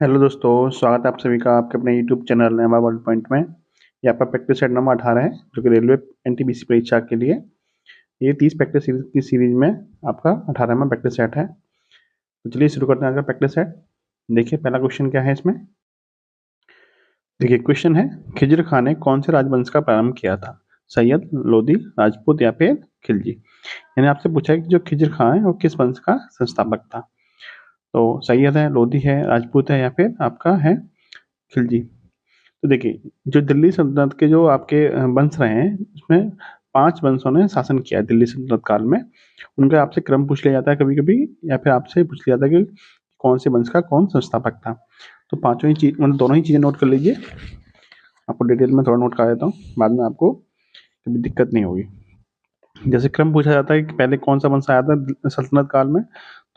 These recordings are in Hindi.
हेलो दोस्तों, स्वागत है आप सभी का आपके अपने यूट्यूब चैनल नेवा वर्ल्ड पॉइंट में। ये आपका प्रैक्टिस सेट नंबर 18 है, जो कि रेलवे एनटीपीसी परीक्षा के लिए ये 30 प्रैक्टिस सीरीज की सीरीज में आपका 18वां प्रैक्टिस सेट है। तो चलिए शुरू करते हैं आपका प्रैक्टिस सेट। देखिए पहला क्वेश्चन क्या है इसमें। देखिए क्वेश्चन है, खिज्र खां ने कौन से राजवंश का प्रारंभ किया था? सैयद, लोधी, राजपूत या फिर खिलजी। यानी आपसे पूछा है कि जो खिज्र खां है वो किस वंश का संस्थापक था। तो सैयद है, लोधी है, राजपूत है या फिर आपका है खिलजी। तो देखिए, जो दिल्ली सल्तनत के जो आपके वंश रहे हैं, उसमें 5 वंशों ने शासन किया है दिल्ली सल्तनत काल में। उनका आपसे क्रम पूछ लिया जाता है कभी-कभी, या फिर आपसे पूछ लिया जाता है कि कौन से वंश का कौन संस्थापक था। तो पाँचों ही चीज़ मतलब दोनों ही चीज़ें नोट कर लीजिए। आपको डिटेल में थोड़ा नोट करा देता हूँ, बाद में आपको कभी दिक्कत नहीं होगी। जैसे क्रम पूछा जाता है कि पहले कौन सा वंश आया था सल्तनत काल में,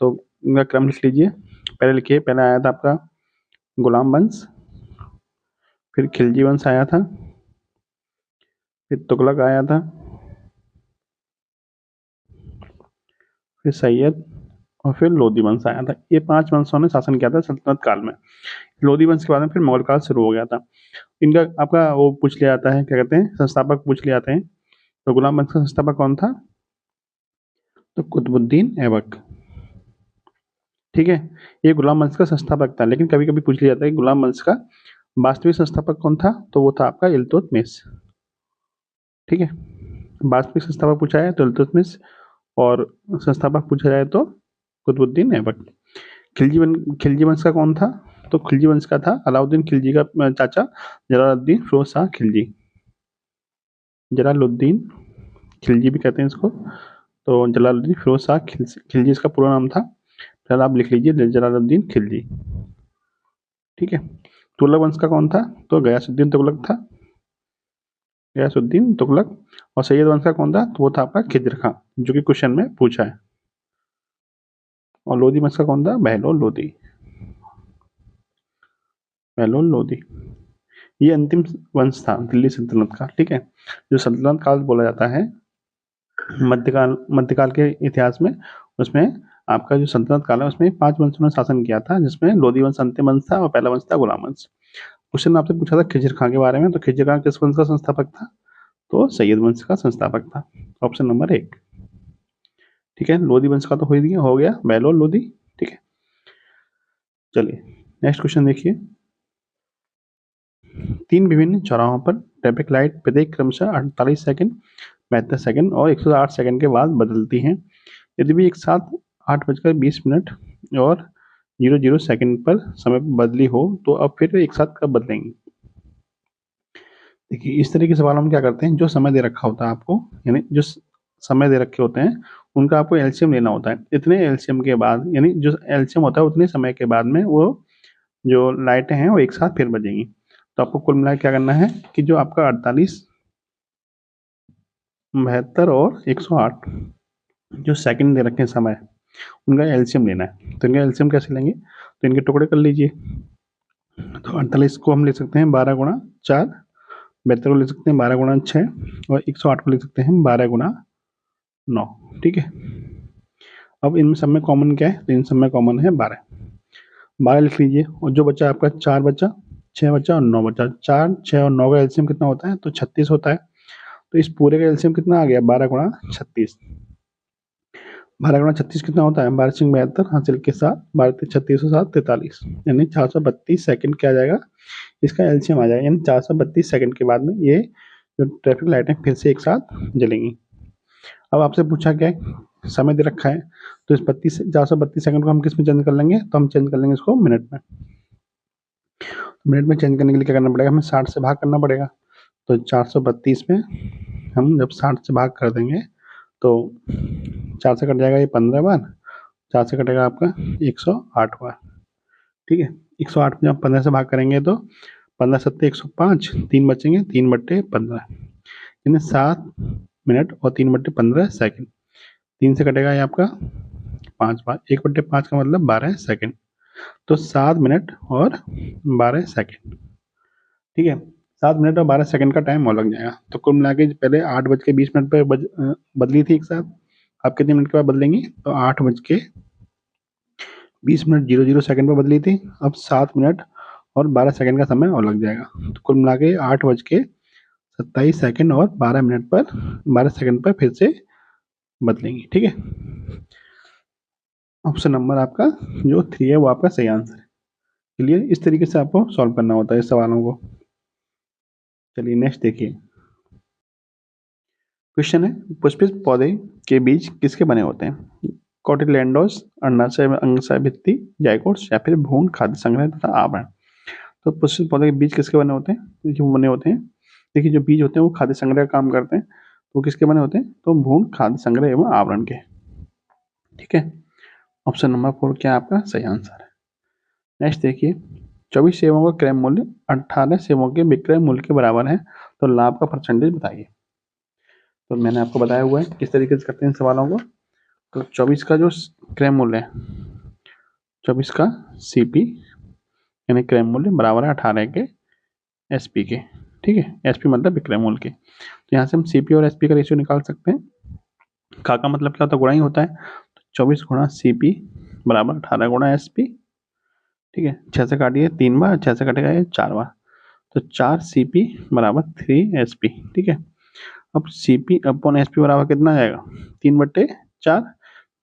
तो उनका क्रम लिख लीजिए। पहले लिखिए, पहले आया था आपका गुलाम वंश, फिर खिलजी वंश आया था, फिर तुगलक आया था, फिर सैयद और फिर लोधी वंश आया था। ये 5 वंशों ने शासन किया था सल्तनत काल में। लोधी वंश के बाद में फिर मुगल काल शुरू हो गया था। इनका आपका वो पूछ लिया जाता है, क्या कहते हैं, संस्थापक पूछ लिया जाते हैं। तो गुलाम वंश का संस्थापक कौन था? तो कुतुबुद्दीन ऐबक। ठीक है, ये गुलाम वंश का संस्थापक था, लेकिन कभी कभी पूछ लिया जाता है कि गुलाम वंश का वास्तविक संस्थापक कौन था? तो वो था आपका इल्तुतमिश। ठीक है, वास्तविक संस्थापक पूछा है तो इल्तुतमिश, और संस्थापक पूछा जाए तो कुतुबुद्दीन ऐबक। खिलजी वंश का कौन था? तो खिलजी वंश का था अलाउद्दीन खिलजी का चाचा जलालुद्दीन फिरोज शाह खिलजी। जलालुद्दीन खिलजी भी कहते हैं इसको। तो जलालुद्दीन फिरोज शाह खिलजी इसका पूरा नाम था। फिर आप लिख लीजिए जलालुद्दीन खिलजी। ठीक है, तुगलक वंश का कौन था? तो गयासुद्दीन तुगलक था, गयासुद्दीन तुगलक। और सैयद वंश का कौन था? तो वो था आपका खिज्र खां, जो कि क्वेश्चन में पूछा है। और लोधी वंश का कौन था? बहलोल लोधी। बहलोल लोधी ये अंतिम वंश था दिल्ली सल्तनत का। ठीक है, जो सल्तनत काल बोला जाता है मध्यकाल के इतिहास में, उसमें आपका जो सल्तनत काल है उसमें 5 वंशों ने शासन किया था, जिसमें लोधी वंश अंतिम वंश था और पहला वंश था गुलाम वंश। क्वेश्चन आपसे पूछा था खिज्र खां के बारे में, तो खिज्र खां किस वंश का संस्थापक था? तो सैयद वंश का संस्थापक था। Option number 1। ठीक है, लोधी वंश का तो हो गया बहलोल लोधी। ठीक है, चलिए नेक्स्ट क्वेश्चन देखिए। 3 विभिन्न चौराहों पर ट्रैफिक लाइट प्रत्येक क्रमशः 48 सेकंड, 72 सेकंड और 108 सेकंड के बाद बदलती हैं। यदि भी एक साथ 8:20 और 00 सेकंड पर समय बदली हो, तो अब फिर एक साथ कब बदलेंगी? देखिए, इस तरह के सवालों में क्या करते हैं, जो समय दे रखा होता है आपको, यानी जो समय दे रखे होते हैं, उनका आपको एलसीएम लेना होता है। इतने एलसीएम के बाद, यानी जो एलसीएम होता है उतने समय के बाद में वो जो लाइटें हैं वो एक साथ फिर बजेंगी। तो आपको कुल मिला क्या करना है कि जो आपका 48, 72 और 108 जो सेकंड दे रखे हैं समय, उनका एलसीएम लेना है। तो इनका एलसीएम कैसे लेंगे? तो इनके टुकड़े कर लीजिए। तो 48 को हम ले सकते हैं 12 × 4, 72 को ले सकते हैं 12 × 6 और 108 को ले सकते हैं 12 × 9। ठीक है, अब इनमें सब में कॉमन क्या है? तो इन सब में कॉमन है 12। 12 लिख लीजिए, और जो बचा आपका 4 बचा, 6 बचा और 9 बचा। 4, 6 और 9 का एलसीएम कितना होता है? तो 36 होता है। तो इस पूरे का एलसीएम कितना आ गया? 12 × 36। 12 × 36 कितना होता है? 12×72 हासिल के साथ 12×36 और 7 43, यानी 432 सेकंड क्या आ जाएगा? इसका एलसीएम आ जाएगा। यानी 432 सेकंड के बाद में ये जो ट्रैफिक लाइटें फिर से एक साथ जलेंगी। अब आपसे पूछा क्या है, समय दे रखा है, तो इस 432 सेकंड को हम किस में चेंज कर लेंगे? तो हम चेंज कर लेंगे इसको मिनट में। मिनट में चेंज करने के लिए क्या करना पड़ेगा? हमें 60 से भाग करना पड़ेगा। तो 432 में हम जब 60 से भाग कर देंगे तो 4 से कट जाएगा ये 15 बार, 4 से कटेगा आपका 108 बार। ठीक है, 108 में जब 15 से भाग करेंगे तो 15 सत्ते 105, 3 बचेंगे, 3/15, यानी 7 मिनट और 3/15 सेकंड। 3 से कटेगा ये आपका 5 बार, 1/5 का मतलब 12 सेकंड। तो 7 मिनट और 12 सेकंड। ठीक है, 7 मिनट और 12 सेकंड का टाइम और लग जाएगा। तो कुल मिला के पहले 8:20 पर बदली थी एक साथ, अब कितने मिनट के बाद बदलेंगी? तो 8 20 मिनट 00 सेकंड पर बदली थी। अब 7 मिनट और 12 सेकंड का समय और लग जाएगा। तो कुल मिला के 8 बज के 27 सेकंड और 12 सेकंड पर फिर से बदलेंगी। ठीक है, ऑप्शन नंबर आपका जो 3 है वो आपका सही आंसर है। क्लियर, इस तरीके से आपको सॉल्व करना होता है इस सवालों को। चलिए नेक्स्ट देखिए, क्वेश्चन है पुष्पित पौधे के बीज किसके बने होते हैं? कोटिलेडोन्स, अंडाशय में अंगाशय भित्ति, जाइगोट्स या फिर भ्रूण, खाद्य संग्रह तथा आवरण। तो पुष्पित पौधे के बीज किसके बने होते हैं? तो जो बने होते हैं, देखिए जो बीज होते हैं वो खाद्य संग्रह का काम करते हैं। तो किसके बने होते हैं? तो भ्रूण, खाद्य संग्रह एवं आवरण के। ठीक है, ऑप्शन नंबर 4 क्या आपका सही आंसर है। नेक्स्ट देखिए, 24 सेवों का क्रय मूल्य 18 सेवों के विक्रय मूल्य के बराबर है, तो लाभ का परसेंटेज बताइए। तो मैंने आपको बताया हुआ है किस तरीके से करते हैं सवालों को। तो 24 का जो क्रय मूल्य है, 24 का सीपी यानी क्रय मूल्य बराबर है 18 के एसपी के। ठीक है, एसपी मतलब विक्रय मूल्य के। तो यहाँ से हम सीपी और एसपी का रेशियो निकाल सकते हैं। का मतलब क्या होता है? गुणा ही होता है। तो 24 गुणा सीपी बराबर 18 गुणा एसपी। ठीक है, 6 से काटिए 3 बार, 6 से कटेगा ये 4 बार, तो 4 सीपी बराबर 3 एसपी। ठीक है, अब सीपी अपॉन एसपी बराबर कितना आ जाएगा? 3/4,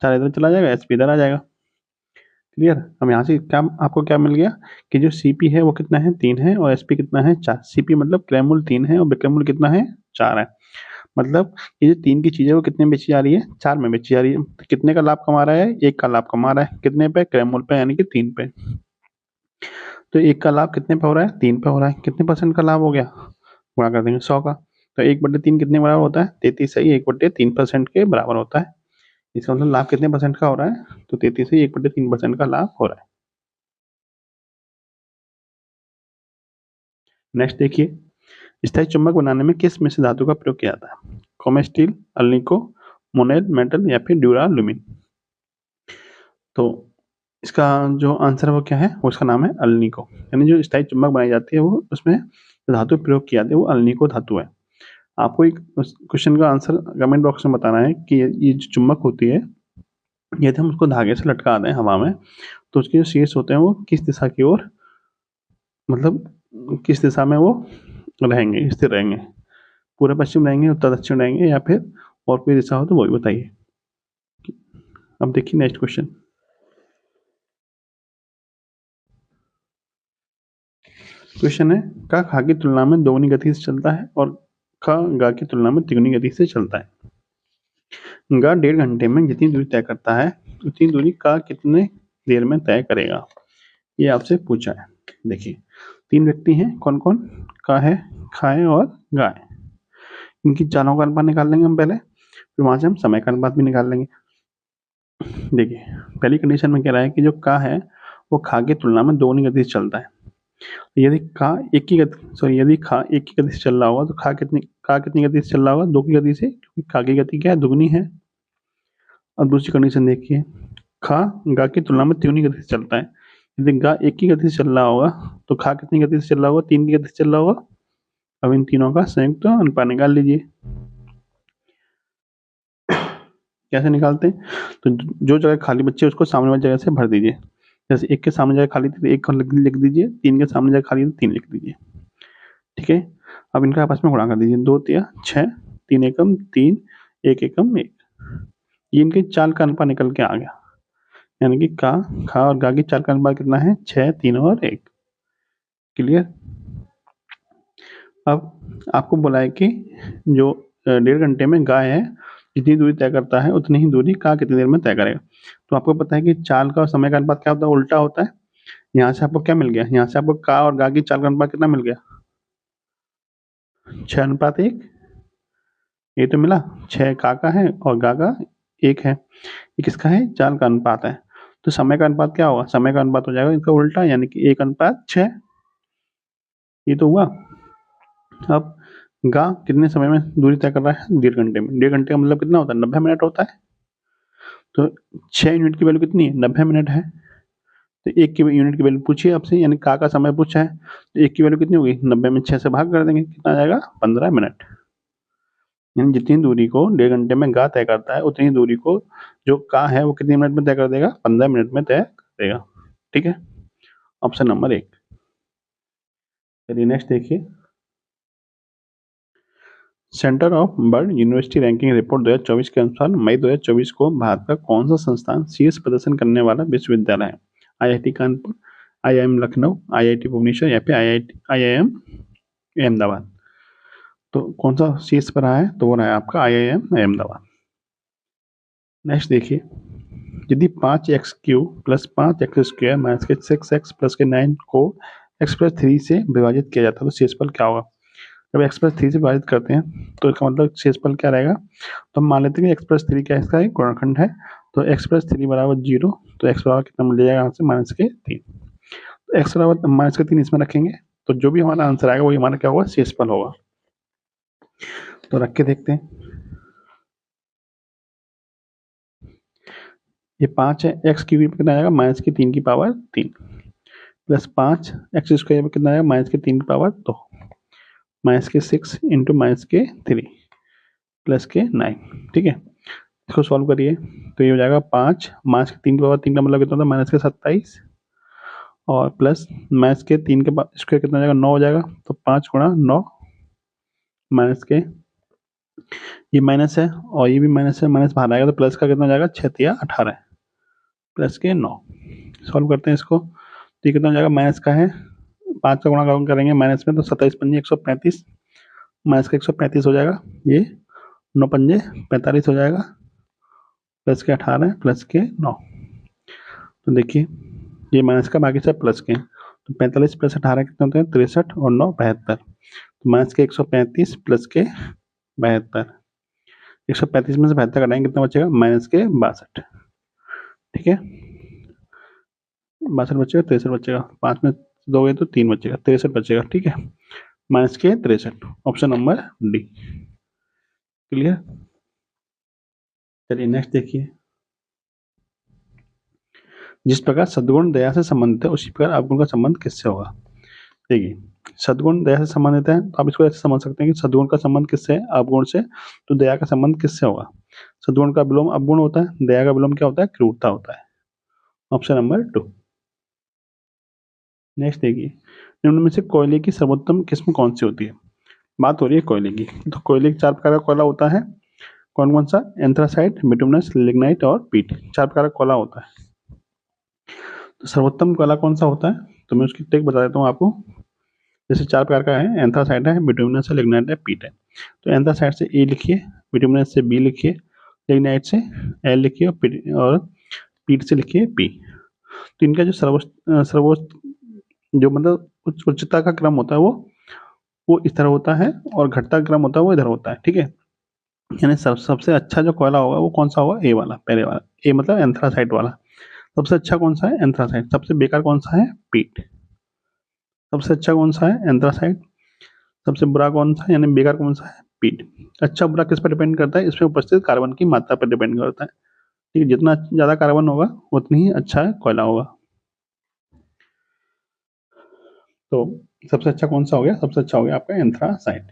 4 इधर चला जाएगा, एसपी इधर आ जाएगा। क्लियर, अब यहाँ से क्या आपको क्या मिल गया कि जो सीपी है वो कितना है? 3 है, और एसपी कितना है? 4। सीपी मतलब क्रय मूल्य 3 है और विक्रय मूल्य कितना है? 4 है। मतलब ये जो 3 की चीज़ है वो कितने में बेची जा रही है? 4 में बेची जा रही है। तो कितने का लाभ कमा रहा है? 1 का लाभ कमा रहा है। कितने पे? क्रय मूल्य पे, यानी कि 3 पे। तो 1 का लाभ कितने पे हो रहा है? 3 पे हो रहा है। कितने परसेंट का लाभ हो गया? गुणा कर देंगे 100 का। तो 1/3 कितने बराबर होता है? 33 सही 1/3% के बराबर होता है। इसका मतलब लाभ कितने परसेंट का हो रहा है? तो 33 से 1/3% का लाभ हो रहा है। नेक्स्ट देखिए, स्थायी चुंबक बनाने में किस मिश्र धातु का प्रयोग किया जाता है? कोमेस्टील, अल्निको, मोनेल मेटल या फिर ड्यूरालुमिन। तो इसका जो आंसर है वो क्या है? वो इसका नाम है अल्निको। यानी जो स्थायी चुंबक बनाई जाती है वो उसमें जो धातु प्रयोग की जाती है वो अल्निको धातु है। आपको एक क्वेश्चन का आंसर कमेंट बॉक्स में बताना है कि ये जो चुंबक होती है, यदि हम उसको धागे से लटका दें हवा में, तो उसके जो शीर्ष होते हैं वो किस दिशा की ओर, मतलब किस दिशा में वो रहेंगे, स्थिर रहेंगे? पूर्व पश्चिम रहेंगे, उत्तर दक्षिण रहेंगे, या फिर और कोई दिशा हो तो वो भी बताइए। अब देखिए नेक्स्ट क्वेश्चन, क्वेश्चन है का खा की तुलना में दोगुनी गति से चलता है और खा गा की तुलना में तिगुनी गति से चलता है। गा 1.5 घंटे में जितनी दूरी तय करता है उतनी दूरी का कितने देर में तय करेगा, ये आपसे पूछा है। देखिए 3 व्यक्ति हैं, कौन कौन? का है, खा है और गा है। इनकी चालों का अनुपात निकाल लेंगे हम पहले, फिर वहां से हम समय का अनुपात भी निकाल लेंगे। देखिए पहली कंडीशन में कह रहा है कि जो का है वो खा की तुलना में दोगुनी गति से चलता है। यदि खा एक की गति सॉरी यदि खा एक की गति से चल रहा होगा तो का कितनी गति से चल रहा होगा? 2 की गति से, क्योंकि खा की गति क्या है? दुगनी है। अब दूसरी कंडीशन देखिए, खा गा की तुलना में तिगुनी गति से चलता है। यदि गा 1 की गति से चल रहा होगा तो खा कितनी गति से चल रहा होगा? 3 की गति से चल रहा होगा। अब इन तीनों का संयुक्त अनुपात निकाल लीजिए। कैसे निकालते हैं? तो जो जगह खाली बची है उसको सामने वाली जगह से भर दीजिए। जैसे 1 के सामने जगह खाली थी तो 1 लिख दीजिए, 3 के सामने जगह खाली थी 3 लिख दीजिए। ठीक है, अब इनका आपस में गुणा कर दीजिए। 2 तिया 6, 3 एकम 3, 1 एकम 1। ये इनके चाल का अनुपात निकल के आ गया, यानी कि का खा और गा की चाल का अनुपात कितना है? 6, 3 और 1। क्लियर, अब आपको बोला है कि जो 1.5 घंटे में गा है जितनी दूरी तय करता है उतनी ही दूरी का कितनी देर में तय करेगा। तो आपको पता है कि चाल का और समय का अनुपात क्या होता है? उल्टा होता है। यहाँ से आपको क्या मिल गया? यहाँ से आपको का और गा की चाल का अनुपात कितना मिल गया? 6:1। ये तो मिला, 6 का है और गा का 1 है। ये किसका है? चाल का अनुपात है। तो समय का अनुपात क्या होगा? समय का अनुपात हो जाएगा इनका उल्टा, यानी कि 1:6। ये तो हुआ। अब गा कितने समय में दूरी तय कर रहा है? 1.5 घंटे में। 1.5 घंटे का मतलब कितना होता है? 90 मिनट होता है। तो 6 यूनिट की वैल्यू कितनी है? 90 मिनट है। तो 1 की यूनिट की वैल्यू पूछिए आपसे, यानी का समय पूछा है, तो 1 की वैल्यू कितनी होगी? 90 में 6 से भाग कर देंगे, कितना आ जाएगा? 15 मिनट। यानी जितनी दूरी को 1.5 घंटे में गा तय करता है उतनी दूरी को जो का है वो कितनी मिनट में तय कर देगा? 15 मिनट में तय देगा। ठीक है, ऑप्शन नंबर 1। चलिए नेक्स्ट देखिए, centre of bird university ranking report 2024 के अनुसार मई 2024 को भारत का कौन सा संस्थान शीर्ष प्रदर्शन करने वाला विश्वविद्यालय है? IIT Kanpur, IIM Lucknow, IIT Bhubaneswar या फिर आईआईएम अहमदाबाद। तो कौन सा शीर्ष पर रहा है? तो वो रहा है आपका आईआईएम अहमदाबाद। नेक्स्ट देखिए, यदि 5x³ प्लस 5x² माइनस के 6x प्लस के 9 को x प्लस 3 से विभाजित किया जाता है तो शेषफल क्या होगा? जब x प्लस 3 से विभाजित करते हैं तो इसका मतलब शेषफल क्या रहेगा? तो हम मान लेते हैं कि x प्लस 3 क्या है, इसका एक गुणनखंड है, तो x प्लस 3 बराबर 0, तो x बराबर कितना मिल जाएगा यहाँ से? माइनस के 3। तो x बराबर माइनस के 3 इसमें रखेंगे तो जो भी हमारा आंसर आएगा वही हमारा क्या होगा? शेषफल होगा। तो रख के देखते हैं, ये 5 है, x³ पे कितना आएगा? माइनस की 3 की पावर 3 प्लस 5x² पे कितना आएगा? माइनस की 3 की पावर 2 माइनस के 6 इंटू माइनस के 3 प्लस के 9। ठीक है, इसको सॉल्व करिए तो ये हो जाएगा 5 माइनस के 3 की पावर 3 का मतलब कितना होता है? माइनस के 27 और प्लस माइनस के 3 के स्क्वायर कितना हो जाएगा? 9 हो जाएगा, तो 5 गुणा 9 माइनस के, ये माइनस है और ये भी माइनस है, माइनस बाहर आएगा तो प्लस का कितना हो जाएगा? 6 या 18 प्लस के 9। सॉल्व करते हैं इसको तो ये कितना हो जाएगा? माइनस का है, 5 का गुणा करेंगे माइनस में तो 27 पंजे 135 माइनस का 135 हो जाएगा, ये 9 पंजे 45 हो जाएगा प्लस के 18 प्लस के 9। तो देखिए ये माइनस का, बाकी सब प्लस के, तो 45 प्लस 18 कितने होते हैं? 63 और 9 72, तो माइनस के 135 प्लस के 72, 135 में से 72 घटाएंगे कितना बचेगा? माइनस के 62। ठीक है, 62 बचेगा, 63 बचेगा, 5 में 2 गए तो 3 बचेगा, 63 बचेगा। ठीक है, माइनस के 63, ऑप्शन नंबर डी। क्लियर? चलिए नेक्स्ट देखिए, जिस प्रकार सद्गुण दया से संबंधित है उसी प्रकार अवगुण का संबंध किससे होगा? देखिए, सद्गुण दया से संबंधित है तो आप इसको ऐसे समझ सकते हैं कि सद्गुण का संबंध किससे है? अवगुण से। तो दया का संबंध किससे होगा? सद्गुण का विलोम अवगुण होता है, दया का विलोम क्या होता है? क्रूरता होता है। Option number 2। नेक्स्ट देखिए, निम्न में से कोयले की सर्वोत्तम किस्म कौन सी होती है? बात हो रही है कोयले की, तो कोयले के 4 प्रकार का कोयला होता है। कौन कौन सा? एंथ्रासाइट, बिटुमिनस, लिग्नाइट और पीट, 4 प्रकार का कोयला होता है। तो सर्वोत्तम कोयला कौन सा होता है? तो मैं उसकी ट्रिक बता देता हूँ आपको। जैसे 4 प्रकार का है, एंथ्रासाइट है, बिटुमिनस है, लिग्नाइट है, पीट है। तो एंथ्रासाइट से ए लिखिए, बिटुमिनस से बी लिखिए, लिग्नाइट से एल लिखिए और पीट से लिखिए पी। तो इनका जो सर्वोच्च जो मतलब उच्चता का क्रम होता है वो इस तरह होता है और घटता क्रम होता है वो इधर होता है। ठीक है, यानी सबसे अच्छा जो कोयला होगा वो कौन सा होगा? ए वाला, पहले वाला, ए मतलब एंथ्रासाइट वाला। सबसे अच्छा कौन सा है? एंथ्रासाइट। सबसे बेकार कौन सा है? पीट। सबसे अच्छा कौन सा है? एंथ्रासाइट। सबसे बुरा कौन सा है यानी बेकार कौन सा है? पीट। अच्छा बुरा किस पर डिपेंड करता है? इसमें उपस्थित कार्बन की मात्रा पर डिपेंड करता है। ठीक है, जितना ज़्यादा कार्बन होगा उतनी ही अच्छा कोयला होगा। तो सबसे अच्छा कौन सा हो गया? सबसे अच्छा हो गया आपका एंथ्रासाइट।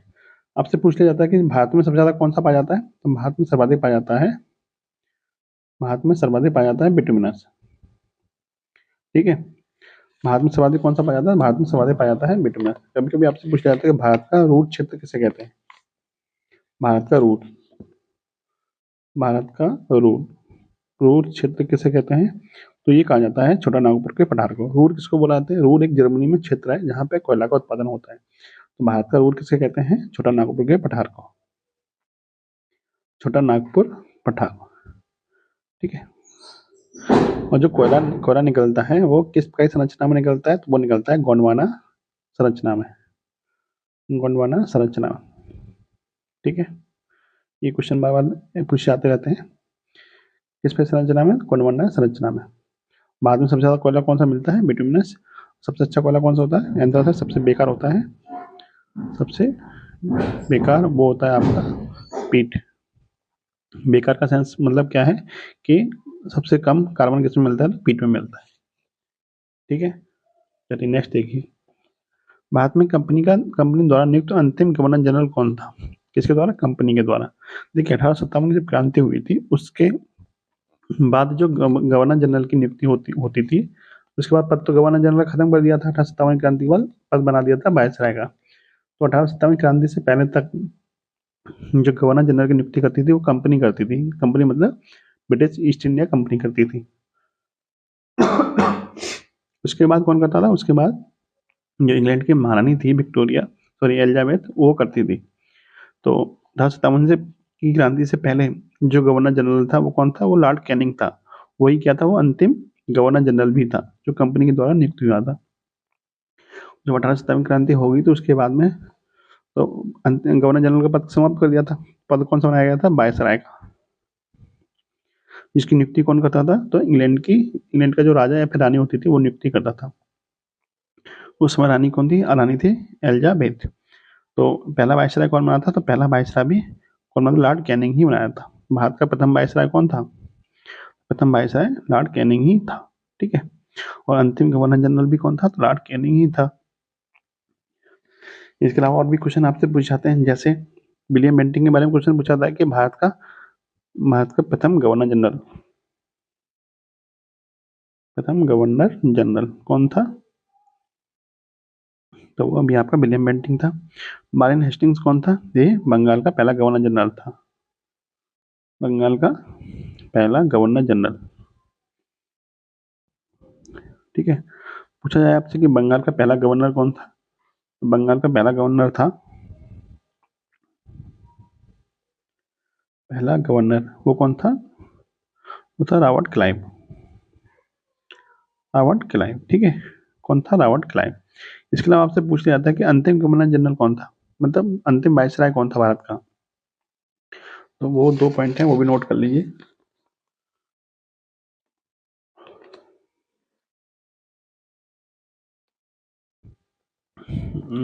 आपसे पूछ लिया जाता है कि भारत में सबसे ज़्यादा कौन सा पाया जाता है? तो भारत में सर्वाधिक पाया जाता है, भारत में सर्वाधिक पाया जाता है बिटुमिनस। ठीक है, भारत में सर्वाधिक कौन सा पाया जाता है? भारत में सर्वाधिक पाया जाता है बिटुमिनस। कभी कभी आपसे पूछ लिया जाता है कि भारत का रूट क्षेत्र किसे कहते हैं? भारत का रूट, भारत का रूट क्षेत्र किसे कहते हैं? तो ये कहा जाता है छोटा नागपुर के पठार को। रूर किसको बोला जाता है? रूर एक जर्मनी में क्षेत्र है जहाँ पे कोयला का उत्पादन होता है। तो भारत का रूर किसे कहते हैं? छोटा नागपुर के पठार को, छोटा नागपुर पठार। ठीक है, और जो कोयला कोयला निकलता है वो किस प्रकार की संरचना में निकलता है? तो वो निकलता है गोंडवाना संरचना में, गोंडवाना संरचना में। ठीक है, ये क्वेश्चन बार बार पूछे जाते रहते हैं। किस पे संरचना में? गोंडवाना संरचना में। भारत में सबसे ज़्यादा कोयला कौन सा मिलता है? बिटुमिनस। सबसे अच्छा कोयला कौन सा होता है? एंथ्रासाइट। सबसे बेकार होता है, सबसे बेकार वो होता है आपका पीट। बेकार का सेंस मतलब क्या है कि सबसे कम कार्बन किसमें मिलता है? तो पीट में मिलता है। ठीक है, चलिए नेक्स्ट देखिए, भारत में कंपनी द्वारा नियुक्त अंतिम गवर्नर जनरल कौन था? किसके द्वारा? कंपनी के द्वारा। देखिए 1857 की जब क्रांति हुई थी उसके बाद जो गवर्नर जनरल की नियुक्ति होती होती थी, उसके बाद पद तो गवर्नर जनरल खत्म कर दिया था 1857 क्रांति के बाद, पद बना दिया था वायसराय का। तो 1857 क्रांति से पहले तक जो गवर्नर जनरल की नियुक्ति करती थी वो कंपनी करती थी। कंपनी मतलब ब्रिटिश ईस्ट इंडिया कंपनी करती थी। उसके बाद कौन करता था? उसके बाद जो इंग्लैंड की महारानी थी विक्टोरिया, सॉरी एलिजाबेथ, वो करती थी। तो 1857 से की क्रांति से पहले जो गवर्नर जनरल था वो कौन था? वो लॉर्ड कैनिंग था। वही क्या था? वो अंतिम गवर्नर जनरल भी था जो कंपनी के द्वारा नियुक्त हुआ था। जब 1857 क्रांति हो गई तो उसके बाद में तो गवर्नर जनरल का पद समाप्त कर दिया था। पद कौन सा बनाया गया था? वायसराय का। जिसकी नियुक्ति कौन करता था? तो इंग्लैंड का जो राजा या फिर रानी होती थी वो नियुक्ति करता था। उस समय रानी कौन थी? रानी थी एलिजाबेथ। तो पहला वायसराय कौन बना था? तो पहला वायसराय भी कौन बना? लॉर्ड कैनिंग ही बनाया था। भारत का प्रथम वायसराय कौन था? प्रथम वायसराय लॉर्ड कैनिंग ही था। ठीक है। और अंतिम गवर्नर जनरल भी कौन था? तो लॉर्ड कैनिंग ही था। इसके अलावा और भी क्वेश्चन आपसे पूछ जाते हैं, जैसे विलियम बेंटिंग के बारे में क्वेश्चन पूछा था कि भारत का प्रथम गवर्नर जनरल कौन था? तो वो अभी आपका विलियम बेंटिंग था। वारेन हेस्टिंग्स कौन था? ये बंगाल का पहला गवर्नर जनरल था। बंगाल का पहला गवर्नर जनरल। ठीक है। पूछा जाए आपसे कि बंगाल का पहला गवर्नर कौन था? तो बंगाल का पहला गवर्नर वो कौन था? वो था रॉबर्ट क्लाइव। Robert Clive. ठीक है। कौन था? Robert Clive. इसके अलावा आपसे पूछ लिया जाता है कि अंतिम गवर्नर जनरल कौन था, मतलब अंतिम वायसराय कौन था भारत का। तो वो 2 पॉइंट हैं, वो भी नोट कर लीजिए।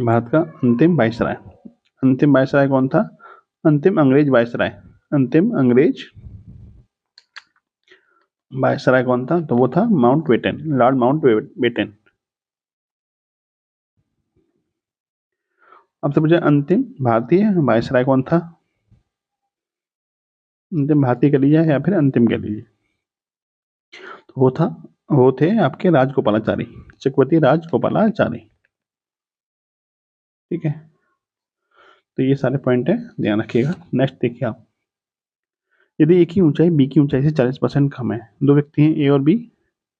भारत का अंतिम वायसराय कौन था? अंतिम अंग्रेज वायसराय। अंतिम अंग्रेज वायसराय कौन था? तो वो था माउंटबेटन, लॉर्ड माउंटबेटन। अब से पूछे अंतिम भारतीय वायसराय कौन था? अंतिम भारतीय कह लीजिए या फिर अंतिम कह लीजिए। तो वो थे आपके राजगोपालाचारी, चक्रवर्ती राजगोपालाचारी। ठीक है। तो ये सारे पॉइंट है, ध्यान रखिएगा। नेक्स्ट देखिए आप, यदि एक ही ऊंचाई बी की ऊंचाई से 40% कम है, दो व्यक्ति हैं ए और बी,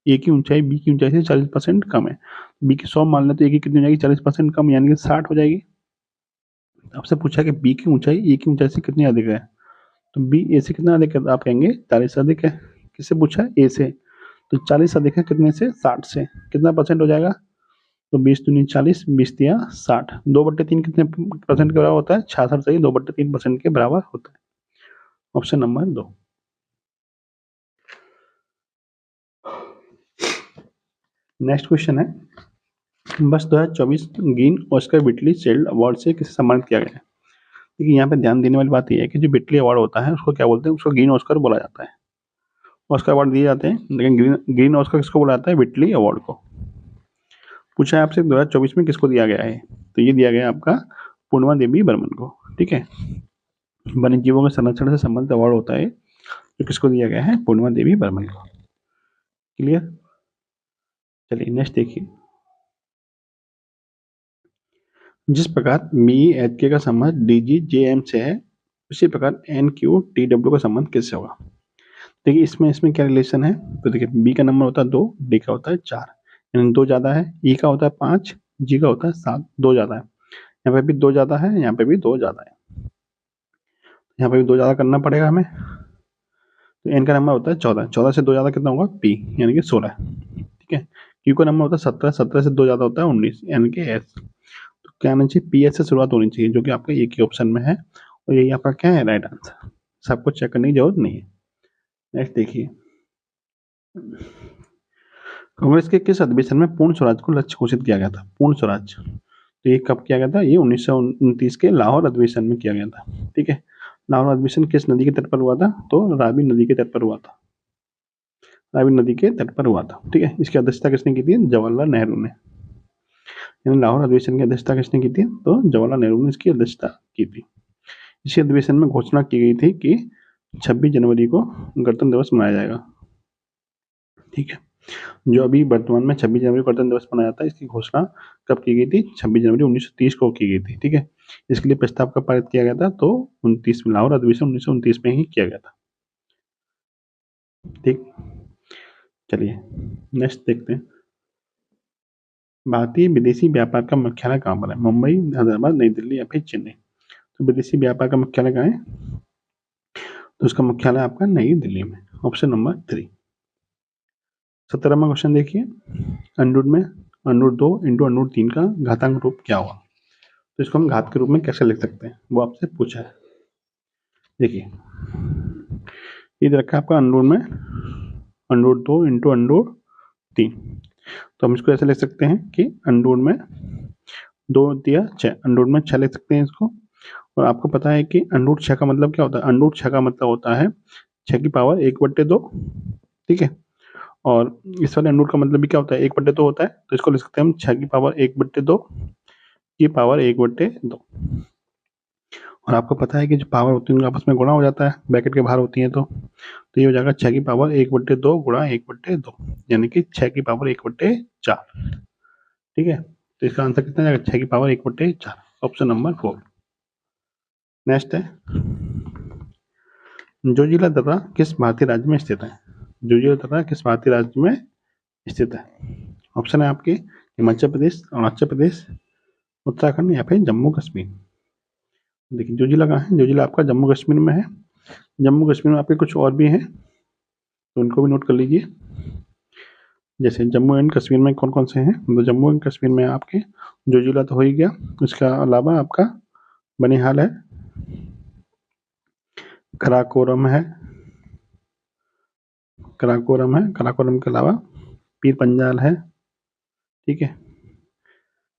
ए की ऊंचाई बी की ऊंचाई से 40% कम है, बी की 100 मान लें तो ए की कितनी हो जाएगी? 40% कम, यानी कि 60 हो जाएगी। आपसे पूछा कि बी की ऊंचाई ए की ऊंचाई से कितनी अधिक है, तो बी ए से कितना अधिक है? आप कहेंगे 40 से अधिक है। किससे पूछा है? ए से। तो 40 से अधिक है कितने से? 60 से। कितना परसेंट हो जाएगा? तो 20 दूनी 40, 20 दिया 60, 2/3 कितने परसेंट के बराबर होता है? 66 से ही 2/3% के बराबर होता है। Option number 2। नेक्स्ट क्वेश्चन है, वर्ष 2024 green Oscar Whitley child award से किसे सम्मानित किया गया है? देखिए यहाँ पे ध्यान देने वाली बात यह है कि जो व्हिटली अवार्ड होता है उसको क्या बोलते हैं? उसको ग्रीन ऑस्कर बोला जाता है। ऑस्कर अवार्ड दिए जाते हैं, लेकिन ग्रीन ऑस्कर किसको बोला जाता है? व्हिटली अवार्ड को। पूछा है आपसे 2024 में किसको दिया गया है, तो ये दिया गया आपका पूर्णिमा देवी बर्मन को। ठीक है। वन्य जीवों के संरक्षण से संबंधित अवार्ड होता है जो किसको दिया गया है? पूर्णिमा देवी बर्मन को। क्लियर? चलिए नेक्स्ट देखिए, जिस प्रकार BE-HK का संबंध DG-JM से है, उसी प्रकार NQ-TW का संबंध किससे होगा? देखिए इसमें क्या रिलेशन है, तो देखिए बी का नंबर होता है 2, डी का होता है 4, यानी 2 ज़्यादा है, ई का होता है 5, जी का होता है 7, 2 ज़्यादा है। यहाँ पे भी 2 ज़्यादा है, यहाँ पे भी 2 ज़्यादा है, यहाँ पे भी 2 ज़्यादा करना पड़ेगा हमें। तो एन का नंबर होता है 14, 14 से 2 ज़्यादा कितना होगा? पी, यानी कि 16। ठीक है। क्यू का नंबर होता है 17, 17 से 2 ज़्यादा होता है 19, यानी कि एस। तो क्या आना चाहिए? पी एस से शुरुआत होनी चाहिए, जो कि आपका एक ही ऑप्शन में है, और यही आपका क्या है? Right answer. सबको चेक करने की जरूरत नहीं है। नेक्स्ट देखिए, कांग्रेस के किस अधिवेशन में पूर्ण स्वराज को लक्ष्य घोषित किया गया था? पूर्ण स्वराज, तो ये कब किया गया था? ये 1929 के लाहौर अधिवेशन में किया गया था। ठीक है। लाहौर अधिवेशन किस नदी के तट पर हुआ था? तो रावी नदी के तट पर हुआ था। रावी नदी के तट पर हुआ था। ठीक है। इसकी अध्यक्षता किसने की थी? जवाहरलाल नेहरू ने। यानी लाहौर अधिवेशन की अध्यक्षता किसने की थी? तो जवाहरलाल नेहरू ने इसकी अध्यक्षता की थी। इसी अधिवेशन में घोषणा की गई थी कि 26 जनवरी को गणतंत्र दिवस मनाया जाएगा। ठीक है। जो अभी वर्तमान में 26 जनवरी को गणतंत्र दिवस मनाया जाता है, इसकी घोषणा कब की गई थी? 26 जनवरी 1930 को की गई थी। ठीक है। इसके लिए प्रस्ताव कब पारित किया गया था? तो 29 में, लाहौर अधिवेशन 1929 में ही किया गया था। ठीक, चलिए नेक्स्ट देखते हैं। भारतीय विदेशी व्यापार का मुख्यालय कहाँ पर है? मुंबई, हैदराबाद, नई दिल्ली या फिर चेन्नई? तो विदेशी व्यापार का मुख्यालय कहाँ है? तो उसका मुख्यालय आपका नई दिल्ली में, ऑप्शन नंबर 3। 17वां क्वेश्चन देखिए, अंडर में अंडर 2 इंटू अंडर 3 का घातांक रूप क्या हुआ? तो इसको हम घात के रूप में कैसे लिख सकते हैं, वो आपसे पूछा है। देखिए, ये रखा है आपका अंडर में अंडर 2 इंटू अंडर 3। तो हम इसको ऐसे लिख सकते हैं कि अंडर में 2 दिया 6, अंडर में 6 लिख सकते हैं इसको। और आपको पता है कि अंडर 6 का मतलब क्या होता है? अंडर 6 का मतलब होता है 6 की पावर 1/2। ठीक है। और इस वाले अंडर का मतलब भी क्या होता है? 1/2 होता है। तो इसको लिख सकते हैं हम 6 की पावर 1/2 की पावर 1/2। और आपको पता है कि जो पावर होती है उनका आपस में गुणा हो जाता है, ब्रैकेट के बाहर होती है। तो ये हो जाएगा 6 की पावर 1/2 गुणा 1/2, यानी कि 6 की पावर 1/4। ठीक है। तो इसका आंसर कितना जाएगा? 6 की पावर 1/4, ऑप्शन नंबर 4। नेक्स्ट है, जोजिला दर्रा किस भारतीय राज्य में स्थित है? जोजिला दर्रा किस भारतीय राज्य में स्थित है? ऑप्शन है आपके हिमाचल प्रदेश, अरुणाचल प्रदेश, उत्तराखंड या फिर जम्मू कश्मीर। देखिए, जोजिला कहाँ है? जोजिला आपका जम्मू कश्मीर में है। जम्मू कश्मीर में आपके कुछ और भी हैं, तो उनको भी नोट कर लीजिए। जैसे जम्मू एंड कश्मीर में कौन कौन से हैं? तो जम्मू एंड कश्मीर में आपके जोजिला तो हो ही गया, उसके अलावा आपका बनिहाल है, कराकोरम है, कराकोरम के अलावा पीर पंजाल है। ठीक है।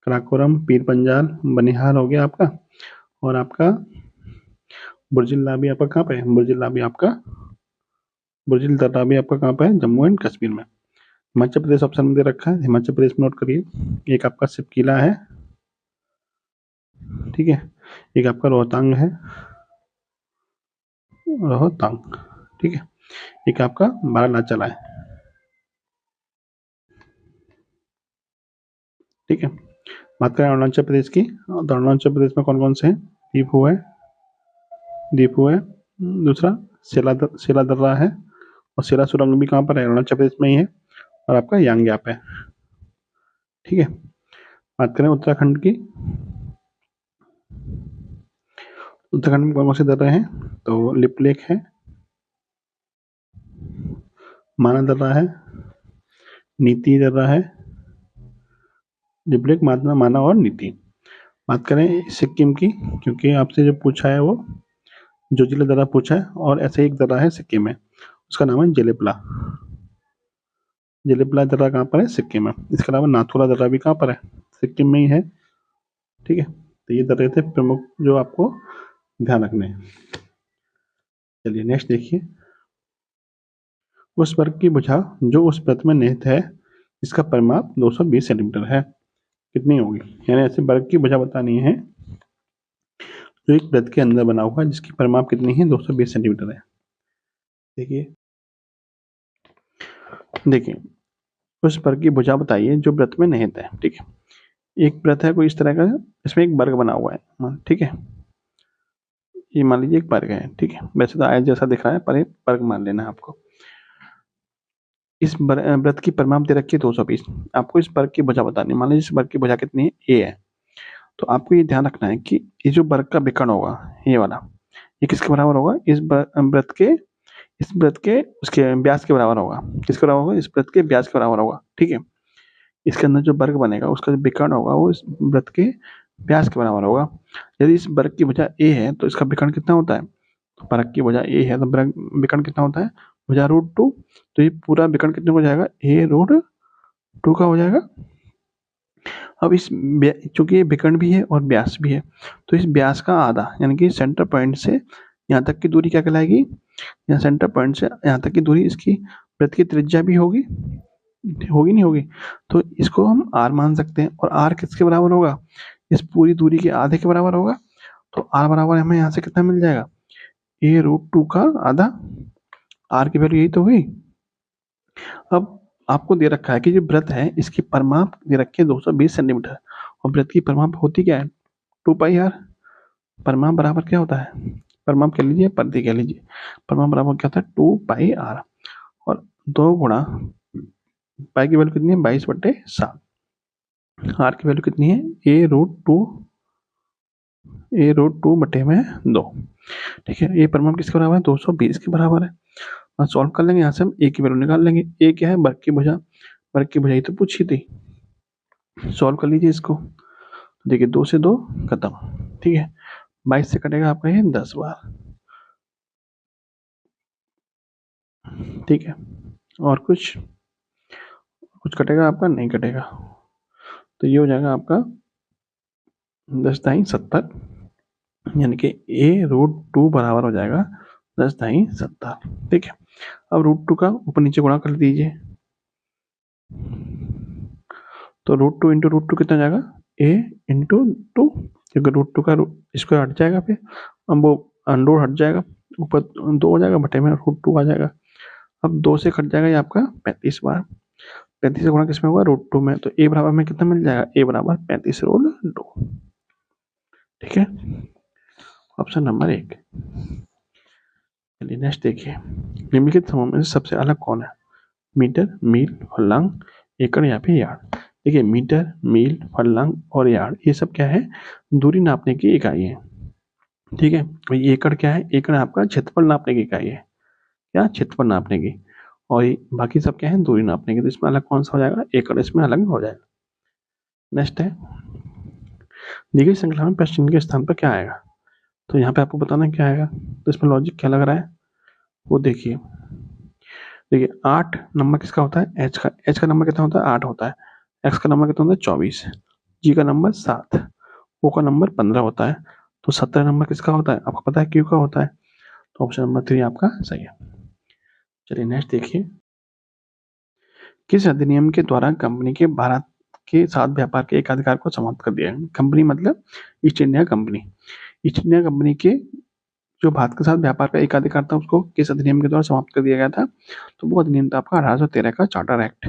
कराकोरम, पीर पंजाल, बनिहाल हो गया आपका। और आपका बुर्जिल लाबी आपका कहाँ पे है? बुर्जिल लाबी आपका, बुर्जिल दर्रा भी आपका कहाँ पे है? जम्मू एंड कश्मीर में। हिमाचल प्रदेश ऑप्शन में दे रखा है, हिमाचल प्रदेश में नोट करिए। एक आपका सिपकिला है, ठीक है। एक आपका रोहतांग है, रोहतांग, ठीक है। एक आपका बारालाचा है, ठीक है। बात करें अरुणाचल प्रदेश की, तो अरुणाचल प्रदेश में कौन कौन से हैं? दीपू है, दीपू है, दूसरा सेला दर्रा है, और सेला सुरंग भी कहाँ पर है? अरुणाचल प्रदेश में ही है। और आपका यांग्याप है, ठीक है। बात करें उत्तराखंड की, उत्तराखंड में कौन कौन से दर्रे हैं? तो लिपलेख है, माना दर्रा है, नीति दर्रा है, लिपलेख, माना और नीति। बात करें सिक्किम की, क्योंकि आपसे जो पूछा है वो जोजिला दर्रा पूछा है, और ऐसे एक दर्रा है सिक्किम में, उसका नाम है जेलेपला। जेलेपला दर्रा कहाँ पर है? सिक्किम में। इसके अलावा नाथुला दर्रा भी कहाँ पर है? सिक्किम में ही है, ठीक है। तो ये दर्रे थे प्रमुख जो आपको ध्यान रखने हैं। चलिए नेक्स्ट देखिए, उस वर्ग की भुजा जो उस व्रत में निहित है इसका परिमाप 220 सेंटीमीटर है, कितनी होगी? यानी ऐसे वर्ग की भुजा बतानी है जो एक व्रत के अंदर बना हुआ है, जिसकी परिमाप कितनी है? 220 सेंटीमीटर है। देखिए, देखिए उस वर्ग की भुजा बताइए जो व्रत में निहित है, ठीक है। एक व्रत है कोई इस तरह का, इसमें एक वर्ग बना हुआ है, ठीक है। ये मान लीजिए एक वर्ग है, ठीक है। वैसे तो आयत जैसा दिख रहा है, पर एक वर्ग मान लेना है आपको। इस व्रत की परिमाप दे रखी है 220। आपको इस वर्ग की भुजा बतानी है। मान लीजिए इस वर्ग की भुजा कितनी है? ए है। तो आपको ये ध्यान रखना है कि ये जो वर्ग का विकर्ण होगा, ये वाला, ये किसके बराबर होगा? इस व्रत के उसके व्यास के बराबर होगा। किसके बराबर होगा? इस व्रत के व्यास के बराबर होगा, ठीक है। इसके अंदर जो वर्ग बनेगा उसका जो विकर्ण होगा वो इस व्रत के व्यास के बराबर होगा। यदि इस वर्ग की भुजा ए है तो इसका विकर्ण कितना होता है? तो वर्ग की भुजा ए है तो विकर्ण कितना होता है? भुजा √2। तो ये पूरा विकर्ण कितने हो जाएगा? a√2 का हो जाएगा। अब चूंकि ये विकर्ण भी है और व्यास भी है, तो इस व्यास का आधा, यानी कि सेंटर पॉइंट से यहाँ तक की दूरी क्या कहलाएगी? यहाँ सेंटर पॉइंट से यहाँ तक की दूरी इसकी वृत्त की त्रिज्या भी होगी, होगी नहीं होगी? तो इसको हम r मान सकते हैं। और r किसके बराबर होगा? इस पूरी दूरी के आधे के बराबर होगा। तो r बराबर हमें यहाँ से कितना मिल जाएगा? a√2 का आधा। r की वैल्यू यही तो हुई। अब आपको दे रखा है कि जो वृत्त है इसकी परिमाप दे रखी है 220 सेंटीमीटर, और वृत्त की परिमाप होती क्या है 2 पाई r। परिमाप बराबर क्या होता है, परिमाप कह लीजिए, परिधि कह लीजिए, परिमाप बराबर क्या होता है 2 पाई r, और 2 गुणा पाई की वैल्यू कितनी है 22/7, r की वैल्यू कितनी है a√2/2। ठीक है, ये परिमाप किसके बराबर है 220 के बराबर है। और सॉल्व कर लेंगे, यहाँ से हम a की वैल्यू निकाल लेंगे। a क्या है वर्ग की भुजा, वर्ग की भुजाई तो पूछी थी। सॉल्व कर लीजिए इसको, देखिए 2 से 2 खत्म। ठीक है, 22 से कटेगा आपका ये 10 बार। ठीक है, और कुछ कटेगा आपका, नहीं कटेगा, तो ये हो जाएगा आपका 10×70, यानी कि a√2 बराबर हो जाएगा 10×70। ठीक है, अब √2 का ऊपर नीचे गुणा कर दीजिए, तो √2 इंटू √2 कितना हो जाएगा a×2, क्योंकि √2 का स्क्वायर हट जाएगा, फिर अब वो अंडर हट जाएगा, ऊपर 2 हो जाएगा, बटे में √2 आ जाएगा। अब 2 से कट जाएगा ये आपका 35 बार, 35 से गुणा किसमें होगा √2 में, तो a बराबर में कितना मिल जाएगा, a बराबर 35√2। ठीक है, ऑप्शन नंबर 1। चलिए नेक्स्ट देखिए, निम्नलिखित समूह में से सबसे अलग कौन है, मीटर, मील, फर्लंग, एकड़ या फिर यार्ड। देखिए मीटर, मील, फर्लंग और यार्ड ये सब क्या है, दूरी नापने की इकाई है। ठीक है, भाई एकड़ क्या है, एकड़ आपका क्षेत्रफल नापने की इकाई है, क्या क्षेत्रफल नापने की, और बाकी सब क्या है दूरी नापने की। तो इसमें अलग कौन सा हो जाएगा, एकड़ इसमें अलग हो जाएगा। नेक्स्ट है, दी गई श्रृंखला में प्रश्न चिन्ह के स्थान पर क्या आएगा, तो यहाँ पे आपको बताना क्या आएगा, तो इसमें लॉजिक क्या लग रहा है वो देखिए। देखिए 8 नंबर किसका होता है, एच का नंबर कितना होता है 8 होता है, एक्स का नंबर कितना होता है 24, जी का नंबर 7, ओ का नंबर 15 होता है, तो 17 नंबर किसका होता है, आपको पता है क्यू का होता है, तो ऑप्शन नंबर 3 आपका सही है। चलिए नेक्स्ट देखिए, किस अधिनियम के द्वारा कंपनी के भारत के साथ व्यापार के एकाधिकार को समाप्त कर दिया है। कंपनी मतलब east India company, east India company के जो भारत के साथ व्यापार का एकाधिकार था उसको किस अधिनियम के द्वारा समाप्त कर दिया गया था, तो वो अधिनियम था आपका 1813 का चार्टर एक्ट।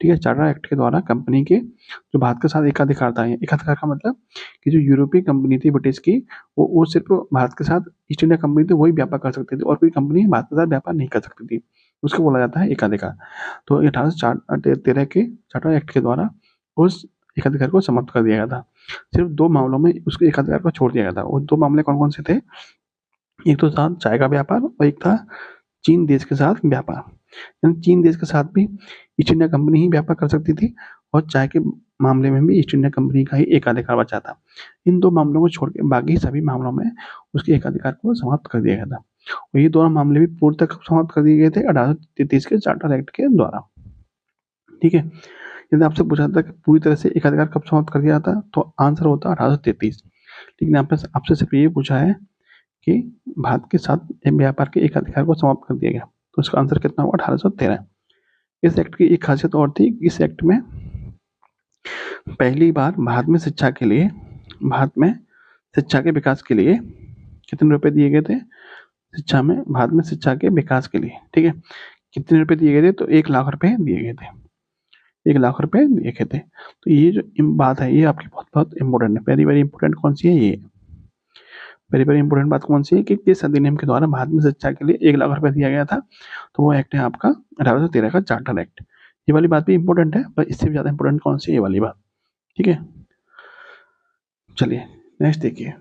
ठीक है, चार्टर एक्ट के द्वारा कंपनी के जो भारत के साथ एकाधिकार था, एकाधिकार का मतलब कि जो यूरोपीय कंपनी थी ब्रिटिश की, वो सिर्फ भारत के साथ ईस्ट इंडिया कंपनी थी वही व्यापार कर सकती थी, और कोई कंपनी भारत के साथ व्यापार नहीं कर सकती थी, उसको बोला जाता है एकाधिकार। तो 1813 के चार्टर एक्ट के द्वारा उस एकाधिकार को समाप्त कर दिया गया था। सिर्फ 2 मामलों में उसके एकाधिकार को छोड़ दिया गया था। वो 2 मामले कौन कौन से थे, एक तो था चाय का व्यापार और एक था चीन देश के साथ व्यापार। चीन देश के साथ भी ईस्ट इंडिया कंपनी ही व्यापार कर सकती थी, और चाय के मामले में भी ईस्ट इंडिया कंपनी का ही एकाधिकार बचा था। इन 2 मामलों को छोड़ के बाकी सभी मामलों में उसके एकाधिकार को समाप्त कर दिया गया था, और ये दोनों मामले भी पूर्णतः समाप्त कर दिए गए थे 1833 के चार्टर एक्ट के द्वारा। ठीक है, यदि आपसे पूछा था कि पूरी तरह से एकाधिकार कब समाप्त कर दिया जाता, तो आंसर होता 1833। लेकिन आपसे सिर्फ ये पूछा है कि भारत के साथ व्यापार के एकाधिकार को समाप्त कर दिया गया, तो इसका आंसर कितना हुआ 1813। इस एक्ट की एक खासियत और थी, इस एक्ट में पहली बार भारत में शिक्षा के विकास के लिए कितने रुपए दिए गए थे, भारत में शिक्षा के विकास के लिए। ठीक है, कितने रुपए दिए गए थे, तो 1 लाख रुपए दिए गए थे, 1 लाख रुपए दिए गए थे। तो ये जो बात है ये आपकी बहुत बहुत इंपॉर्टेंट है, वेरी वेरी इंपॉर्टेंट कौन सी है, ये वेरी वेरी इंपॉर्टेंट बात कौन सी है कि किस अधिनियम के द्वारा भारत में शिक्षा के लिए 1 लाख रुपए दिया गया था, तो वो एक्ट है आपका 1813 का चार्टर एक्ट। ये वाली बात भी इंपॉर्टेंट है, पर इससे भी ज्यादा इंपॉर्टेंट कौन सी है, ये वाली बात। ठीक है, चलिए नेक्स्ट देखिए,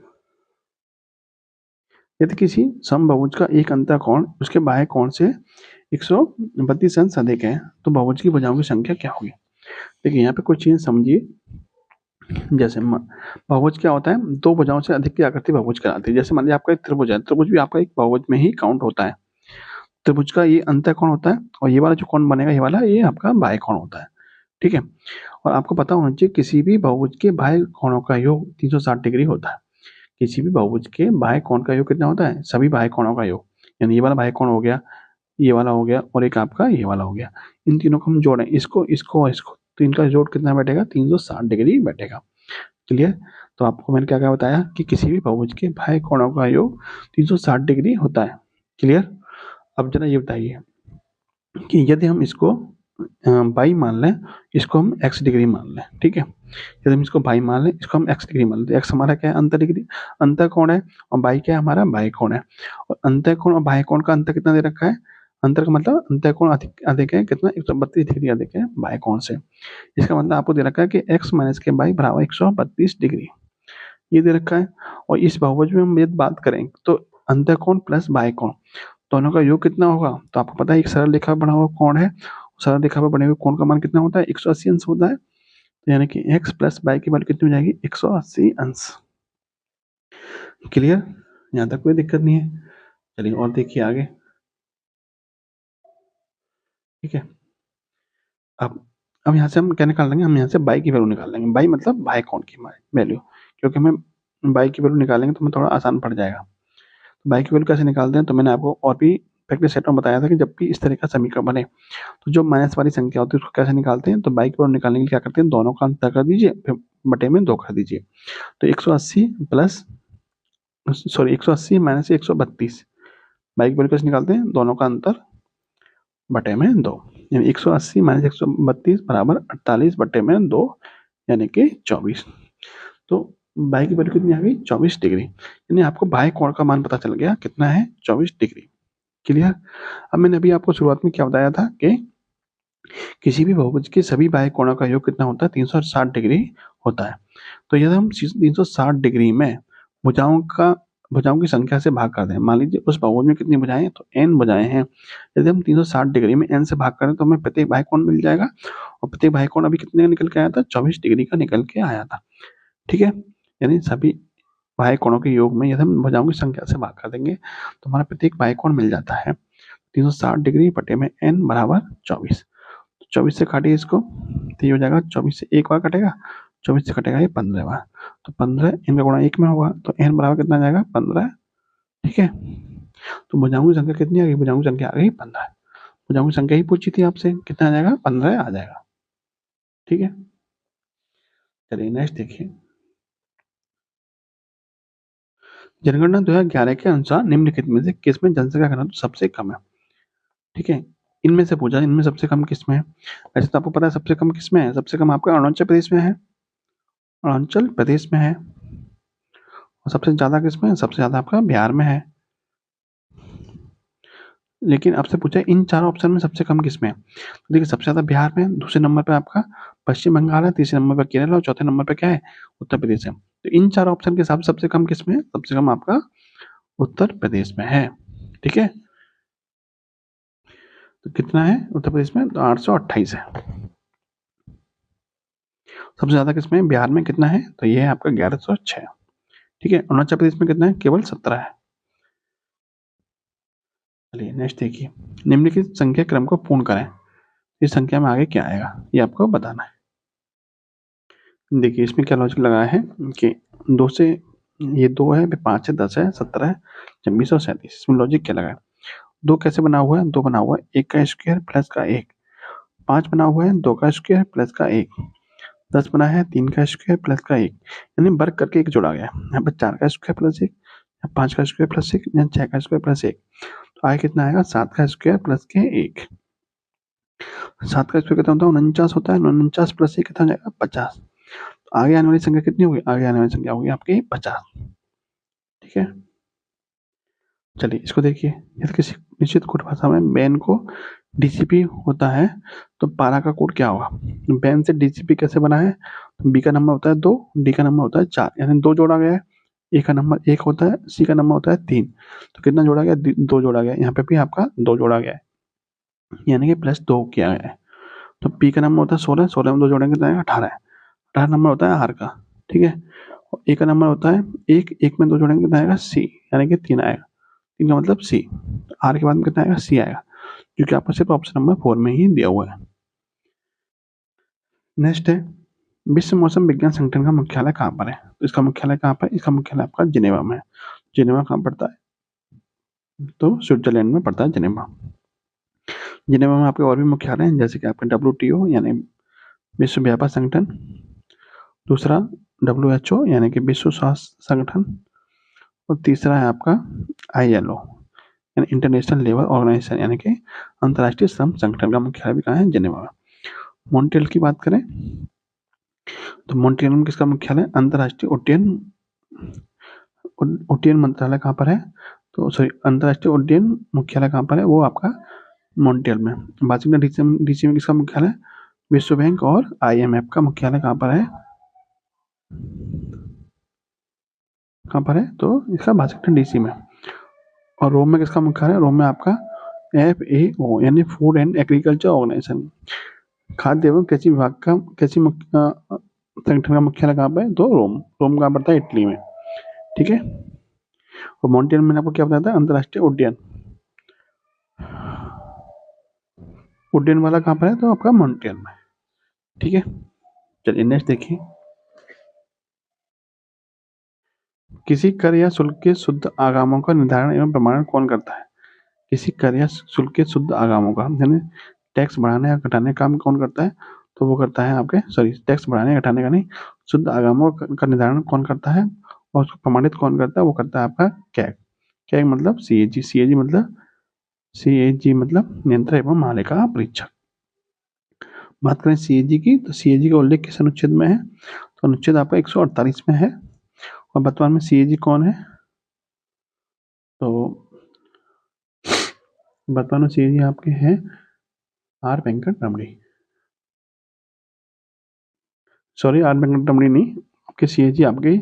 यदि किसी समबाहुज का एक अंतःकोण उसके बाह्य कोण से 132 अंश अधिक है, तो बहुभुज की भुजाओं की संख्या क्या होगी। देखिए यहाँ पे कुछ चीज समझिए, जैसे बहुभुज क्या होता है, 2 भुजाओं से अधिक की आकृति बहुभुज कहलाती है। जैसे मान लीजिए आपका एक त्रिभुज है, त्रिभुज भी आपका एक बहुभुज में ही काउंट होता है। त्रिभुज का ये अंतःकोण होता है, और ये वाला जो कोण बनेगा ये वाला ये आपका बाह्य कोण होता है। ठीक है, और आपको पता होना चाहिए किसी भी बहुभुज के बाह्य कोणों का योग 360 डिग्री होता है। किसी भी बहुभुज के बाह्य कोण का योग कितना होता है, सभी बाह्य कोणों का योग, यानी ये वाला बाह्य कोण हो गया, ये वाला हो गया, और एक आपका ये वाला हो गया। इन तीनों को हम जोड़ें, इसको इसको और इसको, तो इनका जोड़ कितना बैठेगा 360 डिग्री बैठेगा। क्लियर, तो आपको मैंने क्या क्या बताया कि किसी भी बहुभुज के बाह्य कोणों का योग 360 डिग्री होता है। क्लियर, अब जरा ये बताइए कि यदि हम इसको बाई मान लें, इसको हम x डिग्री मान लें, ठीक है। यदि हम इसको बाई मान लें, इसको हम x डिग्री मान लें, तो x हमारा क्या है, अंतर डिग्री, अंतर कोण है, और बाई क्या है, हमारा बाह्य कोण है। और अंतर कोण और बाह्य कोण का अंतर कितना दे रखा है, अंतर का मतलब अंतर कोण अधिक अधिक है कितना, 132 डिग्री अधिक है बाह्य कोण से। इसका मतलब आपको दे रखा है कि x माइनस के बाई बराबर 132 डिग्री, ये दे रखा है। और इस बहुभुज में हम यदि बात करें तो अंतर कोण प्लस बाह्य कोण दोनों का योग कितना होगा, तो आपको पता है एक सरल रेखा पर बना हुआ कोण है, सरल रेखा पर बने हुए कोण का मान कितना होता है, 180 अंश होता है। तो यानी कि x प्लस बाई की वैल्यू कितनी हो जाएगी, 180 अंश। क्लियर, यहाँ तक कोई दिक्कत नहीं है। चलिए और देखिए आगे, ठीक है। अब यहाँ से हम क्या निकाल लेंगे, हम यहाँ से बाई की वैल्यू निकाल लेंगे, बाई मतलब बाह्य कोण की वैल्यू, क्योंकि हमें बाई की वैल्यू निकालेंगे तो हमें थोड़ा आसान पड़ जाएगा। तो बाई की वैल्यू कैसे निकालते हैं, तो मैंने आपको और भी प्रैक्टिस सेट में बताया था कि जब भी इस तरह का समीकरण बने तो जो माइनस वाली संख्या होती है उसको कैसे निकालते हैं, तो बाई की वैल्यू निकालने के लिए क्या करते हैं, दोनों का अंतर कर दीजिए, फिर बटे में 2 कर दीजिए। तो 180 प्लस, सॉरी 180 माइनस 132, बाई की वैल्यू कैसे निकालते हैं, दोनों का अंतर बटे में 2, यानी 180 माइनस 132 बराबर 48 बटे में 2, यानी कि 24। तो बाई की वैल्यू कितनी आ गई, 24 डिग्री, यानी आपको बाह्य कोण का मान पता चल गया कितना है, 24 डिग्री। क्लियर। अब मैंने अभी आपको शुरुआत में क्या बताया था कि किसी भी बहुभुज के सभी बाह्य कोणों का योग कितना होता है, 360 डिग्री होता है। तो यदि हम 360 डिग्री में भुजाओं की संख्या से भाग कर दें, मान लीजिए उस बहुभुज में कितनी भुजाएं हैं, तो n भुजाएं हैं। यदि हम 360 डिग्री में n से भाग करें तो हमें प्रत्येक बाह्य कोण मिल जाएगा, और प्रत्येक बाह्य कोण अभी कितने का निकल के आया था, 24 डिग्री का निकल के आया था, ठीक है। यानी सभी बाह्य कोणों के योग में यदि हम भुजाओं की संख्या से भाग कर देंगे तो हमारा प्रत्येक बाह्य कोण मिल जाता है 360 डिग्री बटे में n बराबर 24। 24 से काटिए इसको, तो ये हो जाएगा 24 से एक बार कटेगा, 24 से कटेगा ये 15 बार, तो 15 इनका गुणा 1 में होगा, तो n बराबर कितना आ जाएगा, 15, ठीक है। तो भुजाओं की संख्या कितनी आ गई, भुजाओं की संख्या आ गई 15। भुजाओं की संख्या ही पूछी थी आपसे, कितना आ जाएगा, 15 आ जाएगा, ठीक है। चलिए नेक्स्ट देखिए, जनगणना 2011 के अनुसार निम्नलिखित में से किस में जनसंख्या घनत्व सबसे कम है, ठीक है। इनमें से पूछा, इनमें सबसे कम किस में है, वैसे तो आपको पता है सबसे कम किस में है, सबसे कम आपका अरुणाचल प्रदेश में है, अरुणाचल प्रदेश में है। और सबसे ज्यादा किस में है, सबसे ज्यादा आपका बिहार में है। लेकिन आपसे पूछा इन चारों ऑप्शन में सबसे कम किस में है, तो देखिए सबसे ज्यादा बिहार में है, दूसरे नंबर पे आपका पश्चिम बंगाल है, तीसरे नंबर पे केरल और चौथे नंबर पे क्या है, उत्तर प्रदेश है। तो इन चारों ऑप्शन के हिसाब से सबसे कम किस में है, सबसे कम आपका उत्तर प्रदेश में है, ठीक है। तो कितना है उत्तर प्रदेश में, तो 828 है। सबसे ज्यादा किसमें है, बिहार में कितना है, तो ये है आपका 1106, ठीक है। अरुणाचल प्रदेश में कितना है, केवल 17 है। चलिए नेक्स्ट देखिए, निम्नलिखित संख्या क्रम को पूर्ण करें, इस संख्या में आगे क्या आएगा ये आपको बताना है। देखिए इसमें क्या लॉजिक लगाया है कि 2 से, ये 2 है, 5 है, 10 है, 17 है, 26 और 37, इसमें लॉजिक क्या लगा है, 2 कैसे बना हुआ है, 2 बना हुआ है 1 का स्क्वायर प्लस का 1, 5 बना हुआ है 2 का स्क्वायर प्लस का 1, 10 बना है 3 का स्क्वायर प्लस का 1, यानी वर्ग करके एक जोड़ा गया, यहाँ पर 4 का स्क्वायर प्लस 1, 5 का स्क्वायर प्लस 1, या 6 का स्क्वायर प्लस 1, तो आगे कितना आएगा, 7 का स्क्वायर प्लस के 1, 7 का स्क्वायर कितना होता है, 49 होता है, 49 प्लस 1 कितना हो जाएगा, 50। तो आगे आने वाली संख्या कितनी होगी, आगे आने वाली संख्या होगी आपकी 50, ठीक है। चलिए इसको देखिए, यदि किसी निश्चित कोड भाषा में बैन को डीसीपी होता है तो पारा का कोड क्या होगा, बैन से डीसीपी कैसे बना है, तो बी का नंबर होता है 2, डी का नंबर होता है 4, यानी 2 जोड़ा गया है, ए का नंबर 1 होता है, सी का नंबर होता है 3, तो कितना जोड़ा गया, 2 जोड़ा गया, यहाँ पे भी आपका 2 जोड़ा गया है, यानी कि +2 किया गया है। तो पी का नंबर होता है 16, 16 में 2 जोड़ेंगे कितना आएगा, 18 है, 18 नंबर होता है आर का, ठीक है। और ए का नंबर होता है 1, 1 में 2 जोड़ेंगे कितना आएगा, सी, यानी कि 3 आएगा, 3 का मतलब सी, आर के बाद में कितना आएगा, सी आएगा, जो कि आपको सिर्फ ऑप्शन नंबर 4 में ही दिया हुआ है। नेक्स्ट है, विश्व मौसम विज्ञान संगठन का मुख्यालय कहाँ पर है, तो इसका मुख्यालय कहाँ पर है, इसका मुख्यालय आपका जिनेवा में है। जिनेवा कहाँ पड़ता है, तो स्विट्जरलैंड में पड़ता है जिनेवा। जिनेवा में आपके और भी मुख्यालय हैं, जैसे कि आपका WTO यानी विश्व व्यापार संगठन, दूसरा WHO यानी कि विश्व स्वास्थ्य संगठन, और तीसरा है आपका ILO यानी इंटरनेशनल लेबर ऑर्गेनाइजेशन यानी कि अंतर्राष्ट्रीय श्रम संगठन का मुख्यालय भी कहाँ है? जेनेवा में। मॉन्ट्रियल की बात करें तो मॉन्ट्रियल में किसका मुख्यालय? अंतर्राष्ट्रीय उड्डयन मंत्रालय कहाँ पर है? तो सॉरी, अंतर्राष्ट्रीय उड्डयन मुख्यालय कहाँ पर है? वो आपका मॉन्ट्रियल में। वाशिंगटन डीसी में किसका मुख्यालय? विश्व बैंक और IMF का मुख्यालय कहाँ पर है? कहाँ पर है? तो इसका वाशिंगटन डीसी में। और रोम में किसका मुख्यालय? रोम में आपका FAO यानी फूड एंड एग्रीकल्चर ऑर्गेनाइजेशन, खाद्य एवं कृषि विभाग का कृषि संगठन का मुख्यालय कहाँ पर है? तो रोम कहाँ पड़ता है? इटली में। ठीक है। और मॉन्ट्रियल में आपको क्या बताया था? अंतर्राष्ट्रीय उड्डयन वाला कहाँ पर है? तो आपका मॉन्ट्रियल में। ठीक है, चलिए नेक्स्ट देखिए। किसी कर या शुल्क के शुद्ध आगमों का निर्धारण एवं प्रमाणन कौन करता है? किसी कर या शुल्क के शुद्ध आगमों का यानी टैक्स बढ़ाने या घटाने का काम कौन करता है? तो वो करता है आपके टैक्स बढ़ाने या घटाने का नहीं, शुद्ध आगमों का निर्धारण कौन करता है और उसको प्रमाणित कौन करता है? वो करता है आपका कैग। कैग मतलब CAG मतलब नियंत्रक एवं महालेखा परीक्षक। बात करें CAG की, तो CAG का उल्लेख किस अनुच्छेद में है? तो अनुच्छेद आपका 148 में है। और वर्तमान में CAG कौन है? तो वर्तमान में CAG आपके हैं are Venkat Ramani. Sorry, are Venkat रमणी नहीं, आपके CAG आपके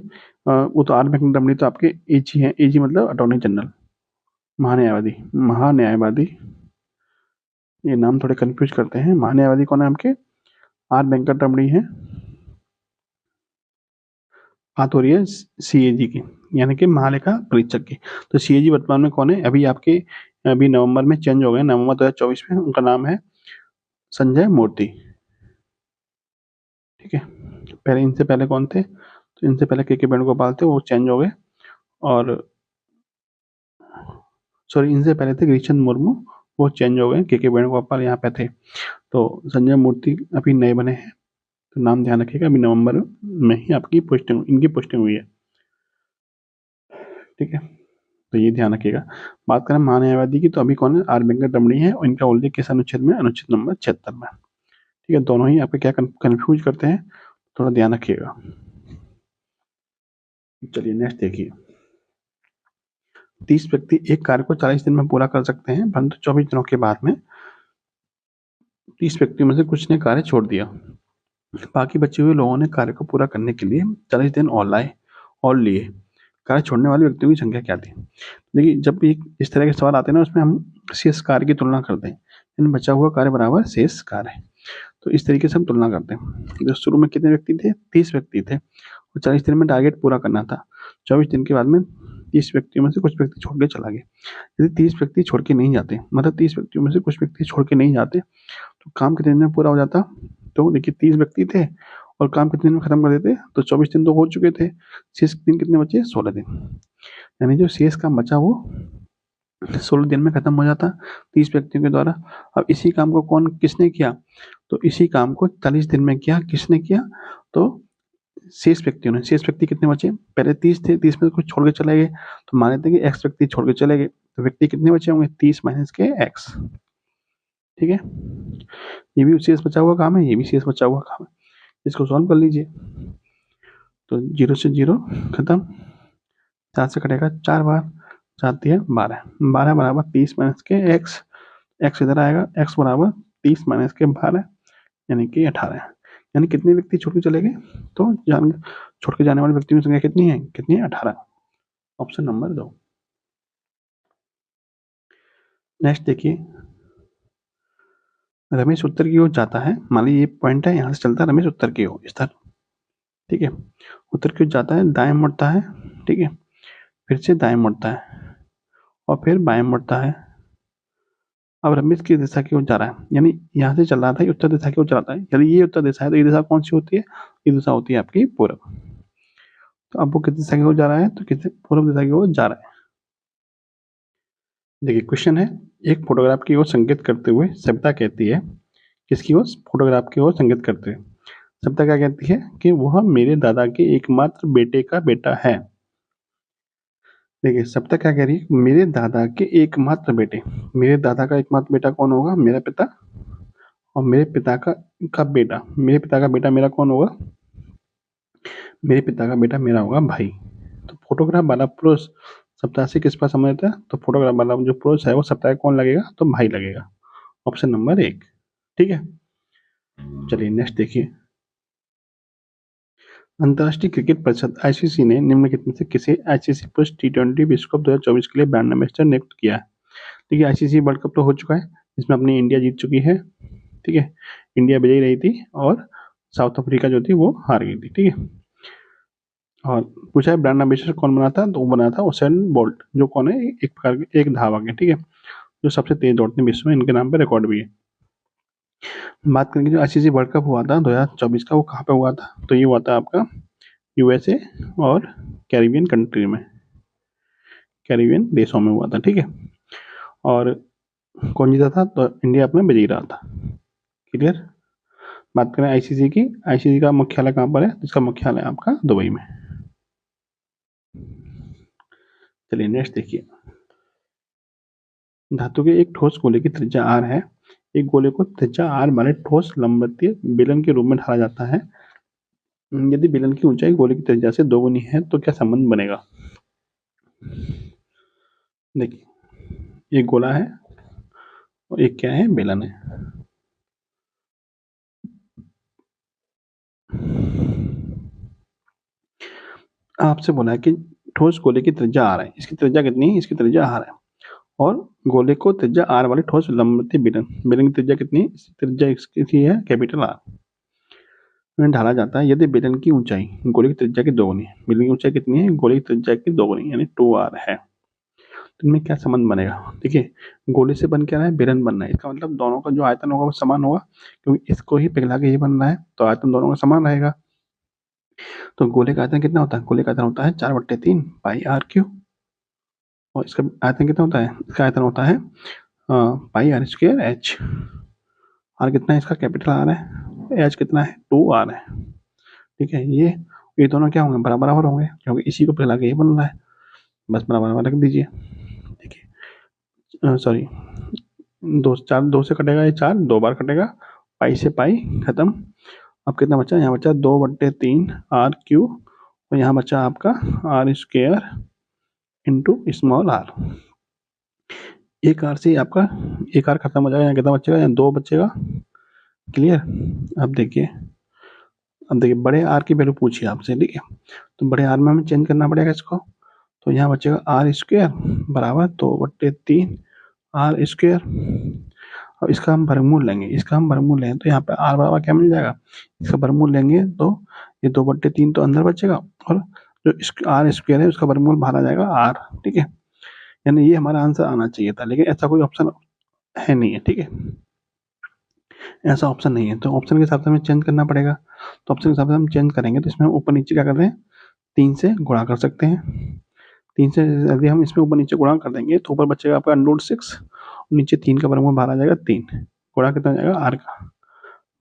वो तो आर वेंकट रमणी तो आपके AG हैं। AG मतलब अटॉर्नी जनरल, महान्यायवादी। ये नाम थोड़े कंफ्यूज करते हैं। महान्यायवादी कौन है आपके? आर वेंकट रमणी है। बात हो रही है CAG की यानी कि महालेखा परीक्षक की। तो CAG वर्तमान में कौन है? अभी नवंबर में चेंज हो गए, नवंबर 2024 में। उनका नाम है संजय मूर्ति। ठीक है, पहले इनसे पहले कौन थे? तो इनसे पहले के वेणुगोपाल थे, वो चेंज हो गए। और सॉरी, इनसे पहले थे गिरीशचंद्र मुर्मू, वो चेंज हो गए। के वेणुगोपाल यहाँ पे थे। तो संजय मूर्ति अभी नए बने हैं, तो नाम ध्यान रखिएगा। अभी नवंबर में ही इनकी पोस्टिंग हुई है। ठीक है, तो ये ध्यान रखिएगा। बात करें महान्यायवादी की, तो अभी कौन है? आर वेंकट रमणी है और इनका उल्लेख किस अनुच्छेद में? अनुच्छेद नंबर 76 में। ठीक है, दोनों ही आपके क्या कंफ्यूज करते हैं, थोड़ा ध्यान रखिएगा। चलिए नेक्स्ट देखिए। 30 व्यक्ति एक कार्य को 40 दिन में पूरा कर सकते हैं, परंतु 24 दिनों के बाद में 30 व्यक्तियों में से कुछ ने कार्य छोड़ दिया। बाकी बचे हुए लोगों ने कार्य को पूरा करने के लिए 40 दिन और लिए। कार्य छोड़ने वाले व्यक्तियों की संख्या क्या थी? देखिए, जब भी इस तरह के सवाल आते हैं ना, उसमें हम शेष कार्य की तुलना करते हैं, यानी बचा हुआ कार्य बराबर शेष कार्य है। तो इस तरीके से हम तुलना करते हैं। जो शुरू में कितने व्यक्ति थे? 30 व्यक्ति थे और 40 दिन में टारगेट पूरा करना था। 24 दिन के बाद में 30 व्यक्तियों में से कुछ व्यक्ति छोड़ के चला गया। यदि 30 व्यक्ति छोड़ के नहीं जाते, मतलब 30 व्यक्तियों में से कुछ व्यक्ति छोड़ के नहीं जाते, तो काम कितने दिन में पूरा हो जाता? तो देखिए, 30 व्यक्ति थे और काम कितने दिन में खत्म कर देते? तो 24 दिन तो हो चुके थे, शेष दिन कितने बचे? 16 दिन। यानी जो शेष काम बचा वो 16 दिन में खत्म हो जाता 30 व्यक्तियों के द्वारा। अब इसी काम को किसने किया? तो इसी काम को 40 दिन में किया। किसने किया? तो शेष व्यक्ति कितने बचे? पहले 30 थे, 30 में कुछ छोड़ के चले गए, तो मान लेते हैं कि x व्यक्ति छोड़ के चले गए, तो व्यक्ति कितने बचे होंगे? 30 माइनस के x। ठीक है, ये भी शेष बचा हुआ काम है, ये भी शेष बचा हुआ काम है। इसको सॉल्व कर लीजिए। तो 0 से 0 खत्म, 4 से कटेगा 4 बार, 4 है 12, 12 बराबर 30 माइनस के x इधर आएगा, x बराबर 30 माइनस के 12 यानी कि 18। यानी कितने व्यक्ति छोड़ के चले गए? तो छोड़ के जाने वाले व्यक्तियों की संख्या कितनी है? 18। Option number 2। नेक्स्ट देखिए, रमेश उत्तर की ओर जाता है। मान लीजिए ये पॉइंट है, यहाँ से चलता है रमेश उत्तर की ओर, इस तरह। ठीक है, उत्तर की ओर जाता है, दाएं मुड़ता है। ठीक है, फिर से दाएं मुड़ता है और फिर बाएं मुड़ता है। अब रमेश की दिशा की ओर जा रहा है, यानी यहाँ से चल रहा था, ये उत्तर दिशा की ओर चलाता है। यदि ये उत्तर दिशा है तो ये दिशा कौन सी होती है? ये दिशा होती है आपकी पूर्व। तो अब वो किस दिशा की ओर जा रहा है? तो किस पूर्व दिशा की ओर जा रहा है। देखिए क्वेश्चन है, एक फोटोग्राफ की ओर संकेत करते हुए सविता कहती है, किसकी ओर? फोटोग्राफ की ओर संकेत करते हुए सविता क्या कहती है? कि वह मेरे दादा के एकमात्र बेटे का बेटा है। देखिए सप्ता क्या कह रही है, मेरे दादा के एकमात्र बेटे। मेरे दादा का एकमात्र बेटा कौन होगा, मेरा पिता। और मेरे पिता का बेटा, मेरे पिता का बेटा मेरा कौन होगा, मेरे पिता का बेटा मेरा होगा भाई। तो फोटोग्राफ वाला पुरुष सप्ताह से किस पर संबंधित है, तो फोटोग्राफ वाला जो पुरुष है वो सप्ताह कौन लगेगा, तो भाई लगेगा। Option number 1। ठीक है, चलिए नेक्स्ट देखिए। अंतर्राष्ट्रीय क्रिकेट परिषद आईसीसी ने निम्नलिखित में से किसे आईसीसी पुरुष टी20 विश्व कप 2024 के लिए ब्रांड एम्बेसडर नियुक्त किया है। देखिए आईसीसी वर्ल्ड कप तो हो चुका है, इसमें अपनी इंडिया जीत चुकी है। ठीक है, इंडिया विजयी रही थी और साउथ अफ्रीका जो थी वो हार गई थी। ठीक है, और पूछा है ब्रांड एम्बेसडर कौन बना था, तो वो बना था उसेन बोल्ट, जो कौन है, एक प्रकार के एक धावक है। ठीक है, जो सबसे तेज दौड़ते हैं विश्व में, इनके नाम पे रिकॉर्ड भी है। बात करेंगे जो आईसीसी वर्ल्ड कप हुआ था 2024 का, वो कहाँ पे हुआ था, तो ये हुआ था आपका यूएसए और कैरिबियन कंट्री में, कैरिबियन देशों में हुआ था। ठीक है, और कौन जीता था, तो इंडिया अपना विजयी रहा था। क्लियर। बात करें आईसीसी की, आईसीसी का मुख्यालय कहाँ पर है, इसका मुख्यालय आपका दुबई में। चलिए नेक्स्ट देखिए। धातु के एक ठोस गोले की त्रिज्या r है। एक गोले को त्रिज्या r वाले ठोस लंबवतीय बेलन के रूप में ढाला जाता है। यदि बेलन की ऊंचाई गोले की त्रिज्या से दोगुनी है तो क्या संबंध बनेगा। देखिए एक गोला है और एक क्या है, बेलन है। आपसे बोला है कि ठोस गोले की त्रिज्या r है, इसकी त्रिज्या कितनी है, इसकी त्रिज्या r है, और गोले को त्रिज्या r वाले ठोस लंबवतीय बेलन, बेलन की त्रिज्या कितनी है, त्रिज्या इसकी है कैपिटल R में ढाला जाता है। यदि बेलन की ऊंचाई गोले की त्रिज्या की दोगुनी है, बेलन की ऊंचाई कितनी है, गोले की त्रिज्या की दोगुनी यानी 2r है, तो इनमें क्या संबंध बनेगा। देखिए गोले से बन क्या रहा है, बेलन बन रहा है, इसका मतलब दोनों का जो आयतन होगा वो समान होगा, क्योंकि इसको ही पिघला के ये बन रहा है, तो आयतन दोनों का समान रहेगा। तो गोले का आयतन कितना होता है, गोले का आयतन होता है 4/3 पाई r3, और इसका आयतन कितना होता है, इसका आयतन होता है पाई r² h। r कितना है इसका, कैपिटल R है, h कितना है 2r है। ठीक है, ये दोनों क्या होंगे, बराबर बराबर होंगे, क्योंकि इसी को पिघला के ये बन रहा है, बस बराबर बराबर रख दीजिए। देखिए सॉरी, दो से कटेगा ये 4, 2 बार कटेगा, पाई से पाई खत्म। अब कितना बचा, यहाँ बचा 2/3 r3, और यहाँ बचा आपका r² इंटू स्मॉल r। एक r से आपका एक r खत्म हो जाएगा, यहाँ कितना बचेगा, यहाँ 2 बचेगा। क्लियर। अब देखिए बड़े r की वैल्यू पूछिए आपसे। ठीक है, तो बड़े r में हमें चेंज करना पड़ेगा इसको, तो यहाँ बचेगा r² बराबर 2/3 r²। अब इसका हम वर्गमूल लेंगे, तो यहाँ पे r बराबर क्या मिल जाएगा, इसका वर्गमूल लेंगे तो ये 2/3 तो अंदर बचेगा, और जो r² है उसका वर्गमूल बाहर आ जाएगा r। ठीक है, यानी ये हमारा आंसर आना चाहिए था, लेकिन ऐसा कोई ऑप्शन है नहीं है। ठीक है, ऐसा ऑप्शन नहीं है, तो ऑप्शन के हिसाब से हमें चेंज करना पड़ेगा। तो ऑप्शन के हिसाब से हम चेंज करेंगे, तो इसमें ऊपर नीचे क्या कर रहे हैं, 3 से गुणा कर सकते हैं। 3 से यदि हम इसमें ऊपर नीचे गुणा कर देंगे तो ऊपर बचेगा आपका √6, नीचे 3 का वर्गमूल बाहर आ जाएगा 3, गुणा कितना आ जाएगा r का,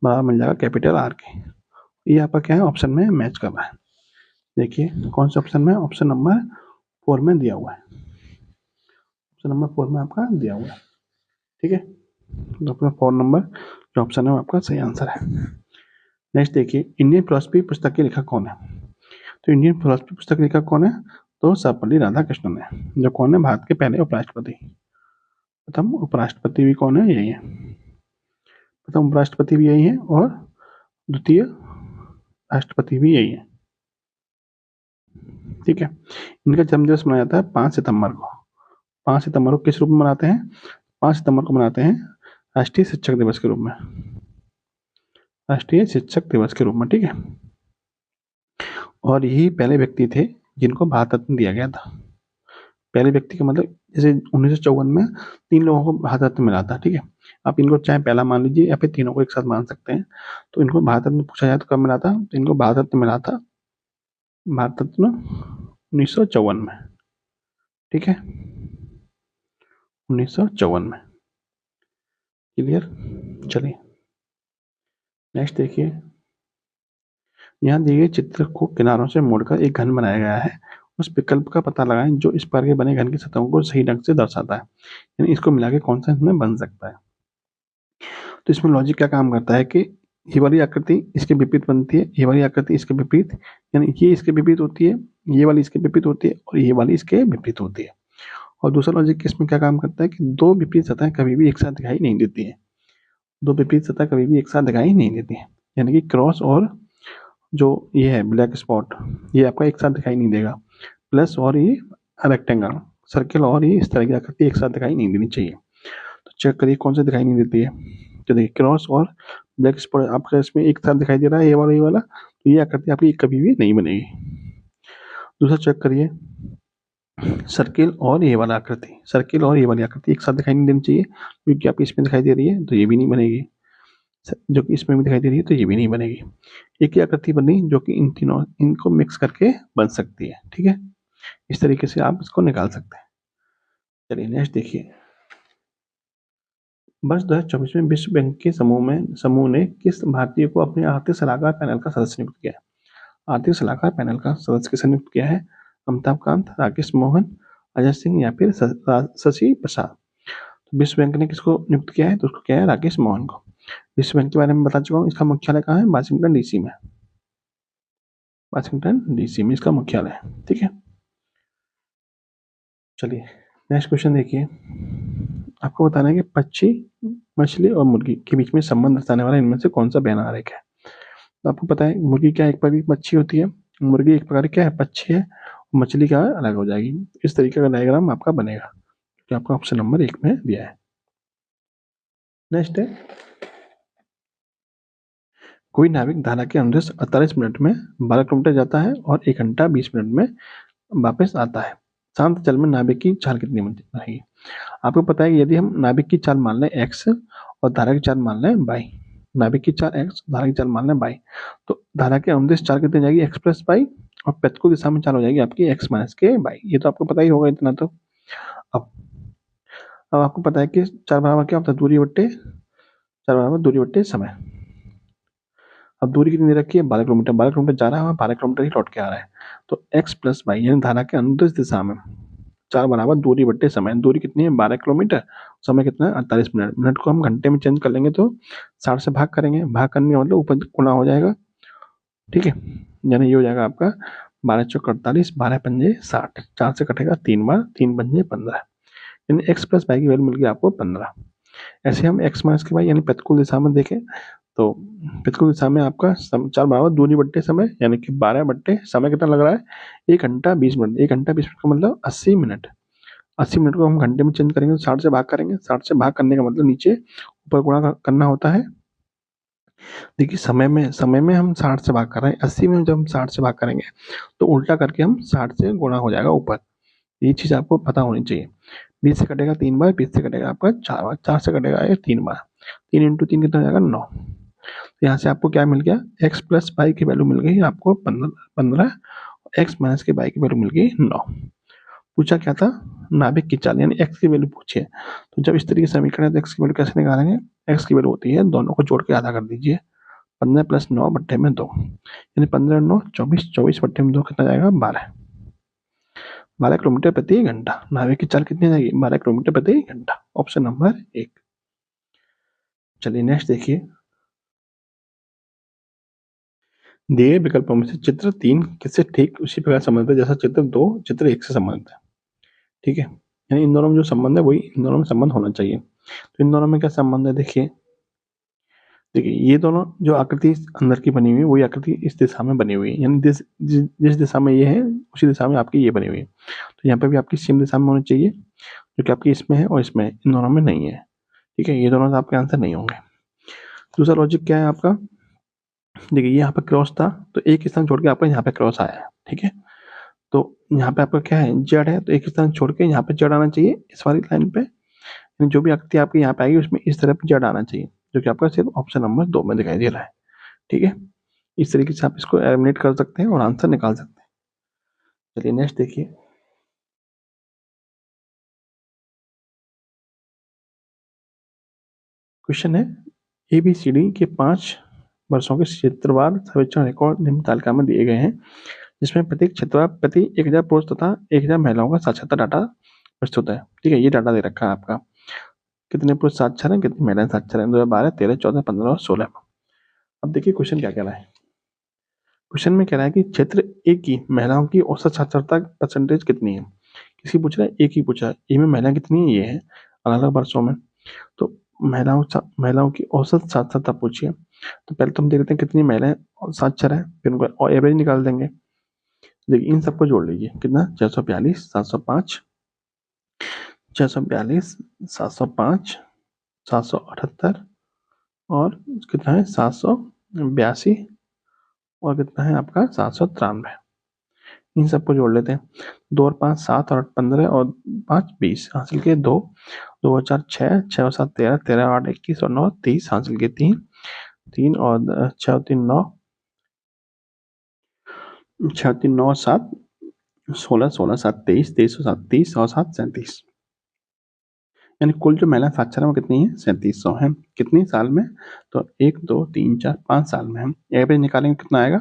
बराबर मिल जाएगा कैपिटल R के। ये आपका क्या है, ऑप्शन में मैच कर रहा है। देखिए कौन से ऑप्शन में, ऑप्शन नंबर 4 में दिया हुआ है, ऑप्शन नंबर 4 में आपका दिया हुआ है। ठीक है, तो अपना 4 नंबर जो ऑप्शन है वो आपका सही आंसर है। नेक्स्ट देखिए, इंडियन फिलोसफी पुस्तक के लेखक कौन है। तो इंडियन फिलोसफी पुस्तक के लेखक कौन है, तो सर्वपल्ली राधाकृष्णन है, जो कौन है, भारत के पहले उपराष्ट्रपति। प्रथम उपराष्ट्रपति भी कौन है, यही है, प्रथम उपराष्ट्रपति भी यही है, और द्वितीय राष्ट्रपति भी यही है। ठीक है, इनका जन्मदिवस मनाया जाता है 5 सितंबर को। 5 सितंबर को किस रूप में मनाते हैं, 5 सितंबर को मनाते हैं राष्ट्रीय शिक्षक दिवस के रूप में, राष्ट्रीय शिक्षक दिवस के रूप में। ठीक है, और यही पहले व्यक्ति थे जिनको भारत रत्न दिया गया था। पहले व्यक्ति का मतलब जैसे 1954 में 3 लोगों को भारत रत्न मिला था। ठीक है, आप इनको चाहे पहला मान लीजिए या फिर तीनों को एक साथ मान सकते हैं। तो इनको भारत रत्न पूछा जाए तो कब मिला था, तो इनको भारत रत्न मिला था, भारत रत्न 1954 में। ठीक है, 1954 में। क्लियर। चलिए नेक्स्ट देखिए, यहाँ दिए गए चित्र को किनारों से मोड़कर एक घन बनाया गया है उस विकल्प का पता लगाएं जो इस प्रकार के बने घन की सतहों को सही ढंग से दर्शाता है, यानी इसको मिला के कौन सा इसमें बन सकता है। तो इसमें लॉजिक क्या काम करता है कि ये वाली आकृति इसके विपरीत बनती है, ये वाली आकृति इसके विपरीत, यानी ये इसके विपरीत होती है, ये वाली इसके विपरीत होती है और ये वाली इसके विपरीत होती है। और दूसरा लॉजिक इसमें क्या काम करता है कि दो विपरीत सतहें कभी भी एक साथ दिखाई नहीं देती है, दो विपरीत सतह कभी भी एक साथ दिखाई नहीं देती है, यानी कि क्रॉस और जो ये है ब्लैक स्पॉट ये आपका एक साथ दिखाई नहीं देगा, प्लस और ये रेक्टेंगल सर्किल और ये इस तरह की आकृति एक साथ दिखाई नहीं देनी चाहिए। तो चेक करिए कौन सा दिखाई नहीं देती है। तो देखिए क्रॉस और ब्लैक स्पॉट आपका इसमें एक साथ दिखाई दे रहा है, ये वाला, तो ये आकृति आपकी कभी भी नहीं बनेगी। दूसरा चेक करिए सर्किल और ये वाला आकृति, सर्किल और ये वाली आकृति एक साथ दिखाई नहीं देनी चाहिए, क्योंकि आपकी इसमें दिखाई दे रही है तो ये भी नहीं बनेगी, जो कि इसमें भी दिखाई दे रही है तो ये भी नहीं बनेगी। एक ही आकृति बनी जो कि इन तीनों इनको मिक्स करके बन सकती है। ठीक है, इस तरीके से आप इसको निकाल सकते हैं। चलिए नेक्स्ट देखिए, वर्ष 2024 में विश्व बैंक के समूह ने किस भारतीय को अपने आर्थिक सलाहकार पैनल का सदस्य नियुक्त किया है। आर्थिक सलाहकार पैनल का सदस्य किसे नियुक्त किया है? अमिताभ कांत, राकेश मोहन, अजय सिंह या फिर शशि प्रसाद। तो विश्व बैंक ने किसको नियुक्त किया है? तो उसको किया है राकेश मोहन को। विश्व बैंक के बारे में बता चुका हूँ, इसका मुख्यालय कहाँ है? वाशिंगटन डीसी में, वाशिंगटन डीसी में इसका मुख्यालय है। ठीक है, चलिए नेक्स्ट क्वेश्चन देखिए, आपको बताना है कि पक्षी, मछली और मुर्गी के बीच में संबंध दर्शाने वाला इनमें से कौन सा बयान आरेख है। तो आपको पता है मुर्गी क्या एक प्रकार की पक्षी होती है, मुर्गी एक प्रकार क्या है? पक्षी है, मछली क्या है? अलग हो जाएगी। इस तरीके का डायग्राम आपका बनेगा जो आपका ऑप्शन नंबर 1 में दिया है। नेक्स्ट है, कोई नाविक धारा के अनुदेश 48 मिनट में 12 किलोमीटर जाता है और 1 घंटा 20 मिनट में वापस आता है। शांत जल में नाविक की चाल कितनी रहेगी? आपको पता है कि यदि हम नाविक की चाल मान लें x और धारा की चाल मान लें y, नाविक की चाल x, धारा की चाल मान लें y, तो धारा के अनुदेश चाल कितनी जाएगी? x प्लस y, और प्रतिकूल दिशा में चाल हो जाएगी आपकी x माइनस के y। ये तो आपको पता ही होगा इतना तो। अब आपको पता है कि 4 बराबर क्या होता है? दूरी बट्टे 4 बराबर दूरी बट्टे समय। अब दूरी कितनी दे रखी है? 12 किलोमीटर, 12 किलोमीटर जा रहा है, 12 किलोमीटर ही लौट के आ रहा है, तो x प्लस y यानी धारा के अनुदिश दिशा में 4 बराबर दूरी बट्टे समय। दूरी कितनी है? 12 किलोमीटर, समय कितना है? 48 मिनट। मिनट को हम घंटे में चेंज कर लेंगे तो 60 से भाग करेंगे, भाग करने का मतलब ऊपर गुना हो जाएगा। ठीक है, यानी ये हो जाएगा आपका 12 चौक 48, 12 पंजे 60, 4 से कटेगा 3 बार, 3 पंजे 15, यानी x प्लस y की वैल्यू मिल गई आपको 15। ऐसे हम x माइनस के y यानी प्रतिकूल दिशा में देखें तो प्रतिकूल दिशा में आपका 4 बराबर दूरी बट्टे समय, यानी कि 12 बट्टे समय कितना लग रहा है? 1 घंटा 20 मिनट। 1 घंटा 20 मिनट का मतलब 80 मिनट। 80 मिनट को हम घंटे में चेंज करेंगे तो 60 से भाग करेंगे, 60 से भाग करने का मतलब नीचे ऊपर गुणा करना होता है। देखिए समय में हम 60 से भाग कर रहे हैं, 80 में जब हम 60 से भाग करेंगे तो उल्टा करके हम 60 से गुणा हो जाएगा ऊपर। ये चीज़ आपको पता होनी चाहिए। 20 से कटेगा 3 बार, 20 से कटेगा आपका 4 बार, 4 से कटेगा 3 बार, 3 इंटू 3 कितना हो जाएगा? 9। तो यहाँ से आपको क्या मिल गया? x प्लस वाई की वैल्यू मिल गई आपको 15, x माइनस के वाई की वैल्यू मिल गई 9। पूछा क्या था? नाभिक की चाल यानी x की वैल्यू पूछी है। तो जब इस तरीके से समीकरण है तो x की वैल्यू कैसे निकालेंगे? x की वैल्यू होती है, दोनों को जोड़ के आधा कर दीजिए, 15 प्लस 9 बट्टे में 2, यानी 15 9 24, 24 बट्टे में 2 कितना जाएगा? 12, 12 किलोमीटर प्रति घंटा। नाभिक की चाल कितनी जाएगी? 12 किलोमीटर प्रति घंटा, ऑप्शन नंबर 1। चलिए नेक्स्ट देखिए, दिए विकल्पों में से चित्र 3 किससे ठीक उसी प्रकार संबंधित है जैसा चित्र 2 चित्र 1 से संबंधित है। ठीक है, यानी इन दोनों में जो संबंध है वही इन दोनों में संबंध होना चाहिए। तो इन दोनों में क्या संबंध है? देखिए ये दोनों जो आकृति अंदर की बनी हुई है वही आकृति इस दिशा में बनी हुई है, यानी जिस दिशा में ये है उसी दिशा में आपकी ये बनी हुई है। तो यहाँ पे भी आपकी सेम दिशा में होनी चाहिए, जो कि आपकी इसमें है और इसमें, इन दोनों में नहीं है। ठीक है, ये दोनों तो आपके आंसर नहीं होंगे। दूसरा लॉजिक क्या है आपका? देखिए यहाँ पे क्रॉस था तो एक स्थान छोड़ के आपका यहाँ पे क्रॉस आया है। ठीक है, तो यहाँ पे आपका क्या है? जेड है, तो एक स्थान छोड़ के यहाँ पे जेड आना चाहिए इस वाली लाइन पे, जो भी आकृति आपकी यहाँ पे आएगी उसमें इस तरफ जेड आना चाहिए, जो कि आपका सिर्फ ऑप्शन नंबर 2 में दिखाई दे रहा है। ठीक है, इस तरीके से आप इसको एलिमिनेट कर सकते हैं और आंसर निकाल सकते हैं। चलिए नेक्स्ट देखिए, क्वेश्चन है ABCD के 5 वर्षों के क्षेत्रवार सर्वेक्षण रिकॉर्ड निम्न तालिका में दिए गए हैं, जिसमें प्रत्येक क्षेत्र प्रति 1000 पुरुष तथा 1000 महिलाओं का साक्षरता डाटा प्रस्तुत है। ठीक है, ये डाटा दे रखा है आपका, कितने पुरुष साक्षर हैं, कितनी महिलाएं साक्षर हैं 2012, 13, 14, 15 और 16 में। अब देखिए क्वेश्चन क्या कह रहा है। क्वेश्चन में कह रहा है कि क्षेत्र ए की महिलाओं की औसत साक्षरता परसेंटेज कितनी है। किसी पूछ रहा है, एक ही पूछा है, ए में महिलाएं कितनी है, ये है अलग अलग वर्षों में। तो महिलाओं की औसत साक्षरता पूछिए, तो पहले तो हम देखते हैं कितनी महिलाएं साक्षर है, फिर उनको एवरेज निकाल देंगे। देखिए इन सबको जोड़ लीजिए, कितना 642, 705, 642, 705, 778 और कितना है 782 और कितना है आपका 793। इन सबको जोड़ लेते हैं, 2 और 5 7 और 8 15 और 5 20 हासिल के 2, 2 और 4 6, 6 और 7 13, 13 और 8 21 और 9 30 हासिल के 3, 3 और 6 और 3 9, 6 और 3 9 और 7 16, 16 7 23, 23 और 7 30 और 7 37। यानी कुल जो महिला साक्षर है वो कितनी है 3700 है। कितनी साल में, तो 1 2 3 4 5 साल में। हम एवरेज निकालेंगे कितना आएगा,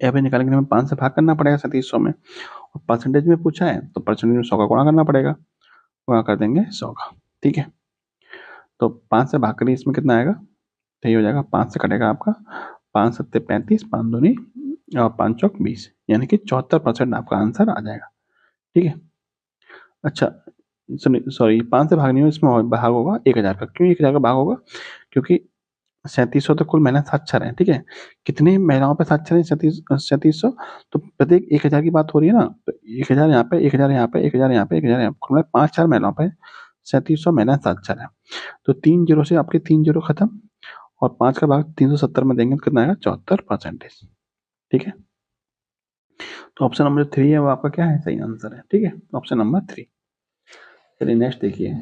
एवरेज निकालने के लिए हमें 5 से भाग करना पड़ेगा 3700 में, और परसेंटेज में पूछा है तो परसेंटेज में 100 का गुणा करना पड़ेगा, गुणा कर देंगे 100 का। ठीक है, तो 5 से भाग करिए, इसमें कितना आएगा, तो ये हो जाएगा 5 से कटेगा आपका 5 सत्ते 35, 5 दूनी और 5 चौक 20, यानी कि 74% आपका आंसर आ जाएगा। ठीक है, अच्छा सॉरी 5 से भाग नहीं हो, इसमें भाग होगा 1000 का। क्यों 1000 का भाग होगा, क्योंकि 3700 तो कुल महिला साक्षर है। ठीक है, कितनी महिलाओं पे साक्षर है 3700, तो प्रत्येक 1000 की बात हो रही है ना, तो 1000 यहाँ पे, 1000 यहाँ पे, 1000 यहाँ पे, 1000 यहाँ पे, कुल 5-4 महिलाओं पे 3700 महिला साक्षर है। तो 3 जीरो से आपके 3 जीरो खत्म, और 5 का भाग 370 में देंगे तो कितना आएगा 74%। ठीक है, तो ऑप्शन नंबर 3 है वो आपका क्या है, सही आंसर है। ठीक है, ऑप्शन नंबर 3। चलिए नेक्स्ट देखिए,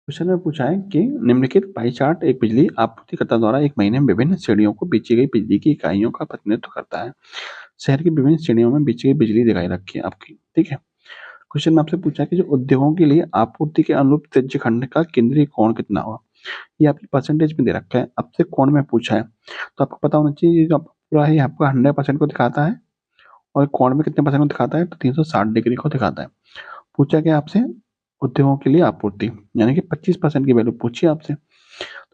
क्वेश्चन में पूछा है कि निम्नलिखित पाई चार्ट एक बिजली आपूर्तिकर्ता द्वारा एक महीने में विभिन्न श्रेणियों को बेची गई बिजली की इकाइयों का प्रतिनिधित्व करता है। शहर की विभिन्न श्रेणियों में बेची गई बिजली दिखाई रखी है आपकी। ठीक है, क्वेश्चन में आपसे पूछा है कि जो उद्योगों के लिए आपूर्ति के अनुरूप त्रिज्य खंड का केंद्रीय कोण कितना हुआ। ये आपकी परसेंटेज में दे रखा है, आपसे कोण में पूछा है, तो आपको पता होना चाहिए जो पूरा है आपका 100% को दिखाता है, और कोण में कितने परसेंट को दिखाता है, तो 360 डिग्री को दिखाता है। पूछा क्या आपसे, उद्योगों के लिए आपूर्ति, यानी कि 25% की वैल्यू पूछी आपसे।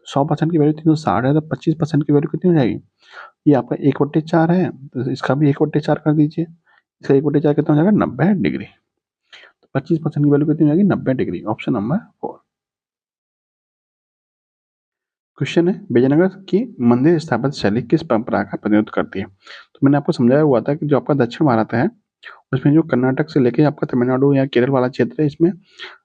100% की वैल्यू 360 है, तो 25% की वैल्यू कितनी हो जाएगी, ये आपका 1/4 है, तो इसका भी 1/4 कर दीजिए। इसका 1/4 कितना हो जाएगा 90 डिग्री। तो 25% की वैल्यू कितनी हो जाएगी 90 डिग्री। Option number 4। क्वेश्चन है, विजयनगर की मंदिर स्थापत्य शैली किस परंपरा का प्रतिनिधित्व करती है। तो मैंने आपको समझाया हुआ था कि जो आपका दक्षिण भारत है उसमें जो कर्नाटक से लेके आपका तमिलनाडु या केरल वाला क्षेत्र है, इसमें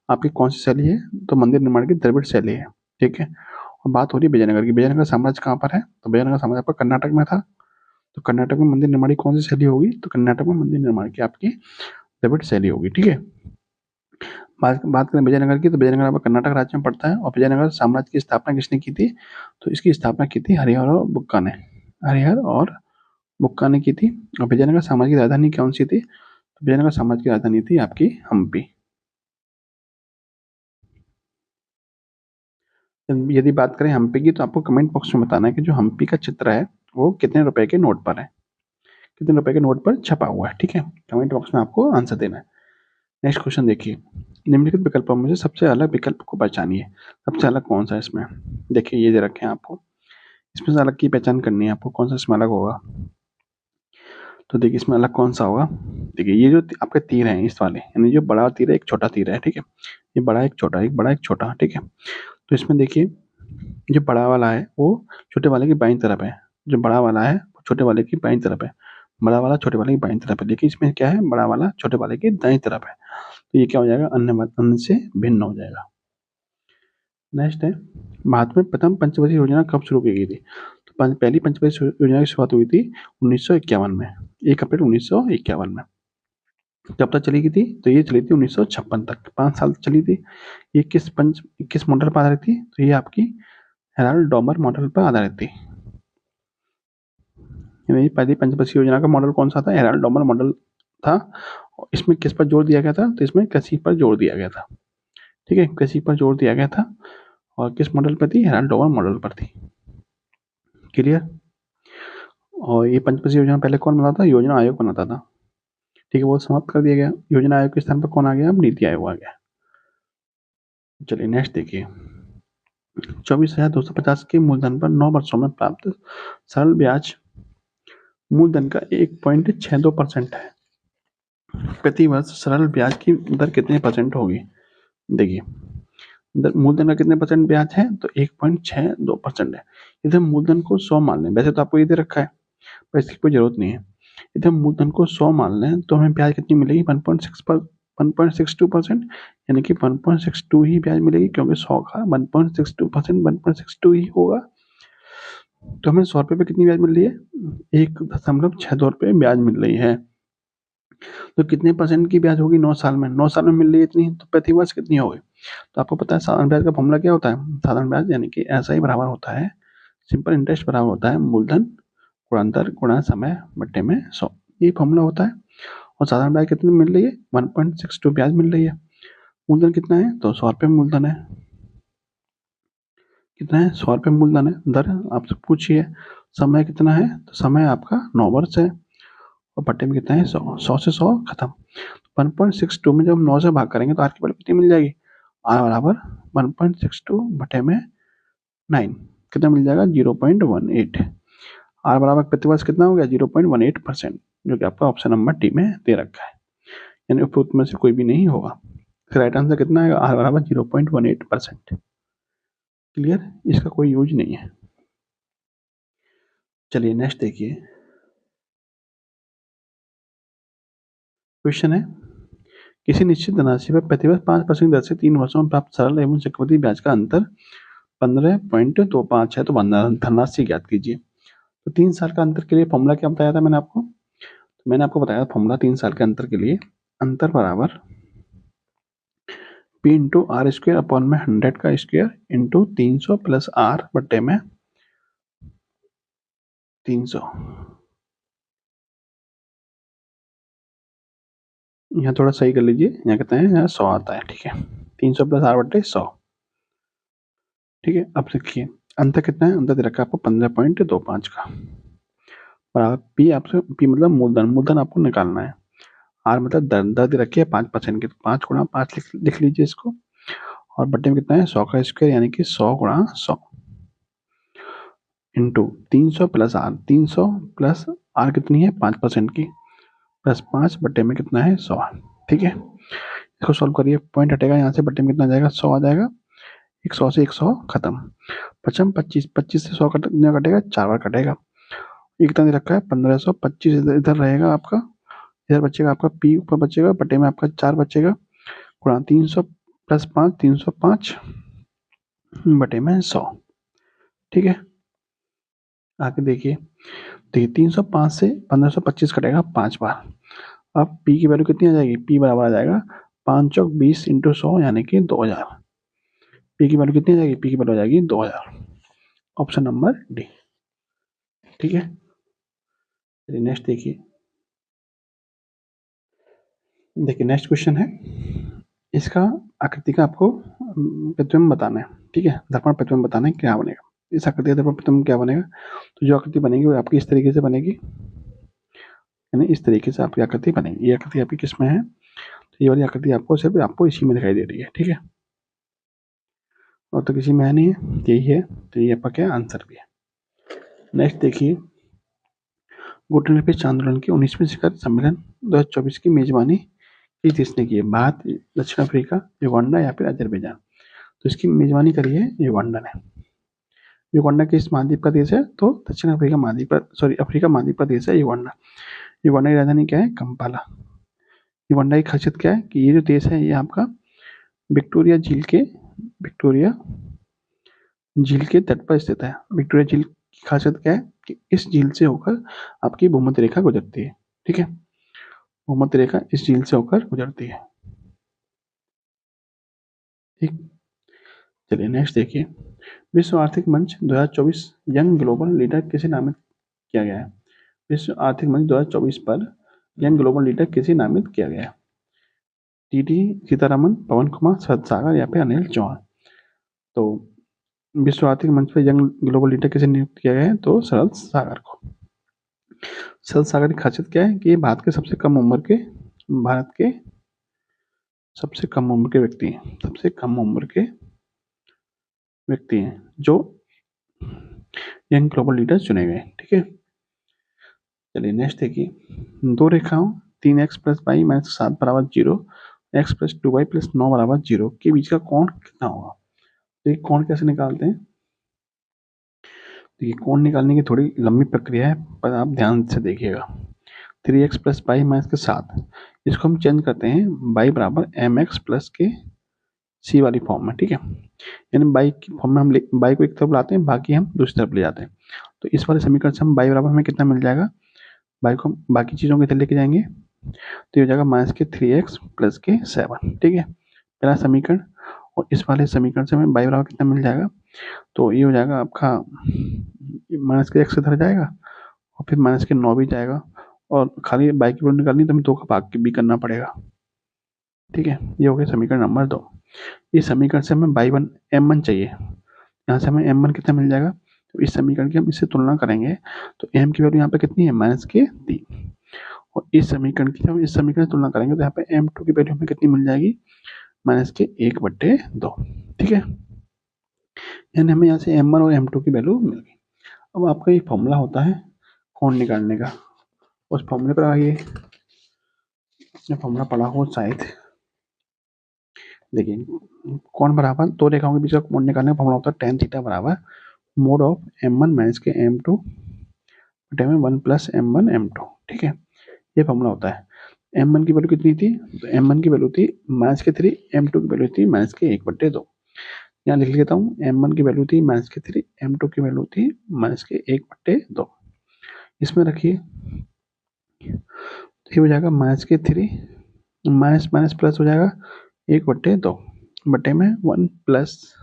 आपकी कौन सी शैली है, तो मंदिर निर्माण की द्रविड़ शैली है। ठीक है, और बात हो रही है विजयनगर की। विजयनगर साम्राज्य कहाँ पर है, तो विजयनगर साम्राज्य आपका कर्नाटक में था। तो कर्नाटक में मंदिर निर्माण की कौन सी शैली होगी, तो कर्नाटक में मंदिर निर्माण की आपकी द्रविड़ शैली होगी। ठीक है, बात करें विजयनगर की, तो विजयनगर आपका कर्नाटक राज्य में पड़ता है, और विजयनगर साम्राज्य की स्थापना किसने की थी, तो इसकी स्थापना की थी हरिहर और बुक्का ने। हरिहर और बुक्का ने की थी। और विजयनगर साम्राज्य की राजधानी कौन सी थी, तो विजयनगर साम्राज्य की राजधानी थी आपकी हम्पी। यदि बात करें हम्पी की, तो आपको कमेंट बॉक्स में बताना है कि जो हम्पी का चित्र है वो कितने रुपए के नोट पर है, कितने रुपए के नोट पर छपा हुआ है। ठीक है, कमेंट बॉक्स में आपको आंसर देना है। नेक्स्ट क्वेश्चन देखिए, निम्नलिखित विकल्पों में से सबसे अलग विकल्प को पहचानिए। सबसे अलग कौन सा है इसमें, देखिए ये दे रखे हैं आपको, इसमें से अलग की पहचान करनी है आपको, कौन सा इसमें अलग होगा। तो देखिए इसमें अलग कौन सा होगा, देखिए ये जो आपके तीर हैं इस वाले, यानी जो बड़ा तीर है एक छोटा तीर है। ठीक है, ये बड़ा एक छोटा, एक बड़ा एक छोटा। ठीक है, तो इसमें देखिए जो बड़ा वाला है वो छोटे वाले की बाईं तरफ है, जो बड़ा वाला है वो छोटे वाले की बाईं तरफ है, बड़ा वाला छोटे वाले की बाईं तरफ है। लेकिन इसमें क्या है, बड़ा वाला छोटे वाले की दाईं तरफ है, तो ये क्या हो जाएगा, अन्य से भिन्न हो जाएगा। नेक्स्ट है, भारत में प्रथम पंचवर्षीय योजना कब शुरू की गई थी। तो पहली पंचवर्षीय योजना की शुरुआत हुई थी 1951 में, 1 अप्रैल 1951 में। कब तक चली गई थी, तो ये चली थी 1956 तक, 5 साल चली थी। ये किस मॉडल पर आधारित थी, तो ये आपकी हेराल्ड डॉमर मॉडल पर आधारित थी। यानी पहली पंचवर्षीय योजना का मॉडल कौन सा था, हेराल्ड डॉमर मॉडल था। इसमें किस पर जोर दिया गया था, तो इसमें कृषि पर जोर दिया गया था। ठीक है, कृषि पर जोर दिया गया था, और किस मॉडल पर थी, हेराल्ड डॉमर मॉडल पर थी। क्लियर। और ये पंचवर्षीय योजना पहले कौन बनाता था? योजना आयोग बनाता था। ठीक है, वो समाप्त कर दिया गया। योजना आयोग के स्थान पर कौन आ गया? अब नीति आयोग आ गया। चलिए नेक्स्ट देखिए, 24,250 के मूलधन पर 9 वर्षों में प्राप्त सरल ब्याज मूलधन का 1.62% है। प्रति वर्ष सरल ब्याज की दर कितने परसेंट होगी? देखिए, मूलधन का कितने परसेंट ब्याज है? तो 1.62% है। यदि हम मूलधन को 100 मान लें, वैसे तो आपको ये दे रखा है पर इसकी कोई जरूरत नहीं है। यदि हम मूलधन को 100 मान लें तो हमें ब्याज कितनी मिलेगी? 1.62%, यानी कि 1.62 ही ब्याज मिलेगी, क्योंकि 100 का 1.62% 1.62 ही होगा। तो हमें 100 रुपये पे कितनी ब्याज मिल रही है? 1.62 ब्याज मिल रही है। तो कितने परसेंट की ब्याज होगी? 9 साल में। 9 साल में मिल रही है इतनी, तो प्रति वर्ष कितनी होगी? तो आपको पता है साधारण ब्याज का फॉर्मूला क्या होता है? साधारण ब्याज यानी कि ऐसा ही बराबर होता है, सिंपल इंटरेस्ट बराबर होता है मूलधन गुणांतर गुणा समय बट्टे में 100। ये फॉर्मूला होता है। और साधारण ब्याज कितनी मिल रही है? 1.62 ब्याज मिल रही है। मूलधन कितना है? तो 100 रुपये मूलधन है। कितना है? 100 रुपये मूलधन है। दर आपसे पूछिए। समय कितना है? तो समय आपका 9 वर्ष है। और बट्टे में कितना है? 100। 100 से 100 खत्म। 1.62 में जब हम 9 से भाग करेंगे तो आर की वैल्यू कितनी मिल जाएगी? आर बराबर 1.62 बटे में 9 कितना मिल जाएगा? 0.18। आर बराबर प्रतिवर्ष कितना हो गया? 0.18%, जो कि आपका ऑप्शन नंबर टी में दे रखा है, यानी उपरोक्त में से कोई भी नहीं होगा। फिर राइट आंसर कितना आएगा? आर बराबर 0.18%। क्लियर? इसका कोई यूज नहीं है। चलिए नेक्स्ट देखिए, क्वेश्चन है, किसी निश्चित धनराशि पर प्रतिवर्ष 5% दर से 3 वर्षों में प्राप्त सरल एवं चक्रवृद्धि ब्याज का अंतर 15.25 है। तो धनराशि ज्ञात कीजिए। तो 3 साल का अंतर के लिए फॉर्मूला क्या बताया था मैंने आपको? तो मैंने आपको बताया फॉर्मूला 3 साल के अंतर के लिए, अंतर बराबर P into R square upon में 100 का स्क्वेयर इंटू 300 प्लस आर बट्टे में 300। यहाँ थोड़ा सही कर लीजिए, यहाँ कहते हैं यहाँ 100 आता है। ठीक है, 300 प्लस आर बट्टे 100। ठीक है, अब देखिए अंतर कितना है? अंतर दे रखा है आपको 15.25 का। बराबर पी, आपसे पी मतलब मूलधन, मूलधन आपको निकालना है। आर मतलब दर, दर दे रखी है 5% की, तो 5 गुणा 5 लिख लीजिए इसको। और बट्टे में कितना है? 100 का स्क्वायर, यानी कि 100 गुणा 100 into 300 plus R, 300 plus R कितनी है? 5% की, प्लस 5 बट्टे में कितना है? 100। ठीक है, इसको सॉल्व करिए, पॉइंट हटेगा यहाँ से, बट्टे में कितना आ जाएगा? 100 आ जाएगा। 100 से 100 खत्म। 25 25 25 से 100 कितना कटेगा? 4 बार कटेगा। ये कितना दे रखा है? 1525 इधर रहेगा आपका, इधर बचेगा आपका पी, ऊपर बचेगा, बटे में आपका 4 बचेगा, गुणा 300 प्लस 5, 305 बटे में 100। ठीक है, आगे देखिए, 305 से 1525 कटेगा 5 बार। अब पी की वैल्यू कितनी आ जाएगी? पी बराबर आ जाएगा 5 चौक 20 इंटू 100, यानी कि 2000। पी की वैल्यू कितनी आ जाएगी? पी की वैल्यू आ जाएगी 2000। Option number D. ठीक है, चलिए नेक्स्ट देखिए, नेक्स्ट क्वेश्चन है, इसका आकृति का आपको प्रतिबिंब बताना है। ठीक है, दर्पण प्रतिबिंब बताना है क्या बनेगा। इस आकृति का दर्पण प्रतिबिंब क्या बनेगा? तो जो आकृति बनेगी वो आपकी इस तरीके से बनेगी, यानी इस तरीके से आपकी आकृति बनेगी। ये आकृति आपकी किस में है? तो ये वाली आकृति आपको सिर्फ आपको इसी में दिखाई दे रही है। ठीक है, और तो किसी में है नहीं है, यही है। तो ये आपका क्या आंसर भी है। नेक्स्ट देखिए, गुटनिरपेक्ष आंदोलन के 19वें शिखर सम्मेलन 2024 की मेजबानी किस देश ने की है? भारत, दक्षिण अफ्रीका, युगांडा या फिर अजरबैजान? तो इसकी मेजबानी करी है युगांडा ने। युगांडा किस महाद्वीप का देश है? तो दक्षिण अफ्रीका महाद्वीप का, सॉरी अफ्रीका महाद्वीप का देश है युगांडा। युगांडा की राजधानी क्या है? कंपाला। युगांडा की खासियत क्या है? कि ये जो देश है ये आपका विक्टोरिया झील के तट पर स्थित है। विक्टोरिया झील की खासियत क्या है? कि इस झील से होकर आपकी भूमध्य रेखा गुजरती है। ठीक है, भूमध्य रेखा इस झील से होकर गुजरती है। ठीक, चलिए नेक्स्ट देखिए, विश्व आर्थिक मंच 2024 यंग ग्लोबल लीडर किसे नामित किया गया है? विश्व आर्थिक मंच 2024 पर यंग ग्लोबल लीडर किसे नामित किया गया है? टीटी सीतारामन, पवन कुमार, शरद सागर या फिर अनिल चौहान? तो विश्व आर्थिक मंच पर यंग ग्लोबल लीडर किसे नियुक्त किया गया है? तो शरद सागर को। सरल सागर की खासियत क्या है कि ये भारत के सबसे कम उम्र के व्यक्ति हैं, सबसे कम उम्र के व्यक्ति हैं जो यंग ग्लोबल लीडर्स चुने गए। ठीक है, चलिए नेक्स्ट देखिए, दो रेखाओं 3x प्लस वाई माइनस 7 बराबर 0, x प्लस 2y प्लस 9 बराबर 0 के बीच का कोण कितना होगा। तो ये कोण कैसे निकालते हैं, तो ये कोण निकालने की थोड़ी लंबी प्रक्रिया है, पर आप ध्यान से देखिएगा। 3x प्लस वाई माइनस के 7, इसको हम चेंज करते हैं y बराबर mx प्लस के सी वाली फॉर्म में। ठीक है, यानी बाई की फॉर्म में हम बाई को एक तरफ लाते हैं, बाकी हम दूसरी तरफ ले जाते हैं। तो इस वाले समीकरण से हम बाई बराबर हमें कितना मिल जाएगा, बाई को हम बाकी चीज़ों के इधर लेके जाएंगे, तो ये हो जाएगा माइनस के 3x प्लस के 7। ठीक है, पहला समीकरण। और इस वाले समीकरण से हमें बाई बराबर कितना मिल जाएगा, तो ये हो जाएगा आपका माइनस के x इधर जाएगा और फिर माइनस के 9 भी जाएगा, और खाली बाई की वैल्यू निकालनी तो हमें 2 का भाग भी करना पड़ेगा। ठीक है, ये हो गया समीकरण नंबर 2। इस समीकरण से हमें बाई वन एम वन चाहिए, यहाँ से हमें एम वन कितना मिल जाएगा, तो इस समीकरण की हम इससे तुलना करेंगे, तो एम की वैल्यू यहाँ पे कितनी है, माइनस के 3। और इस समीकरण की हम इस समीकरण से तुलना करेंगे तो यहाँ पे m2 की वैल्यू हमें कितनी मिल जाएगी, माइनस के 1/2। ठीक है, यानी हमें यहाँ से m1 और m2 की वैल्यू मिल गई। अब आपका ये फॉर्मूला होता है कोण निकालने का, उस फॉर्मूले पर आइए, फॉर्मूला पढ़ा हो शायद, देखिए कोण बराबर दो रेखाओं के बीच का कोण निकालने का फॉर्मूला होता है tan थीटा बराबर मोड ऑफ m1 माइनस के m2 बटे में 1 प्लस m1 m2। ठीक है, ये फॉर्मूला होता है। m1 की वैल्यू कितनी थी, तो m1 की वैल्यू थी माइनस के 3, m2 की वैल्यू थी माइनस के 1/2। यहाँ लिख लेता हूँ, m1 की वैल्यू थी माइनस के 3, m2 की वैल्यू थी माइनस के 1/2। इसमें रखिए, तो ये हो जाएगा माइनस के 3, माइनस माइनस प्लस हो जाएगा 1/2 बटे में 1 प्लस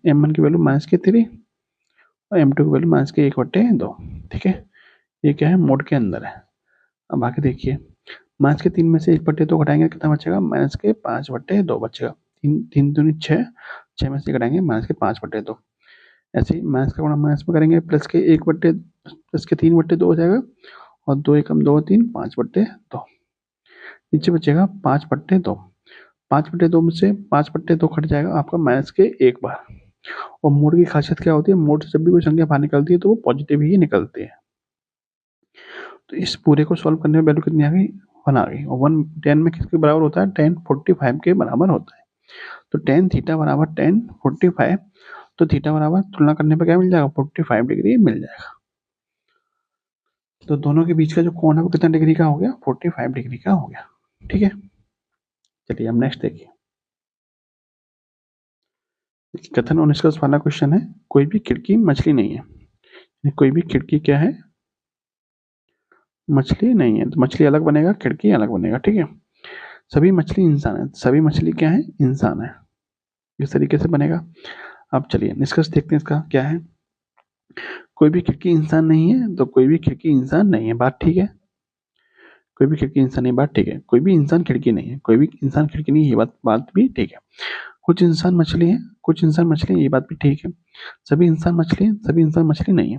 m1 की वैल्यू माइनस के 3 और m2 की वैल्यू माइनस के 1/2। ठीक है, ये क्या है, मोड के अंदर है। अब आगे देखिए, माइनस के 3 में से 1/2 घटाएंगे कितना बचेगा, माइनस के 5/2 बचेगा। 3 दूनी 6, 6 में से घटाएंगे माइनस के 5/2। ऐसे ही माइनस का गुणा माइनस में करेंगे, प्लस के 3/2 हो जाएगा, और 2 एकम 2 3 5/2। नीचे बचेगा 5/2। 5/2 में से 5/2 कट जाएगा आपका माइनस के 1 बार। और मोड की खासियत क्या होती है, मोड से जब भी कोई संख्या बाहर निकलती है तो वो पॉजिटिव ही निकलती है। तो इस पूरे को सॉल्व करने में वैल्यू कितनी आ गई, 1 आ गई। और 1 10 में किसके बराबर होता है, tan 45 के बराबर होता है। तो tan थीटा बराबर tan 45, तो थीटा बराबर तुलना करने पर क्या मिल जाएगा, 45 डिग्री मिल जाएगा। तो दोनों के बीच का जो कोण है वो कितना डिग्री का हो गया, 45 डिग्री का हो गया। ठीक है, चलिए अब नेक्स्ट देखिए, कथन और निष्कर्ष वाला क्वेश्चन है, कोई भी खिड़की मछली नहीं है। कोई भी खिड़की क्या है, मछली नहीं है। तो मछली अलग बनेगा, खिड़की अलग बनेगा। ठीक है, सभी मछली इंसान है, सभी मछली क्या है, इंसान है। इस तरीके से बनेगा। अब चलिए निष्कर्ष देखते हैं इसका क्या है। कोई भी खिड़की इंसान नहीं है, तो कोई भी खिड़की इंसान नहीं है, बात ठीक है। कोई भी खिड़की इंसान नहीं, बात ठीक है। कोई भी इंसान खिड़की नहीं है, कोई भी इंसान खिड़की नहीं है, ये बात भी ठीक है। कुछ इंसान मछली है, कुछ इंसान मछली है, ये बात भी ठीक है। सभी इंसान मछली है, सभी इंसान मछली नहीं है।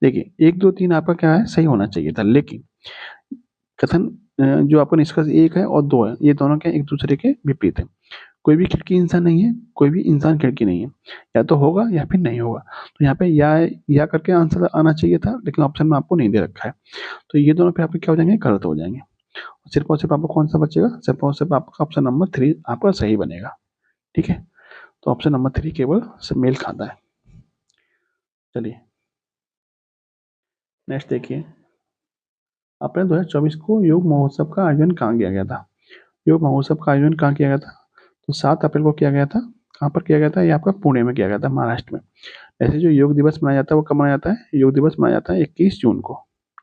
देखिए 1 2 3 आपका क्या है, सही होना चाहिए था, लेकिन कथन जो आपका निष्कर्ष 1 है और 2 है, ये दोनों क्या एक दूसरे के विपरीत है। कोई भी खिड़की इंसान नहीं है, कोई भी इंसान खिड़की नहीं है, या तो होगा या फिर नहीं होगा। तो यहाँ पे या करके आंसर आना चाहिए था, लेकिन ऑप्शन में आपको नहीं दे रखा है। तो ये दोनों पे आपके क्या हो जाएंगे, गलत हो जाएंगे। सिर्फ और सिर्फ आपको कौन सा बचेगा, सिर्फ और सिर्फ आपका ऑप्शन नंबर 3 आपका सही बनेगा। ठीक है, तो ऑप्शन नंबर 3 केवल मेल खाता है। चलिए नेक्स्ट देखिए, अप्रैल 2024 को योग महोत्सव का आयोजन कहाँ किया गया था। योग महोत्सव का आयोजन कहाँ किया गया था, तो 7 अप्रैल को किया गया था। कहाँ पर किया गया था, ये आपका पुणे में किया गया था, महाराष्ट्र में। ऐसे जो योग दिवस मनाया जाता है वो कब मनाया जाता है, योग दिवस मनाया जाता है 21 जून को।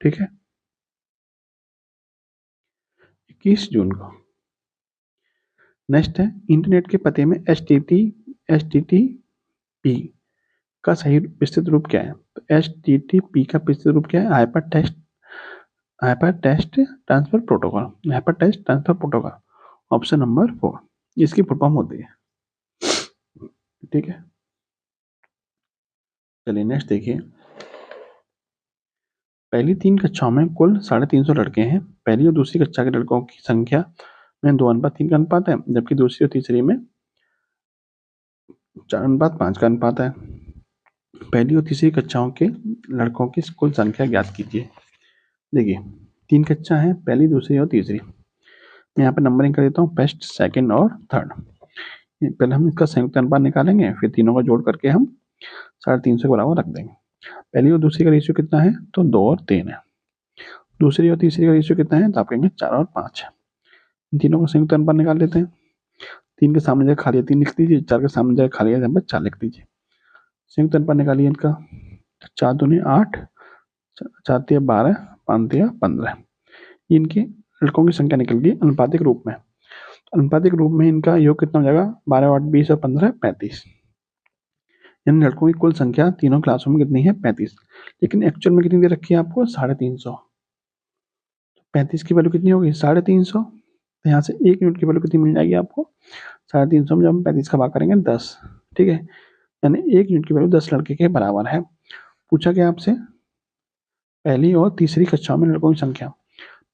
ठीक है, 21 जून को। नेक्स्ट है, इंटरनेट के पते में HTTP का सही विस्तृत रूप क्या है। तो HTTP का विस्तृत रूप क्या है, hyper text transfer protocol, hyper text transfer protocol, option number 4 इसकी फुल फॉर्म होती है। ठीक है, चलिए नेक्स्ट देखिए, पहली 3 कक्षाओं में कुल 350 लड़के हैं। पहली और दूसरी कक्षा के लड़कों की संख्या में 2:3 का अनुपात है, जबकि दूसरी और तीसरी में 4:5 का अनुपात है। पहली और तीसरी कक्षाओं के लड़कों की कुल संख्या ज्ञात कीजिए। देखिए 3 कक्षा है, पहली, दूसरी और तीसरी। मैं यहाँ पे नंबरिंग कर देता हूँ, फर्स्ट, सेकंड और थर्ड। पहले हम इसका संयुक्त अनुपात निकालेंगे, फिर तीनों का जोड़ करके हम 350 के बराबर रख देंगे। पहली और दूसरी का रेशियो कितना है, तो 2 और 3 है। दूसरी और तीसरी का रेशियो कितना है, तो आप कहेंगे 4 और 5 है। इन तीनों का संयुक्त अनुपात निकाल लेते हैं। 3 के सामने जगह खाली है 3 लिख दीजिए, 4 के सामने जगह खाली है 4 लिख दीजिए। संयुक्त अनुपात निकालिए इनका। 4 दूनी 8, 4 तिया 12, 5 तिया 15। इनकी लड़कों की संख्या निकल गई अनुपातिक रूप में। अनुपातिक रूप में इनका योग कितना हो जाएगा, 12, 8, 20 और 15, 35। इन लड़कों की कुल संख्या तीनों क्लासों में कितनी है, 35। लेकिन एक्चुअल में कितनी दे रखी है आपको, 350। 35 की वैल्यू कितनी होगी, 350। तो यहाँ से 1 यूनिट की वैल्यू कितनी मिल जाएगी आपको, 350 में जब हम 35 का भाग करेंगे 10। ठीक है, यानी 1 यूनिट की वैल्यू 10 लड़के के बराबर है। पूछा गया आपसे पहली और तीसरी कक्षाओं में लड़कों की संख्या।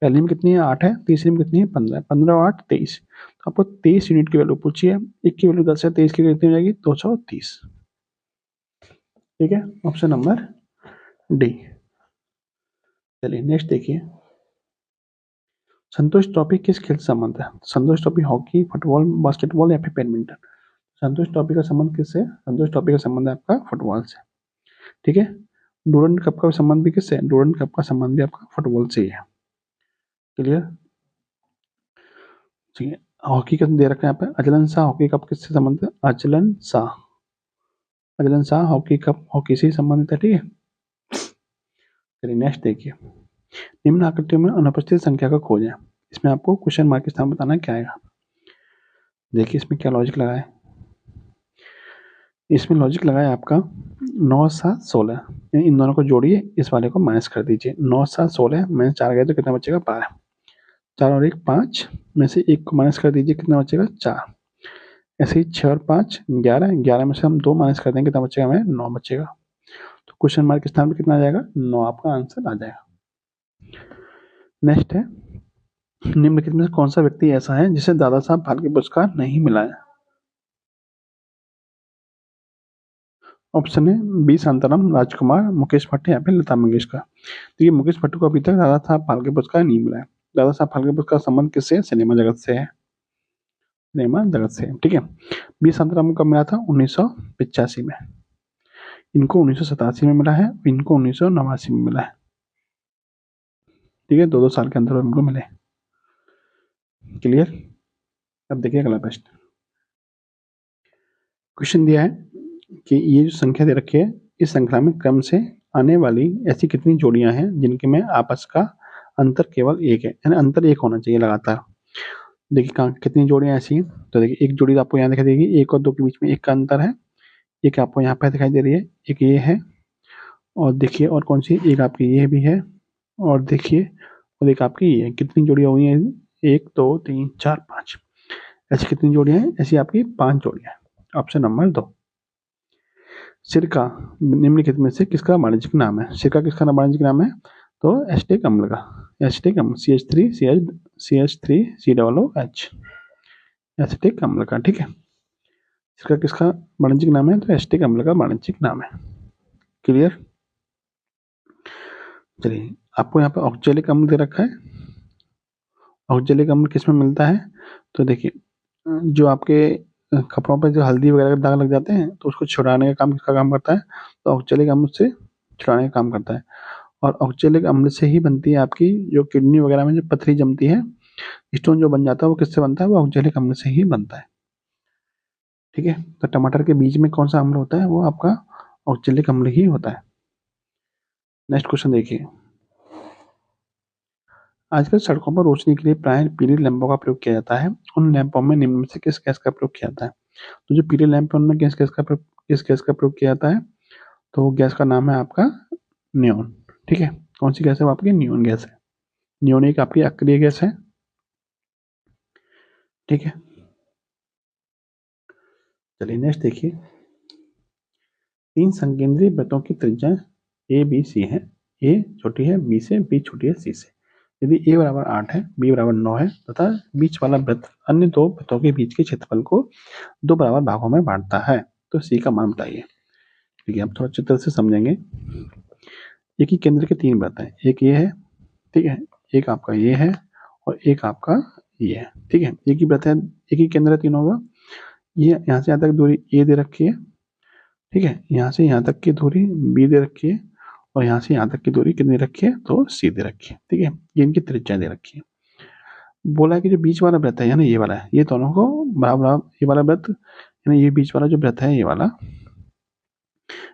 पहली में कितनी है, 8 है, तीसरी में कितनी है, 15 है। 15 और 8, 23। तो आपको 23 यूनिट की वैल्यू पूछी है। 1 की वैल्यू 10 है, 23 की कितनी हो जाएगी, 230। ठीक है, ऑप्शन नंबर डी। चलिए नेक्स्ट देखिए, संतोष ट्रॉफी किस खेल से संबंध है। संतोष ट्रॉफी हॉकी, फुटबॉल, बास्केटबॉल या फिर बैडमिंटन। संतोष ट्रॉफी का संबंध किससे, संतोष ट्रॉफी का संबंध है आपका फुटबॉल से। ठीक है, डूरंड कप का संबंध भी किससे, डूरंड कप का संबंध भी आपका फुटबॉल से ही है। क्लियर। ठीक है, हॉकी का दे रखा है यहाँ पे, अजलन शाह हॉकी कप किससे संबंधित है, Azlan Shah. Azlan Shah hockey cup hockey से ही संबंधित है। ठीक है, चलिए नेक्स्ट देखिए, निम्न आकृतियों में अनुपस्थित संख्या का खोजें। इसमें आपको क्वेश्चन मार्क के स्थान बताना क्या आएगा। देखिए इसमें क्या लॉजिक लगा है, इसमें लॉजिक लगा है आपका 9, 7, 16। इन दोनों को जोड़िए, इस वाले को माइनस कर दीजिए। 9, 7, 16 में 4 गए तो कितना बचेगा, 12। 4 और 1, 5 में से 1 को माइनस कर दीजिए, कितना बचेगा, 4। ऐसे ही 6 और 5, 11। 11 में से हम 2 माइनस कर देंगे, कितना बचेगा हमें, 9 बचेगा। तो क्वेश्चन मार्क के स्थान पर कितना आ जाएगा, 9 आपका आंसर आ जाएगा। नेक्स्ट है, निम्नलिखित में से कौन सा व्यक्ति ऐसा है जिसे दादा साहब फाल्के पुरस्कार नहीं मिला है। ऑप्शन है बी शांताराम, राजकुमार, मुकेश भट्ट या फिर लता मंगेशकर। तो ये मुकेश भट्ट को अभी तक दादा साहब फाल्के पुरस्कार नहीं मिला है। दादा साहब फाल्के पुरस्कार संबंध किससे है, सिनेमा जगत से है। सिनेमा जगत से, ठीक है। बी शांताराम को कब मिला था, 1985 में। इनको 1987 में मिला है, इनको 1989 में मिला है। ठीक है, 2-2 साल के अंदर इनको मिले। क्लियर। अब देखिए अगला प्रश्न, क्वेश्चन दिया है कि ये जो संख्या दे रखी है, इस संख्या में क्रम से आने वाली ऐसी कितनी जोड़ियां हैं जिनके में आपस का अंतर केवल 1 है, यानी अंतर 1 होना चाहिए लगातार। देखिए कहाँ कितनी जोड़ियां ऐसी हैं, तो देखिए एक जोड़ी तो आपको यहाँ दिखाई देगी, 1 और 2 के बीच में 1 का अंतर है। एक आपको यहाँ पे दिखाई दे रही है, एक ये है, और देखिए और कौन सी, एक आपकी ये भी है, और देखिए और एक आपकी ये है। कितनी जोड़ियां हुई हैं, 1, 2, 3, 4, 5। ऐसी कितनी जोड़ियां हैं, ऐसी आपकी 5 जोड़ियां हैं। Option number 2। सिरका निम्नलिखित में से किसका वाणिज्यिक नाम है। सिरका किसका वाणिज्यिक नाम है, तो एस्टेक अम्ल का। एस्टेक अम्ल CH3COOH, एस्टेक अम्ल का। ठीक है, सिरका किसका वाणिज्यिक नाम है, तो एस्टेक अम्ल का वाणिज्यिक नाम है। क्लियर। चलिए आपको यहाँ पर ऑक्जेलिक अम्ल दे रखा है। ऑक्जेलिक अम्ल किस में मिलता है, तो देखिए जो आपके कपड़ों पर जो हल्दी वगैरह के दाग लग जाते हैं, तो उसको छुड़ाने का काम किसका काम करता है, तो ऑक्जेलिक अम्ल से छुड़ाने का काम करता है। और ऑक्जेलिक अम्ल से ही बनती है आपकी जो किडनी वगैरह में जो पथरी जमती है, स्टोन जो बन जाता है, वो किससे बनता है, वो ऑक्जेलिक अम्ल से ही बनता है। ठीक है, तो टमाटर के बीज में कौन सा अम्ल होता है, वो आपका ऑक्जेलिक अम्ल ही होता है। नेक्स्ट क्वेश्चन देखिए, आजकल सड़कों पर रोशनी के लिए प्राय पीले लैंपों का प्रयोग किया जाता है। उन लैंपों में निम्न में से किस गैस का प्रयोग किया जाता है। तो जो पीले लैंप है उनमें किस गैस का प्रयोग किया जाता है, तो गैस का नाम है आपका नियोन। ठीक है, कौन सी गैस है, वो आपकी नियोन गैस है। नियोन एक आपकी अक्रिय गैस है। ठीक है, चलिए नेक्स्ट देखिए, 3 संकेंद्रीय वृत्तों की त्रिज्या ABC है। ए छोटी है बी से, बी छोटी है सी से। यदि ए बराबर 8 है, बी बराबर 9 है तथा बीच वाला वृत्त अन्य दो वृत्तों के बीच के क्षेत्रफल को दो बराबर भागों में बांटता है, तो सी का मान बताइए। ठीक है, अब थोड़ा चित्र से समझेंगे। एक ही केंद्र के तीन वृत्त हैं, एक ये है, ठीक है, एक आपका ये है और एक आपका ये है। ठीक है, एक ही वृत्त है, एक ही केंद्र है तीनों का। ये यहाँ से यहाँ तक दूरी ए दे रखी है, ठीक है, यहाँ से यहाँ तक की दूरी बी दे रखी है और यहाँ से यहाँ तक की दूरी कितनी रखी है, तो सी दे रखी है। ठीक है, ये इनकी त्रिज्या दे रखी है। बोला कि जो बीच वाला वृत्त है, यानी ये वाला है, ये दोनों को बराबर, ये वाला वृत्त यानी ये बीच वाला जो वृत्त है ये वाला,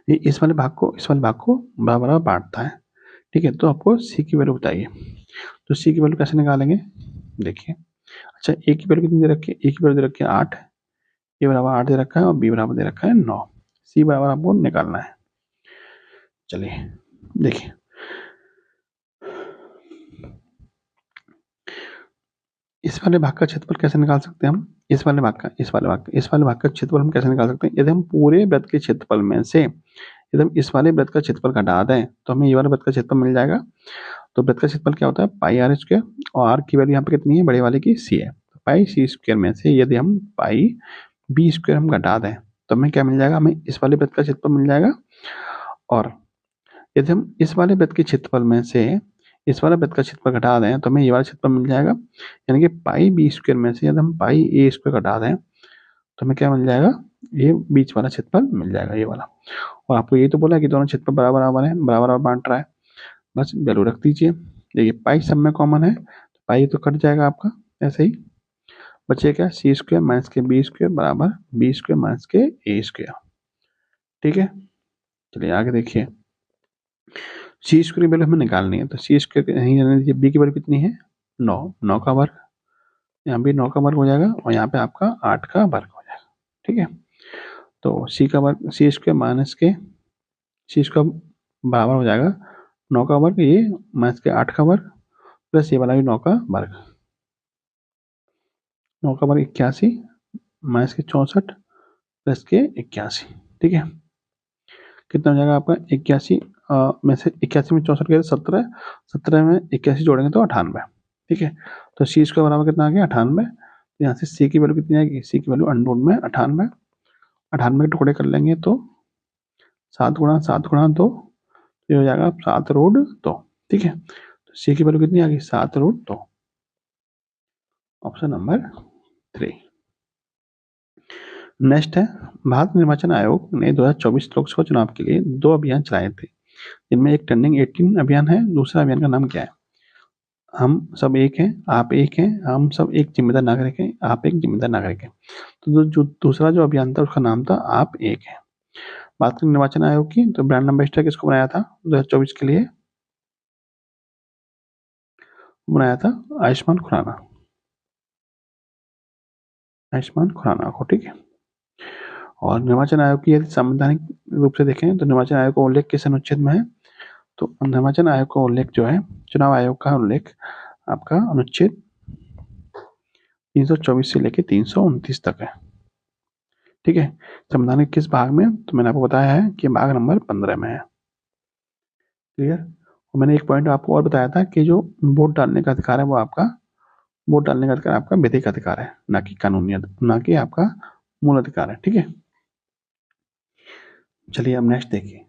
ये इस वाले भाग को बराबर बांटता है। ठीक है, तो आपको सी की वैल्यू बताइए। तो सी की वैल्यू कैसे निकालेंगे, देखिए। अच्छा, ए की वैल्यू कितनी दे रखी है, ए की वैल्यू दे रखी है 8, ए बराबर 8 दे रखा है और बी बराबर दे रखा है 9। सी बराबर आपको निकालना है। चलिए देखिए, इस वाले भाग का क्षेत्रफल कैसे निकाल सकते हैं हम, इस वाले भाग का क्षेत्रफल हम कैसे निकाल सकते हैं। यदि हम पूरे वृत्त के क्षेत्रफल में से यदि हम इस वाले वृत्त का क्षेत्रफल घटा दें तो हमें ये वाला वृत्त का क्षेत्रफल मिल जाएगा। तो वृत्त का क्षेत्रफल क्या होता है, पाई आर स्क्वायर, और आर की वैल्यू यहाँ पे कितनी है, बड़े वाले की सी है। तो पाई सी स्क्वायर में से यदि हम पाई बी स्क्वायर हम घटा दें तो हमें क्या मिल जाएगा, हमें इस वाले वृत्त का क्षेत्रफल मिल जाएगा। और यदि हम इस वाले वृत्त के क्षेत्रफल में से इस वाला वृत्त का क्षेत्रफल घटा दें तो हमें ये वाला क्षेत्रफल मिल जाएगा। यानी कि पाई बी स्क्वायर में से यदि हम पाई ए स्क्वायर घटा दें तो हमें क्या मिल जाएगा, ये बीच वाला क्षेत्रफल मिल जाएगा, ये वाला। और आपको ये तो बोला है कि दोनों क्षेत्रफल बराबर बराबर है, बराबर बांट रहा है, बस वैल्यू रख दीजिए। देखिए पाई सब में कॉमन है, पाई तो कट जाएगा आपका, ऐसे ही बचे क्या, सी स्क्वायर माइनस के बी स्क्वायर बराबर बी स्क्वायर माइनस के ए स्क्वायर। ठीक है, चलिए आगे देखिए। सी स्क्वायर की वैल्यू हमें निकालनी है, तो सी स्क्वायर बी की वैल्यू कितनी है, 9, 9 का वर्ग, यहाँ भी 9 का वर्ग हो जाएगा और यहाँ पे आपका 8 का वर्ग हो जाएगा। ठीक है, तो सी का वर्ग, सी स्क्वायर माइनस के सी स्क्वायर बराबर हो जाएगा 9 का वर्ग, ये माइनस के 8 का वर्ग प्लस ये वाला भी 9 का वर्ग, 9 का वर्ग 81 माइनस के 64 प्लस के 81। ठीक है, कितना हो जाएगा आपका 81 में से 81 में 64 के 17, 17 में 81 जोड़ेंगे तो 98। ठीक है, तो सी स्क्वायर बराबर कितना आ गया 98। तो यहाँ से सी की वैल्यू कितनी आएगी, सी की वैल्यू अंडर में 98, 98 के टुकड़े कर लेंगे तो 7 गुणा 7 गुणा 2, ये हो जाएगा 7 रूट 2। ठीक है, तो सी की वैल्यू कितनी आ गई, 7 रूट 2, ऑप्शन नंबर 3। नेक्स्ट है, भारत निर्वाचन आयोग ने 2024 लोकसभा चुनाव के लिए 2 अभियान चलाए थे, जिनमें एक टर्निंग 18 अभियान है, दूसरा अभियान का नाम क्या है। हम सब एक हैं, आप एक हैं, हम सब एक जिम्मेदार नागरिक हैं, आप एक जिम्मेदार नागरिक हैं। तो जो दूसरा जो अभियान था उसका नाम था आप एक हैं। बात करें निर्वाचन आयोग की, तो ब्रांड एम्बेसडर किसको बनाया था 2024 के लिए, बनाया था आयुष्मान खुराना, आयुष्मान खुराना को। ठीक है, और निर्वाचन आयोग की यदि संवैधानिक रूप से देखें तो निर्वाचन आयोग का उल्लेख किस अनुच्छेद में है, तो निर्वाचन आयोग का उल्लेख जो है, चुनाव आयोग का उल्लेख आपका अनुच्छेद 324 से लेकर 329 तक है। ठीक है, संवैधानिक किस भाग में, तो मैंने आपको बताया है कि भाग नंबर 15 में है। क्लियर, और मैंने एक पॉइंट आपको और बताया था कि जो वोट डालने का अधिकार है वो आपका, वोट डालने का अधिकार आपका विधिक अधिकार है, ना कि कानूनी, ना कि आपका मूल अधिकार है। ठीक है, चलिए अब नेक्स्ट देखिए।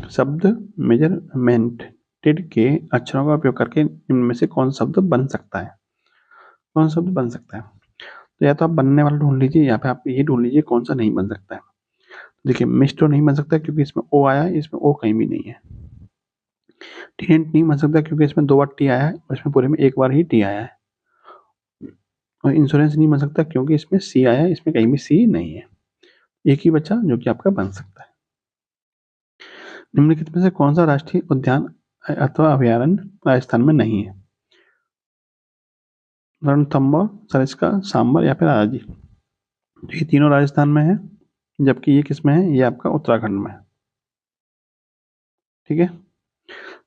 शब्द मेजरमेंटेड के अक्षरों का उपयोग करके इनमें से कौन शब्द बन सकता है, कौन शब्द बन सकता है। तो या तो आप बनने वाला ढूंढ लीजिए, या फिर आप ये ढूंढ लीजिए कौन सा नहीं बन सकता है। देखिए मिस्टर नहीं बन सकता क्योंकि इसमें ओ आया है, इसमें ओ कहीं भी नहीं है। टीनेंट नहीं बन सकता क्योंकि इसमें 2 बार टी आया है, इसमें पूरे में 1 बार ही टी आया है। और इंश्योरेंस नहीं बन सकता क्योंकि इसमें सी आया है, इसमें कहीं भी सी नहीं है। एक ही बचा जो कि आपका बन सकता है। निम्नलिखित में से कौन सा राष्ट्रीय उद्यान अथवा अभयारण्य राजस्थान में नहीं है, रणथंभौर, सरिस्का, सांबर या फिर राजाजी। तो ये तीनों राजस्थान में है, जबकि ये किस में है, ये आपका उत्तराखंड में है। ठीक है,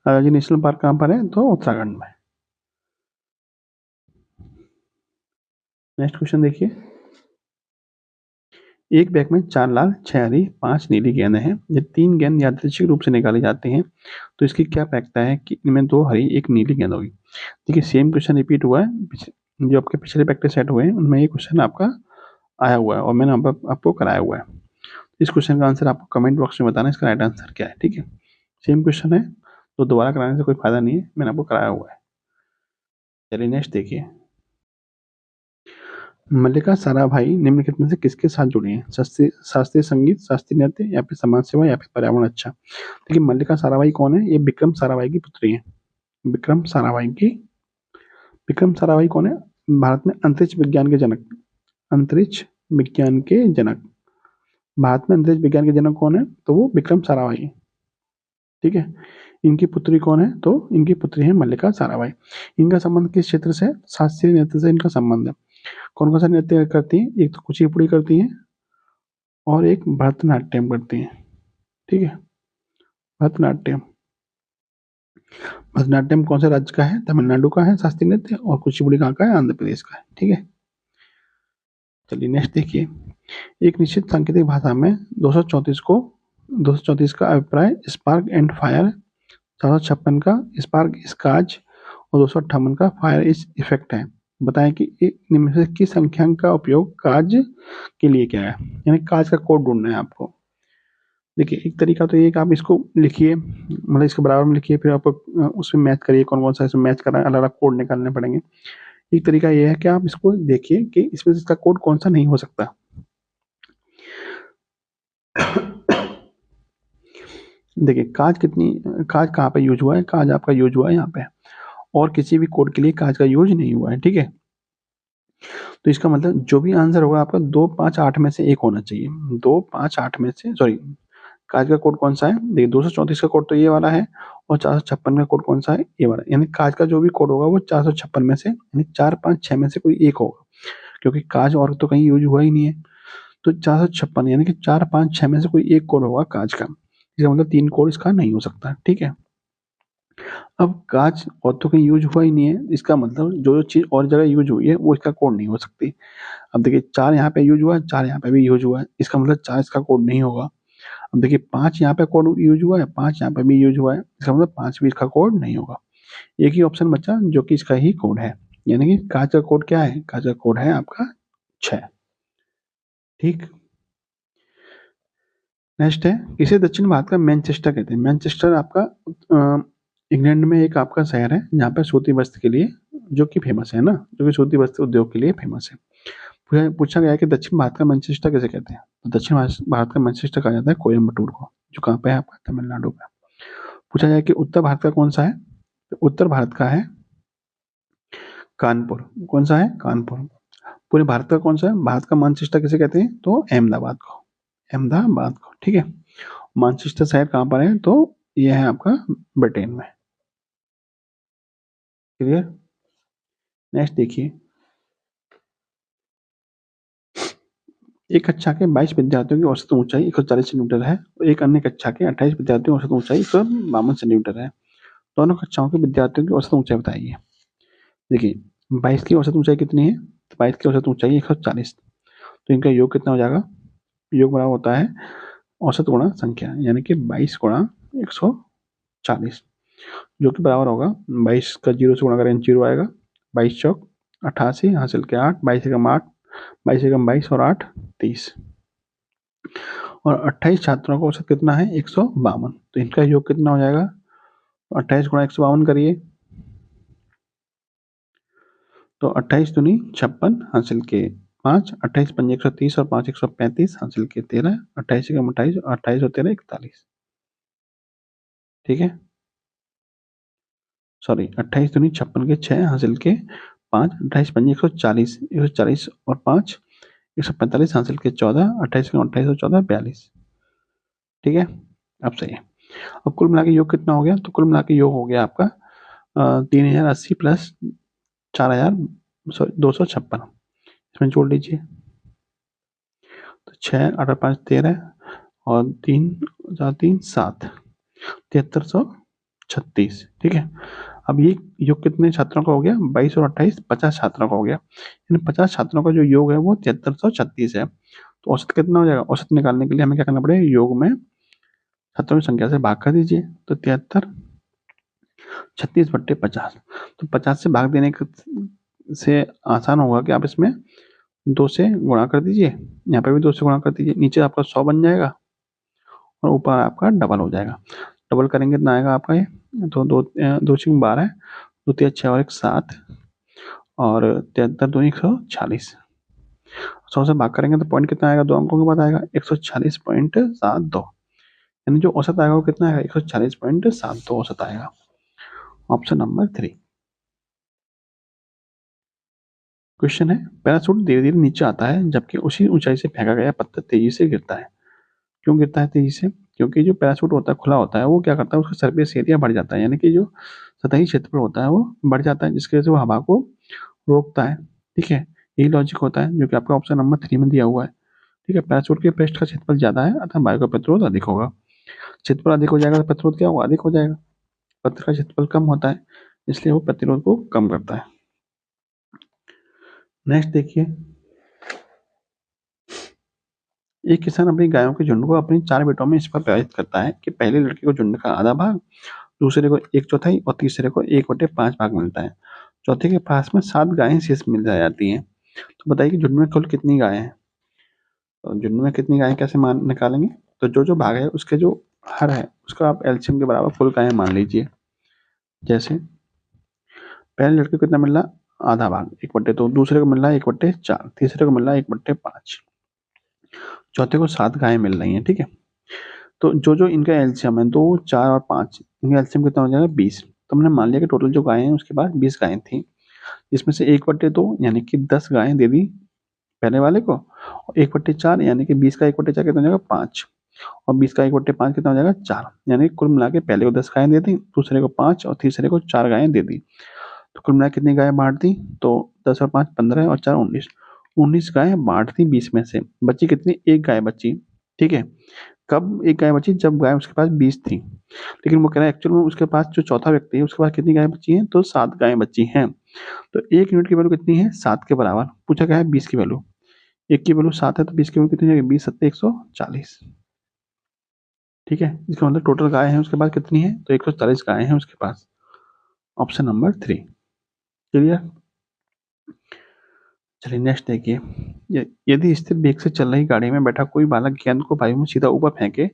राजाजी नेशनल पार्क कहाँ पर है, तो उत्तराखंड में। नेक्स्ट क्वेश्चन देखिए, एक बैग में 4 लाल, 6 हरी, 5 नीली गेंदें हैं। जब 3 गेंद यादृच्छिक रूप से निकाली जाती हैं तो इसकी क्या प्रायिकता है कि इनमें 2 हरी 1 नीली गेंद होगी। देखिए सेम क्वेश्चन रिपीट हुआ है, जो आपके पिछले प्रैक्टिस सेट हुए हैं उनमें ये क्वेश्चन आपका आया हुआ है और मैंने आपको कराया हुआ है। इस क्वेश्चन का आंसर आपको कमेंट बॉक्स में बताना, इसका राइट आंसर क्या है। ठीक है, सेम क्वेश्चन है तो दोबारा कराने से कोई फायदा नहीं है, मैंने आपको कराया हुआ है। चलिए नेक्स्ट देखिए, मल्लिका साराभाई निम्नलिखित में से किसके साथ जुड़ी हैं? शास्त्रीय संगीत, शास्त्रीय नृत्य या फिर समाज सेवा या फिर पर्यावरण अच्छा। देखिए मल्लिका साराभाई कौन है? ये विक्रम साराभाई की पुत्री है। विक्रम साराभाई कौन है? भारत में अंतरिक्ष विज्ञान के जनक। अंतरिक्ष विज्ञान के जनक, भारत में अंतरिक्ष विज्ञान के जनक कौन है? तो वो विक्रम साराभाई है। ठीक है, इनकी पुत्री कौन है? तो इनकी पुत्री है मल्लिका साराभाई। इनका संबंध किस क्षेत्र से? शास्त्रीय नृत्य से इनका संबंध है। कौन कौन सा नृत्य करती हैं? एक तो कुचिपुड़ी करती हैं और एक भरतनाट्यम करती हैं। ठीक है, भरतनाट्यम। भरतनाट्यम कौन से राज्य का है? तमिलनाडु का है शास्त्रीय नृत्य, और कुचिपुड़ी कहाँ का है? आंध्र प्रदेश का है। ठीक है, चलिए नेक्स्ट देखिए, एक निश्चित सांकेतिक भाषा में 234 का अभिप्राय स्पार्क एंड फायर, 456 का स्पार्क स्काच और 258 का फायर इस इफेक्ट है। बताएं कि इनमें से किस संख्यांक का उपयोग काज के लिए क्या है, यानी काज का कोड ढूंढना है आपको। देखिए एक तरीका तो ये कि आप इसको लिखिए, मतलब इसके बराबर में लिखिए, फिर आप उसमें मैच करिए, कौन कौन सा इसमें मैच कर रहा है, अलग अलग कोड निकालने पड़ेंगे। एक तरीका ये है कि आप इसको देखिए कि इसमें इसका कोड कौन सा नहीं हो सकता। देखिए काज कहाँ पे यूज हुआ है? काज आपका यूज हुआ है यहाँ पे, और किसी भी कोड के लिए काज का यूज नहीं हुआ है। ठीक है, तो इसका मतलब जो भी आंसर होगा आपका 2, 5, 8 में से एक होना चाहिए। 2, 5, 8 में से, सॉरी, काज का कोड कौन सा है? देखिए 234 का कोड तो ये वाला है, और 456 का कोड कौन सा है? ये वाला। यानी काज का जो भी कोड होगा वो 456 में से, यानी 4, 5, 6 में से कोई एक होगा, क्योंकि काज और तो कहीं यूज हुआ ही नहीं है। तो 456 यानी कि 4, 5, 6 में से कोई एक कोड होगा काज का। इसका मतलब 3 कोड इसका नहीं हो सकता। ठीक है, अब कांच और तो कहीं यूज हुआ ही नहीं है, इसका मतलब जो जो चीज और जगह यूज हुई है वो इसका कोड नहीं हो सकती। अब देखिए 4 यहाँ पे यूज हुआ है, 4 यहाँ पे भी यूज हुआ है, इसका मतलब 4 इसका कोड नहीं होगा। अब देखिए 5 यहाँ पे कोड यूज हुआ है, 5 यहाँ पे भी यूज हुआ है, इसका मतलब 5 भी इसका कोड नहीं होगा। एक ही ऑप्शन बचा जो कि इसका ही कोड है, यानी कि कांच का कोड क्या है? कांच का कोड है आपका 6। ठीक, नेक्स्ट है, इसे दक्षिण भारत का मैनचेस्टर कहते हैं। मैनचेस्टर आपका इंग्लैंड में एक आपका शहर है जहाँ पे सूती वस्त्र के लिए जो कि फेमस है ना, जो कि सूती वस्त्र उद्योग के लिए फेमस है। पूछा गया है कि दक्षिण भारत का मैनचेस्टर कैसे कहते हैं? तो दक्षिण भारत का मैनचेस्टर कहा जाता है कोयम्बटूर को, जो कहाँ पे है आपका? तमिलनाडु में। पूछा जाए कि उत्तर भारत का कौन सा है? तो उत्तर भारत का है कानपुर। कौन सा है? कानपुर। पूरे भारत का कौन सा है? भारत का मैनचेस्टर किसे कहते हैं? तो अहमदाबाद को, अहमदाबाद को। ठीक है, मैनचेस्टर शहर कहाँ पर है? तो यह है आपका ब्रिटेन में। क्लियर, नेक्स्ट देखिए, एक कक्षा के 22 विद्यार्थियों की औसत ऊंचाई 140 सेंटीमीटर है, और एक अन्य कक्षा के 28 विद्यार्थियों की औसत ऊंचाई 152 सेंटीमीटर है। दोनों कक्षाओं के विद्यार्थियों की औसत ऊंचाई बताइए। देखिए 22 की औसत ऊंचाई कितनी है? तो 22 की औसत ऊंचाई 140, तो इनका योग कितना हो जाएगा? योग बराबर होता है औसत गुणा संख्या, यानी कि 22 गुणा 140, जो कि बराबर होगा 22 का 0 से गुणा करें 0 आएगा, 22 चौक 88 हासिल के 8, 22 एकम 8, 22 एकम 22 और 8 30, और 28 छात्रों का औसत कितना है? 152, तो इनका योग कितना हो जाएगा? 28 गुणा 152 करिए, तो 28 दूनी 56 हासिल के 5, 28 पंजे 130 और 5 135 हासिल के 13, 28 एकम 28, 28 और 13 41। ठीक है, सॉरी 28 दूनी 56 के 6 हासिल के 5, 28 पंजे 140, 140 और 5 145 हासिल के 14, 28 के 28 और 14 42। ठीक है, अब सही है। अब कुल मिला के योग कितना हो गया? तो कुल मिला के योग हो गया आपका 3080 प्लस 4000, सॉरी 256, इसमें जोड़ लीजिए, तो 6 8 5 13 और 3 4 3 7, 7336। ठीक है, अब ये योग कितने छात्रों का हो गया, 22 और 28 50 छात्रों का हो गया, यानी 50 छात्रों का जो योग है वो 7336 है। तो औसत कितना हो जाएगा, औसत निकालने के लिए हमें क्या करना पड़ेगा, योग में छात्रों की संख्या से भाग कर दीजिए, तो 73/50। तो 50 से भाग देने से आसान होगा कि आप इसमें 2 से गुणा कर दीजिए, यहाँ पे भी 2 से गुणा कर दीजिए, नीचे आपका 100 बन जाएगा और ऊपर आपका डबल हो जाएगा। डबल करेंगे कितना आएगा आपका ये, तो 2 12, 2 3 6 और 1 7 और 73 2 146। 100 से भाग करेंगे तो पॉइंट कितना आएगा, 2 अंकों के बाद आएगा 146.72, यानी जो औसत आएगा वो कितना आएगा, 146.72 औसत आएगा। Option number 3। क्वेश्चन है, पैराशूट धीरे धीरे नीचे आता है जबकि उसी ऊंचाई से फेंका गया पत्थर तेजी से गिरता है। क्यों गिरता है तेजी से, क्योंकि जो पैराशूट होता है खुला होता है वो क्या करता है, उसका सरफेस एरिया बढ़ जाता है, यानी कि जो सतही क्षेत्रफल होता है वो बढ़ जाता है, जिसकी वजह से वो हवा को रोकता है। ठीक है, यही लॉजिक होता है जो कि आपका ऑप्शन नंबर 3 में दिया हुआ है। ठीक है, पैराशूट के पृष्ठ का क्षेत्रफल ज्यादा है अतः वायु का प्रतिरोध अधिक होगा। क्षेत्रफल अधिक हो जाएगा तो प्रतिरोध क्या होगा, अधिक हो जाएगा। पत्थर का क्षेत्रफल कम होता है इसलिए वो प्रतिरोध को कम करता है। नेक्स्ट देखिए, एक किसान अपनी गायों के झुंड को अपनी 4 बेटों में इस पर विभाजित करता है कि पहले लड़के को झुंड का आधा भाग, दूसरे को 1/4 और तीसरे को 1/5 भाग मिलता है। चौथे के पास में 7 गायें शेष मिल जाती हैं। तो बताइए कि झुंड में कुल कितनी गायें हैं। तो झुंड में कितनी गायें कैसे मान निकालेंगे, तो जो जो भाग है उसके जो हर है उसका आप एलसीएम के बराबर कुल गायें मान लीजिए। जैसे पहले लड़के को कितना मिल रहा, आधा भाग 1/2, दूसरे को मिल रहा है 1/4, तीसरे को मिल रहा है 1/5, चौथे को 7 गायें मिल रही हैं। ठीक है, तो जो जो इनका एलसीएम है 2 4 और 5, इनका एलसीएम कितना हो जाएगा 20। तो हमने मान लिया कि टोटल जो गायें हैं उसके पास 20 गायें थी, इसमें से 1/2 यानी कि 10 गायें दे दी पहले वाले को, और 1/4 यानी कि 20 का 1/4 कितना हो जाएगा 5, और 20 का 1/5 कितना हो जाएगा 4, यानी कुल मिला के पहले को 10 गायें दे दी, दूसरे को 5 और तीसरे को 4 गायें दे दी। तो कुल मिला कितनी गायें बांट दी, तो 10 और 5 15 और 4 19, 19 गायें बांट दी 20 में से, बची कितनी, एक गाय बची। ठीक है, कब एक गाय बची, जब गाय उसके पास 20 थी, लेकिन वो कह रहा है एक्चुअल में उसके पास जो चौथा व्यक्ति है उसके पास कितनी गायें बची हैं, तो 7 गायें बची हैं। तो 1 यूनिट की वैल्यू कितनी है, 7 के बराबर। पूछा गया है 20 की वैल्यू, 1 की वैल्यू 7 है तो 20 की वैल्यू कितनी हो जाएगी, 20 7 140। ठीक है, इसका मतलब टोटल गाय है उसके पास कितनी है, तो 140 गायें हैं उसके पास। Option number 3 clear. चलिए नेक्स्ट देखिए, यदि स्थिर वेग से चल रही गाड़ी में बैठा कोई बालक गेंद को वायु में सीधा ऊपर फेंके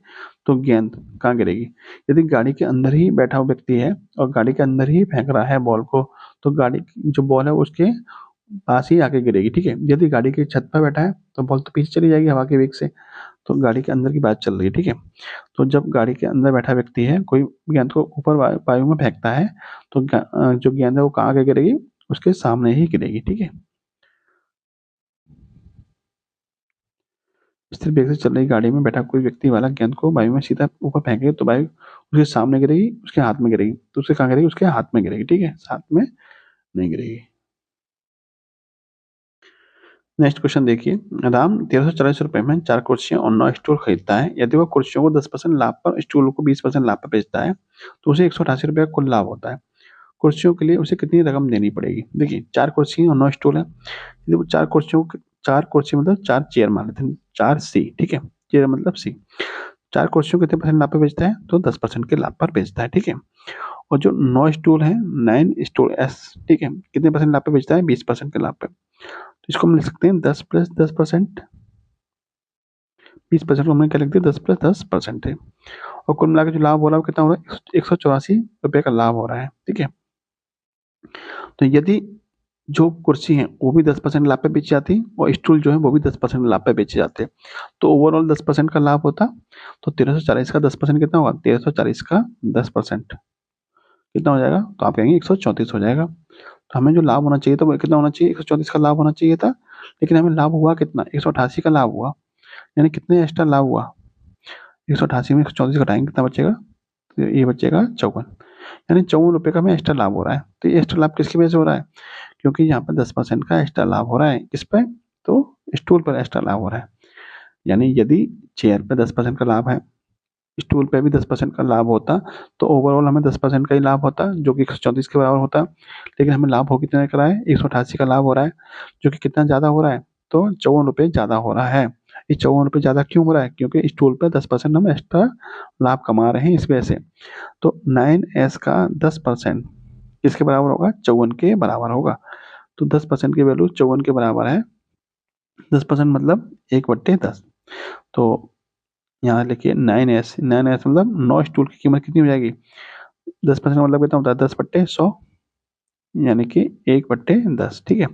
तो गेंद कहाँ गिरेगी। यदि गाड़ी के अंदर ही बैठा हुआ व्यक्ति है और गाड़ी के अंदर ही फेंक रहा है बॉल को, तो गाड़ी जो बॉल है उसके पास ही आके गिरेगी। ठीक है, यदि गाड़ी की छत पर बैठा है तो बॉल तो पीछे चली जाएगी हवा के वेग से, तो गाड़ी के अंदर की बात चल रही है। ठीक है, तो जब गाड़ी के अंदर बैठा व्यक्ति है कोई गेंद को ऊपर वायु में फेंकता है तो जो गेंद है वो कहाँ आके गिरेगी, उसके सामने ही गिरेगी। ठीक है, स्थिर वेग से चल रही गाड़ी में बैठा कोई व्यक्ति वाला गेंद को वायु में सीधा ऊपर फेंके तो वायु उसके सामने गिरेगी, उसके हाथ में गिरेगी, तो उसके कहाँ गिरेगी, उसके हाथ में गिरेगी। ठीक है, साथ में नहीं गिरेगी। नेक्स्ट क्वेश्चन देखिए, राम 1340 रुपए में 4 कुर्सियां और 9 स्टूल खरीदता है। यदि वह कुर्सियों को 10% लाभ पर, स्टूलों को 20% लाभ पर बेचता है तो उसे 188 रुपए का कुल लाभ होता है। कुर्सियों के लिए उसे कितनी रकम देनी पड़ेगी। देखिए 4 कुर्सी और 9 स्टूल है, यदि वो 4 कुर्सियों 4 कुर्सी मतलब 4 चेयर मान लेते हैं, 4 सी। ठीक है, चेयर मतलब सी। 4 कुर्सियों को कितने परसेंट लाभ पे बेचता है, तो 10% के लाभ पर बेचता है। ठीक है, और जो 9 स्टूल है 9 स्टूल एस, ठीक है, कितने परसेंट लाभ पे बेचता है, 20% के लाभ पे। तो इसको हम लिख सकते हैं 10 + 10%, 20% को हमने क्या लिख दिया, 10 + 10% है। और कुल मिलाकर जो लाभ हो रहा है वो कितना हो रहा है, 184 रुपए का लाभ हो रहा है। ठीक है, तो यदि जो कुर्सी है वो भी 10% लाभ पे बेची जाती और स्टूल जो है वो भी 10% लाभ पे बेचे जाते, तो ओवरऑल 10% का लाभ होता। तो 1340 का 10% कितना होगा, 1340 का 10% कितना हो जाएगा, तो आप कहेंगे 134 हो जाएगा। तो हमें जो लाभ होना चाहिए था वो कितना होना चाहिए, 134 का लाभ होना चाहिए था, लेकिन हमें लाभ हुआ कितना, 188 का लाभ हुआ, यानी कितने एक्स्ट्रा लाभ हुआ, 188 में 134 घटाएंगे कितना बचेगा, तो ये बचेगा 54, यानी 54 रुपये का हमें एक्स्ट्रा लाभ हो रहा है। तो ये एक्स्ट्रा लाभ किसकी वजह से हो रहा है, क्योंकि यहाँ पर 10% का एक्स्ट्रा लाभ हो रहा है, किस पे, तो स्टूल पर एक्स्ट्रा लाभ हो रहा है। यानी यदि चेयर पे 10% का लाभ है, स्टूल पे भी 10% का लाभ होता तो ओवरऑल हमें 10% का ही लाभ होता, जो कि 134 के बराबर होता। लेकिन हमें लाभ हो कितने का रहा है, 188 का लाभ हो रहा है, जो कि कितना ज़्यादा हो रहा है, तो 54 रुपये ज़्यादा हो रहा है। ये 54 रुपये ज़्यादा क्यों हो रहा है, क्योंकि स्टूल पे 10% हम एक्स्ट्रा लाभ कमा रहे हैं इस वजह से। तो 9S का 10% किसके बराबर होगा, 54 के बराबर होगा। तो 10% की वैल्यू 54 के बराबर है। 10% मतलब 1/10। तो यहाँ लिखिए 9S, 9S मतलब 9 स्टूल की कीमत कितनी हो जाएगी, 10% मतलब कितना होता है, 10/100, यानी कि 1/10। ठीक है,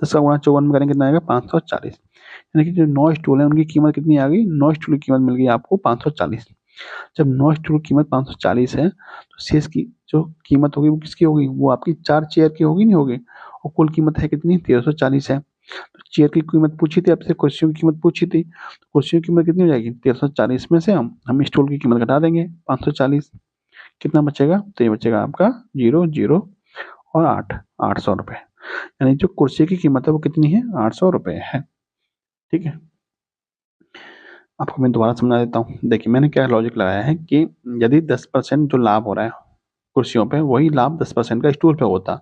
10 का गुणा 54 में करेंगे कितना आएगा, 540। यानी कि जो 9 स्टूल है उनकी कीमत कितनी आ गई, 9 स्टूल की कीमत मिल गई आपको 540। जब 9 स्टूल की कीमत 540 है तो शेष की जो कीमत होगी वो किसकी होगी, वो आपकी 4 चेयर की होगी, नहीं होगी। और कुल कीमत है कितनी, 1340 है। तो चेयर की कीमत पूछी थी आपसे, कुर्सियों की कीमत पूछी थी, तो कुर्सियों की कीमत कितनी हो जाएगी, 1340 में से हम स्टूल की कीमत घटा देंगे 540। कितना बचेगा, तो ये बचेगा आपका 0 0 और 800 रुपये। यानी जो कुर्सी की कीमत है वो कितनी है, 800 रुपये है। ठीक है, आपको मैं दोबारा समझा देता हूँ। देखिए मैंने क्या लॉजिक लगाया है कि यदि 10% जो लाभ हो रहा है कुर्सियों पे, वही लाभ 10% का स्टूल पे होता,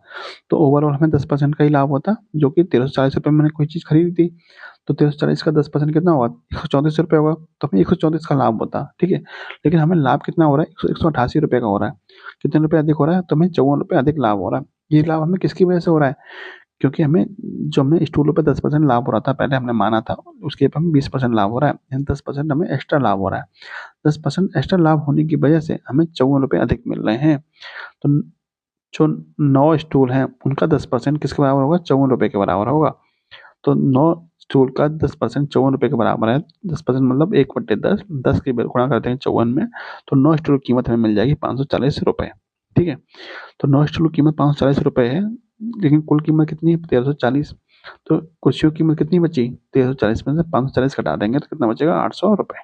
तो ओवरऑल हमें 10% का ही लाभ होता, जो कि 1340 रुपये में मैंने कोई चीज़ खरीदी थी। तो 1340 का 10% कितना हुआ, 134 रुपये होगा, तो हमें 134 का लाभ होता। ठीक है, लेकिन हमें लाभ कितना हो रहा है, 188 रुपये का हो रहा है। कितने रुपये अधिक हो रहा है, तो हमें 54 रुपये अधिक लाभ हो रहा है। ये लाभ हमें किसकी वजह से हो रहा है, क्योंकि हमें जो हमने स्टूलों पे 10% लाभ हो रहा था पहले हमने माना था, उसके ऊपर हमें 20% लाभ हो रहा है, यानी 10% हमें एक्स्ट्रा लाभ हो रहा है। 10% एक्स्ट्रा लाभ होने की वजह से हमें 54 रुपये अधिक मिल रहे हैं। तो जो 9 स्टूल हैं उनका 10% किसके बराबर होगा, 54 रुपये के बराबर होगा। तो 9 स्टूल का 10% 54 रुपये के बराबर है। 10% मतलब 1/10, 10 की गुणा करते हैं 54 में, तो 9 स्टूल की कीमत हमें मिल जाएगी 540 रुपये। ठीक है, तो 9 स्टूल की कीमत 540 रुपये है, लेकिन कुल कीमत कितनी है, 1340। तो कुर्सियों की कीमत कितनी बची, 1340 में से 540 घटा देंगे तो कितना बचेगा, 800 रुपये।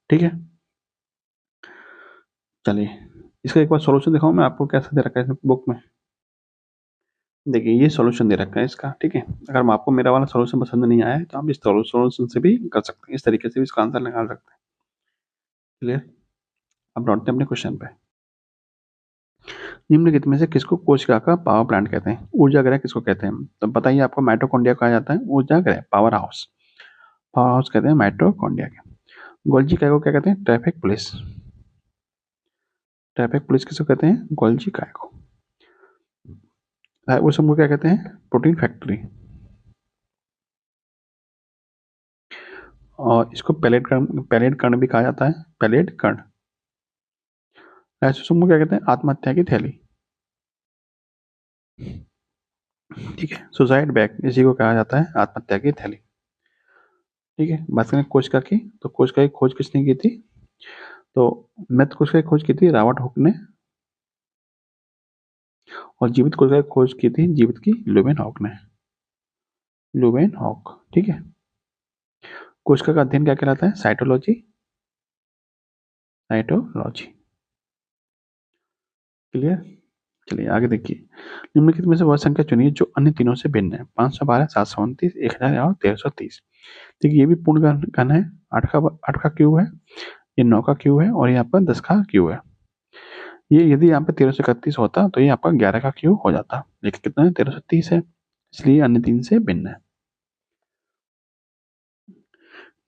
ठीक है, चलिए इसका एक बार सॉल्यूशन दिखाऊं मैं आपको, कैसे दे रखा है बुक में। देखिए ये सॉल्यूशन दे रखा है इसका। ठीक है, अगर आपको मेरा वाला सॉल्यूशन पसंद नहीं आया है तो आप इस सॉल्यूशन से भी कर सकते हैं, इस तरीके से भी इसका आंसर निकाल सकते हैं। क्लियर, अब लौटते हैं अपने क्वेश्चन पे। निम्नलिखित में से किसको कोशिका का पावर प्लांट कहते हैं, ऊर्जा गृह किसको कहते हैं, तो बताइए। आपको माइटोकॉन्ड्रिया कहा जाता है, ऊर्जा गृह पावर हाउस, पावर हाउस कहते हैं माइटोकॉन्ड्रिया के। गोल्जी काय को क्या कहते हैं, ट्रैफिक पुलिस, ट्रैफिक पुलिस किसको कहते हैं, गोल्जी काय को। वो सबको क्या कहते हैं, प्रोटीन फैक्ट्री। और इसको पैलेट कर्ण भी कहा जाता है, पैलेट कर्ण। लाइसोसोम को क्या कहते हैं, आत्महत्या की थैली। ठीक है, सुसाइड बैग इसी को कहा जाता है, आत्महत्या की थैली। ठीक है, बात करें कोशिका की, तो कोशिका की खोज किसने की थी, तो मृत कोशिका की खोज की थी रॉबर्ट हुक ने, और जीवित कोशिका की खोज की थी, जीवित की लुवेन हॉक ने, लुवेन हॉक। ठीक है, कोशिका का अध्ययन क्या कहलाता है, साइटोलॉजी, साइटोलॉजी। क्लियर, चलिए आगे देखिए। निम्नलिखित में से वह संख्या चुनिए जो अन्य तीनों से भिन्न है, 512, 729, 1000 और 1330। देखिए ये भी पूर्ण घन है, 8 का क्यूब है, ये 9 का क्यूब है, और ये आपका 10 का क्यूब है। ये यदि यहाँ पे 1331 होता तो ये आपका 11 का क्यूब हो जाता, लेकिन कितना है, 1330 है, इसलिए अन्य तीन से भिन्न है।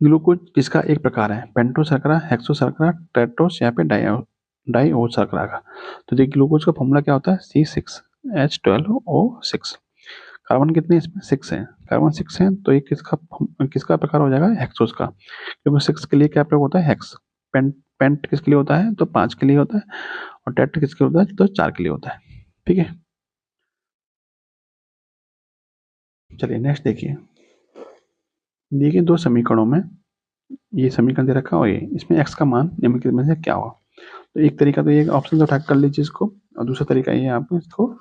ग्लूकोज किसका एक प्रकार है, पेंटो शर्करा, हेक्सो शर्करा, टेट्रोस या फिर डाइओ शर्करा का। तो देखिए ग्लूकोज का फॉर्मूला क्या होता है, C6H12O6। कार्बन कितने इसमें, 6 है, कार्बन 6 है, तो ये किसका प्रकार हो जाएगा, हेक्सोस का, क्योंकि 6 के लिए क्या प्रयोग होता है, हेक्स। पेंट किसके लिए होता है, तो 5 के लिए होता है, और टेट किसके होता है, तो 4 के लिए होता है। ठीक है, चलिए नेक्स्ट देखिए। देखिए दो समीकरणों में ये समीकरण दे रखा है, और ये इसमें x का मान निम्नलिखित में से क्या होगा। तो एक तरीका तो ये ऑप्शन से उठा कर लीजिए इसको, और दूसरा तरीका ये आप इसको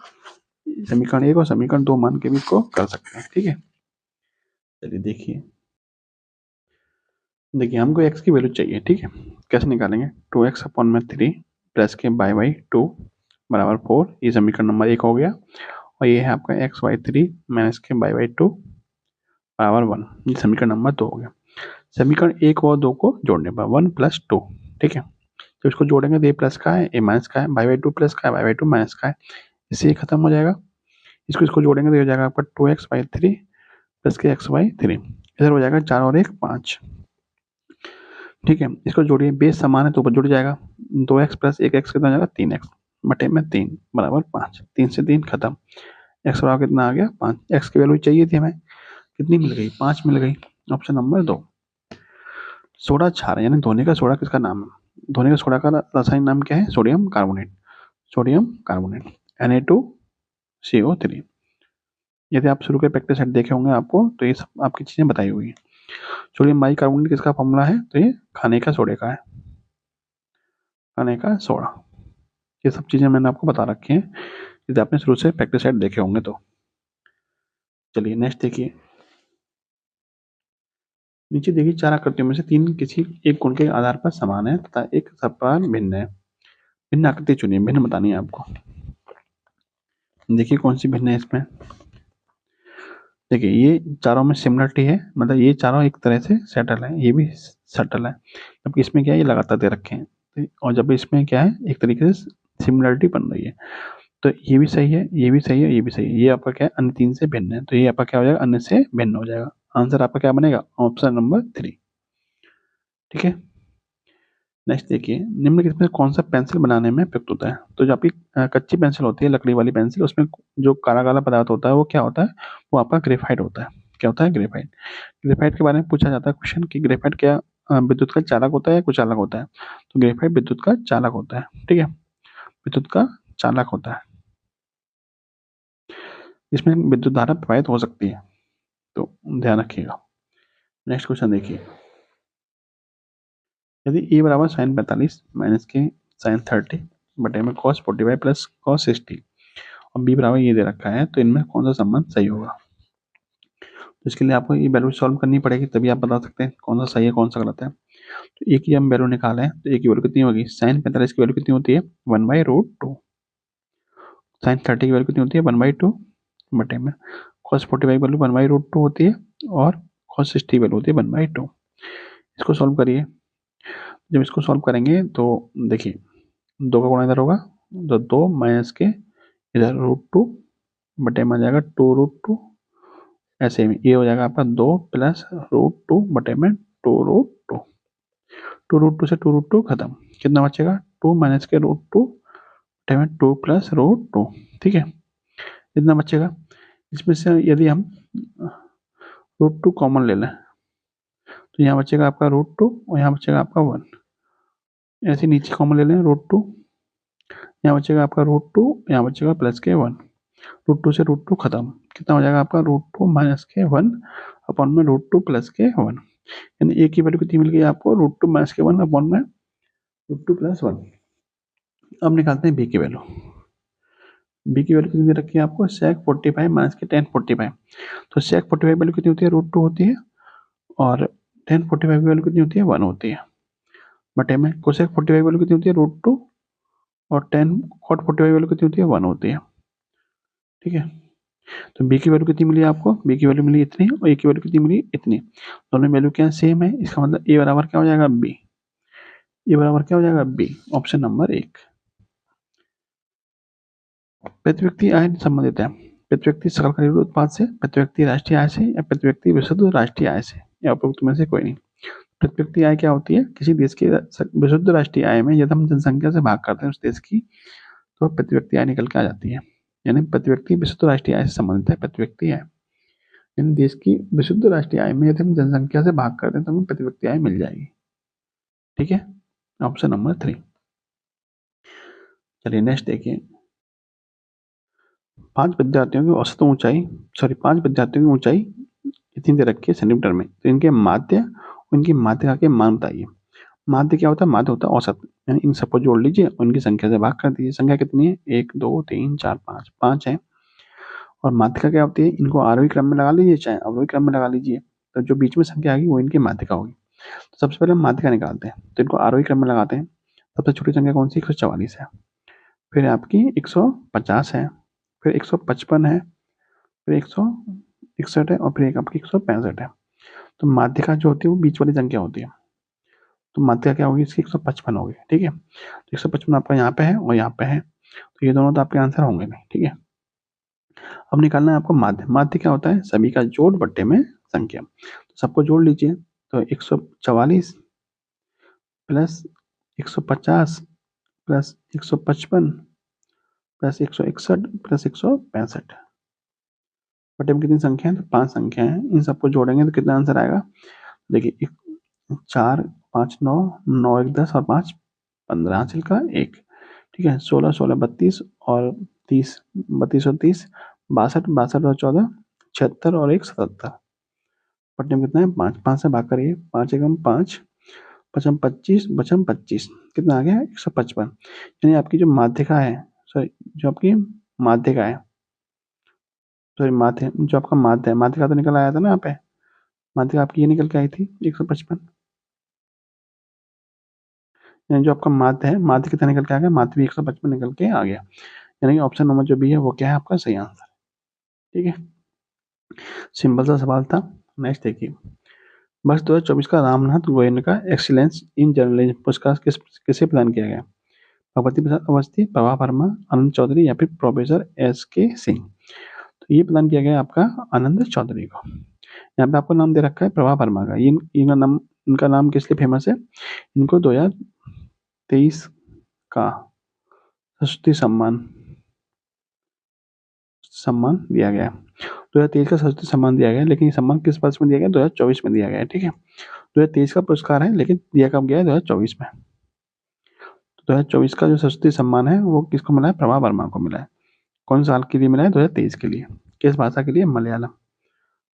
समीकरण 1 और समीकरण 2 मान के भी इसको कर सकते हैं। ठीक है, चलिए देखिए। देखिए हमको x की वैल्यू चाहिए। ठीक है, कैसे निकालेंगे, 2x/3 प्लस के y/2 बराबर 4, ये समीकरण नंबर 1 हो गया। और ये है आपका x/3 माइनस के y/2 बराबर 1, ये समीकरण नंबर 2 हो गया। समीकरण 1 और 2 को जोड़ने पर 1 + 2 ठीक है। तो इसको जोड़ेंगे तो ए प्लस का है, ए माइनस का है, वाई बाई टू प्लस का है, वाई बाई टू माइनस का है, इससे ये खत्म हो जाएगा। इसको जोड़ेंगे तो हो जाएगा आपका 2x/3 प्लस के x/3, इधर हो जाएगा 4 और 1 5। ठीक है, इसको जोड़िए, बेस समान है तो ऊपर जुड़ जाएगा, 2x प्लस 1x कितना हो जाएगा 3x बटे में 3 बराबर 5, 3 से 3 खत्म, x बराबर कितना आ गया 5, x की वैल्यू चाहिए थी हमें, कितनी मिल गई 5 मिल गई। Option number 2। सोडा क्षार यानी धोने का सोडा किसका नाम है? धोने का सोडा का रासायनिक नाम क्या है? Sodium carbonate, sodium carbonate Na2CO3। यदि आप शुरू के प्रैक्टिस सेट देखे होंगे आपको तो ये सब आपकी चीजें बताई हुई है। सोडियम बाई कार्बोनेट किसका फॉर्मूला है? तो ये खाने का सोडे का है, खाने का सोडा। ये सब चीजें मैंने आपको बता रखी हैं यदि आपने शुरू से प्रैक्टिस सेट देखे होंगे तो। चलिए नेक्स्ट देखिए, नीचे देखिए 4 आकृतियों में से 3 किसी एक गुण के आधार पर समान है तथा एक सब पर भिन्न है। भिन्न आकृति चुनिए, भिन्न बतानी है आपको। देखिए कौन सी भिन्न है इसमें। देखिए ये चारों में सिमिलरिटी है, मतलब ये चारों एक तरह से सेटल है, ये भी सेटल है, जबकि इसमें क्या है ये लगातार दे रखे हैं, और जब इसमें क्या है एक तरीके से सिमिलरिटी बन रही है। तो ये भी सही है, ये भी सही है, ये भी सही है, ये आपका क्या है अन्य 3 से भिन्न है, तो ये आपका क्या हो जाएगा अन्य से भिन्न हो जाएगा। आंसर आपका क्या बनेगा? Option number 3। ठीक है, नेक्स्ट देखिए, निम्नलिखित में कौन सा पेंसिल बनाने में प्रयुक्त होता है? तो जो आपकी कच्ची पेंसिल होती है, लकड़ी वाली पेंसिल, उसमें जो काला काला पदार्थ होता है वो क्या होता है? वो आपका ग्रेफाइट होता है। क्या होता है? ग्रेफाइट। ग्रेफाइट के बारे में पूछा जाता है क्वेश्चन कि ग्रेफाइट क्या विद्युत का चालक होता है या कुचालक होता है? तो ग्रेफाइट विद्युत का चालक होता है। ठीक है, विद्युत का चालक होता है, इसमें विद्युत धारा प्रवाहित हो सकती है, तो ध्यान रखिएगा। नेक्स्ट क्वेश्चन देखिए, यदि ए बराबर साइन 45 माइनस के साइन 30 बटे में कॉस 45 प्लस कॉस 60 और बी बराबर ये दे रखा है, तो इनमें कौन सा संबंध सही होगा? तो इसके लिए आपको ये वैल्यू सॉल्व करनी पड़ेगी, तभी आप बता सकते हैं कौन सा सही है कौन सा गलत है। तो ए की हम वैल्यू निकाले हैं, तो ए की वैल्यू कितनी होगी? साइन 45 की वैल्यू कितनी होती है? 1/√2। साइन 30 की वैल्यू कितनी होती है? 1/2 बटे में कॉस 45 की वैल्यू 1/√2 होती है और कॉस 60 की वैल्यू होती है 1/2। इसको सॉल्व करिए। जब इसको सॉल्व करेंगे तो देखिए 2 का गुणा इधर होगा, तो 2 माइनस के इधर √2 बटे में आ जाएगा 2√2, ऐसे में ये हो जाएगा आपका 2 प्लस √2 बटे में 2√2। 2√2 से 2√2 खत्म, कितना बचेगा? 2 माइनस के √2 बटे में 2 प्लस √2। ठीक है, कितना बचेगा? इसमें से यदि हम √2 कॉमन ले लें तो यहाँ बचेगा आपका √2 और यहाँ बचेगा आपका 1। ऐसे नीचे कॉमन ले लें √2, यहाँ बचेगा आपका √2, यहाँ बचेगा प्लस के 1। √2 से √2 खत्म, कितना हो जाएगा आपका? √2 माइनस के 1 अपॉन में √2 प्लस के 1, यानी ए की वैल्यू कितनी मिल गई आपको? √2 माइनस के 1 अपॉन में √2 प्लस 1। अब निकालते हैं बी की वैल्यू। बी की वैल्यू कितनी दे रखी है आपको? sec 45 माइनस के tan 45। तो sec 45 वैल्यू कितनी होती है? √2 होती है, और tan 45 की वैल्यू कितनी होती है? 1 होती है, बटे में cosec 45 वैल्यू कितनी होती है? √2 और tan cot 45 वैल्यू कितनी होती है? 1 होती है। ठीक है, तो बी की वैल्यू कितनी मिली आपको? बी की वैल्यू मिली इतनी और ए की वैल्यू कितनी मिली? इतनी। दोनों वैल्यू क्या सेम है, इसका मतलब ए बराबर क्या हो जाएगा? बी। ए बराबर क्या हो जाएगा? B, option number 1। प्रति व्यक्ति आय संबंधित है, प्रति व्यक्ति सकल घरेलू उत्पाद से, प्रति व्यक्ति राष्ट्रीय आय से, या प्रति व्यक्ति विशुद्ध राष्ट्रीय आय से, या उपरोक्त में से कोई नहीं। प्रति व्यक्ति आय क्या होती है? किसी देश की विशुद्ध राष्ट्रीय आय में यदि हम जनसंख्या से भाग करते हैं उस देश की, तो प्रति व्यक्ति आय निकल के आ जाती है, यानी प्रति व्यक्ति विशुद्ध राष्ट्रीय आय से संबंधित है प्रति व्यक्ति आय। यानी देश की विशुद्ध राष्ट्रीय आय में यदि हम जनसंख्या से भाग करते हैं तो हमें प्रति व्यक्ति आय मिल जाएगी। ठीक है, ऑप्शन नंबर 3। चलिए नेक्स्ट देखिए, 5 विद्यार्थियों की औसत ऊंचाई, 5 विद्यार्थियों की ऊंचाई इतनी दे रखी है सेंटीमीटर में, तो इनके माध्य और इनकी माध्यिका के मान बताइए। माध्य क्या होता है? माध्य होता है औसत, यानी इन सबको जोड़ लीजिए और इनकी संख्या से भाग कर दीजिए। संख्या कितनी है? 1 2 3 4 5, 5 है। और माध्यिका क्या होती है? इनको आरोही क्रम में लगा लीजिए चाहे अवरोही क्रम में लगा लीजिए, तो जो बीच में संख्या आएगी वो इनकी माध्यिका होगी। तो सबसे पहले हम माध्यिका निकालते हैं, तो इनको आरोही क्रम में लगाते हैं। सबसे छोटी संख्या कौन सी? 144 है, फिर आपकी 150 है, फिर 155 है, फिर 161 है, और फिर एक आपकी 165 है। तो माध्यिका जो होती है वो बीच वाली संख्या होती है। तो माध्यिका क्या होगी इसकी 155 होगी, ठीक है। तो 155 आपका यहाँ पे है और यहाँ पे है, तो ये दोनों तो आपके आंसर होंगे नहीं, ठीक है। अब निकालना है आपको माध्य। माध्य क्या होता है, सभी का जोड़ बट्टे में संख्या। तो सबको जोड़ लीजिए, तो 144 प्लस 150 प्लस 155 प्लस 161 प्लस 165 बटे में कितनी संख्या है, तो 5 संख्या है। इन सबको जोड़ेंगे तो कितना आंसर आएगा, देखिए 4 5 9 9 1 10 और 5 15 हासिल का 1, ठीक है। 16 16 32 और 30 32 और 30 62 62 और 14 76 और 1 77 बटे में कितना है 5 5 से भाग करिए, 5 एकम 5 पचम 25 बचम 25 कितना आ गया 155। यानी आपकी जो माध्यिका है, सॉरी जो आपकी माध्यिका है, सॉरी माध्य जो आपका माध्य है, माध्यिका तो निकल आया था ना यहाँ पे, माध्यिका आपकी ये निकल के आई थी 155। यानी जो आपका माध्य है, माध्य कितना निकल के आ गया, माध्य भी 155 निकल के आ गया। यानी कि ऑप्शन नंबर जो बी है वो क्या है आपका सही आंसर, ठीक है। सिंपल सा सवाल था। नेक्स्ट देखिए, वर्ष 2024 का रामनाथ गोयन का एक्सीलेंस इन जर्नलिज्म पुरस्कार किसे प्रदान किया गया, भगवती प्रसाद अवस्थी, प्रभा वर्मा, आनंद चौधरी या फिर प्रोफेसर एस के सिंह। तो ये प्रदान किया गया आपका आनंद चौधरी को। यहाँ पे आपको नाम दे रखा है प्रभा वर्मा का। ये इनका नाम किस लिए फेमस है, इनको 2023 का सरस्वती सम्मान दिया गया। 2023 का सरस्वती सम्मान दिया गया, लेकिन ये सम्मान किस वर्ष में दिया गया, 2024 में दिया गया, ठीक है। 2023 का पुरस्कार है लेकिन दिया कब गया है, 2024 में। तो 2024 का जो सरस्वती सम्मान है वो किसको मिला है, प्रभा वर्मा को मिला है। कौन साल के लिए मिला है, 2023 के लिए। किस भाषा के लिए, मलयालम,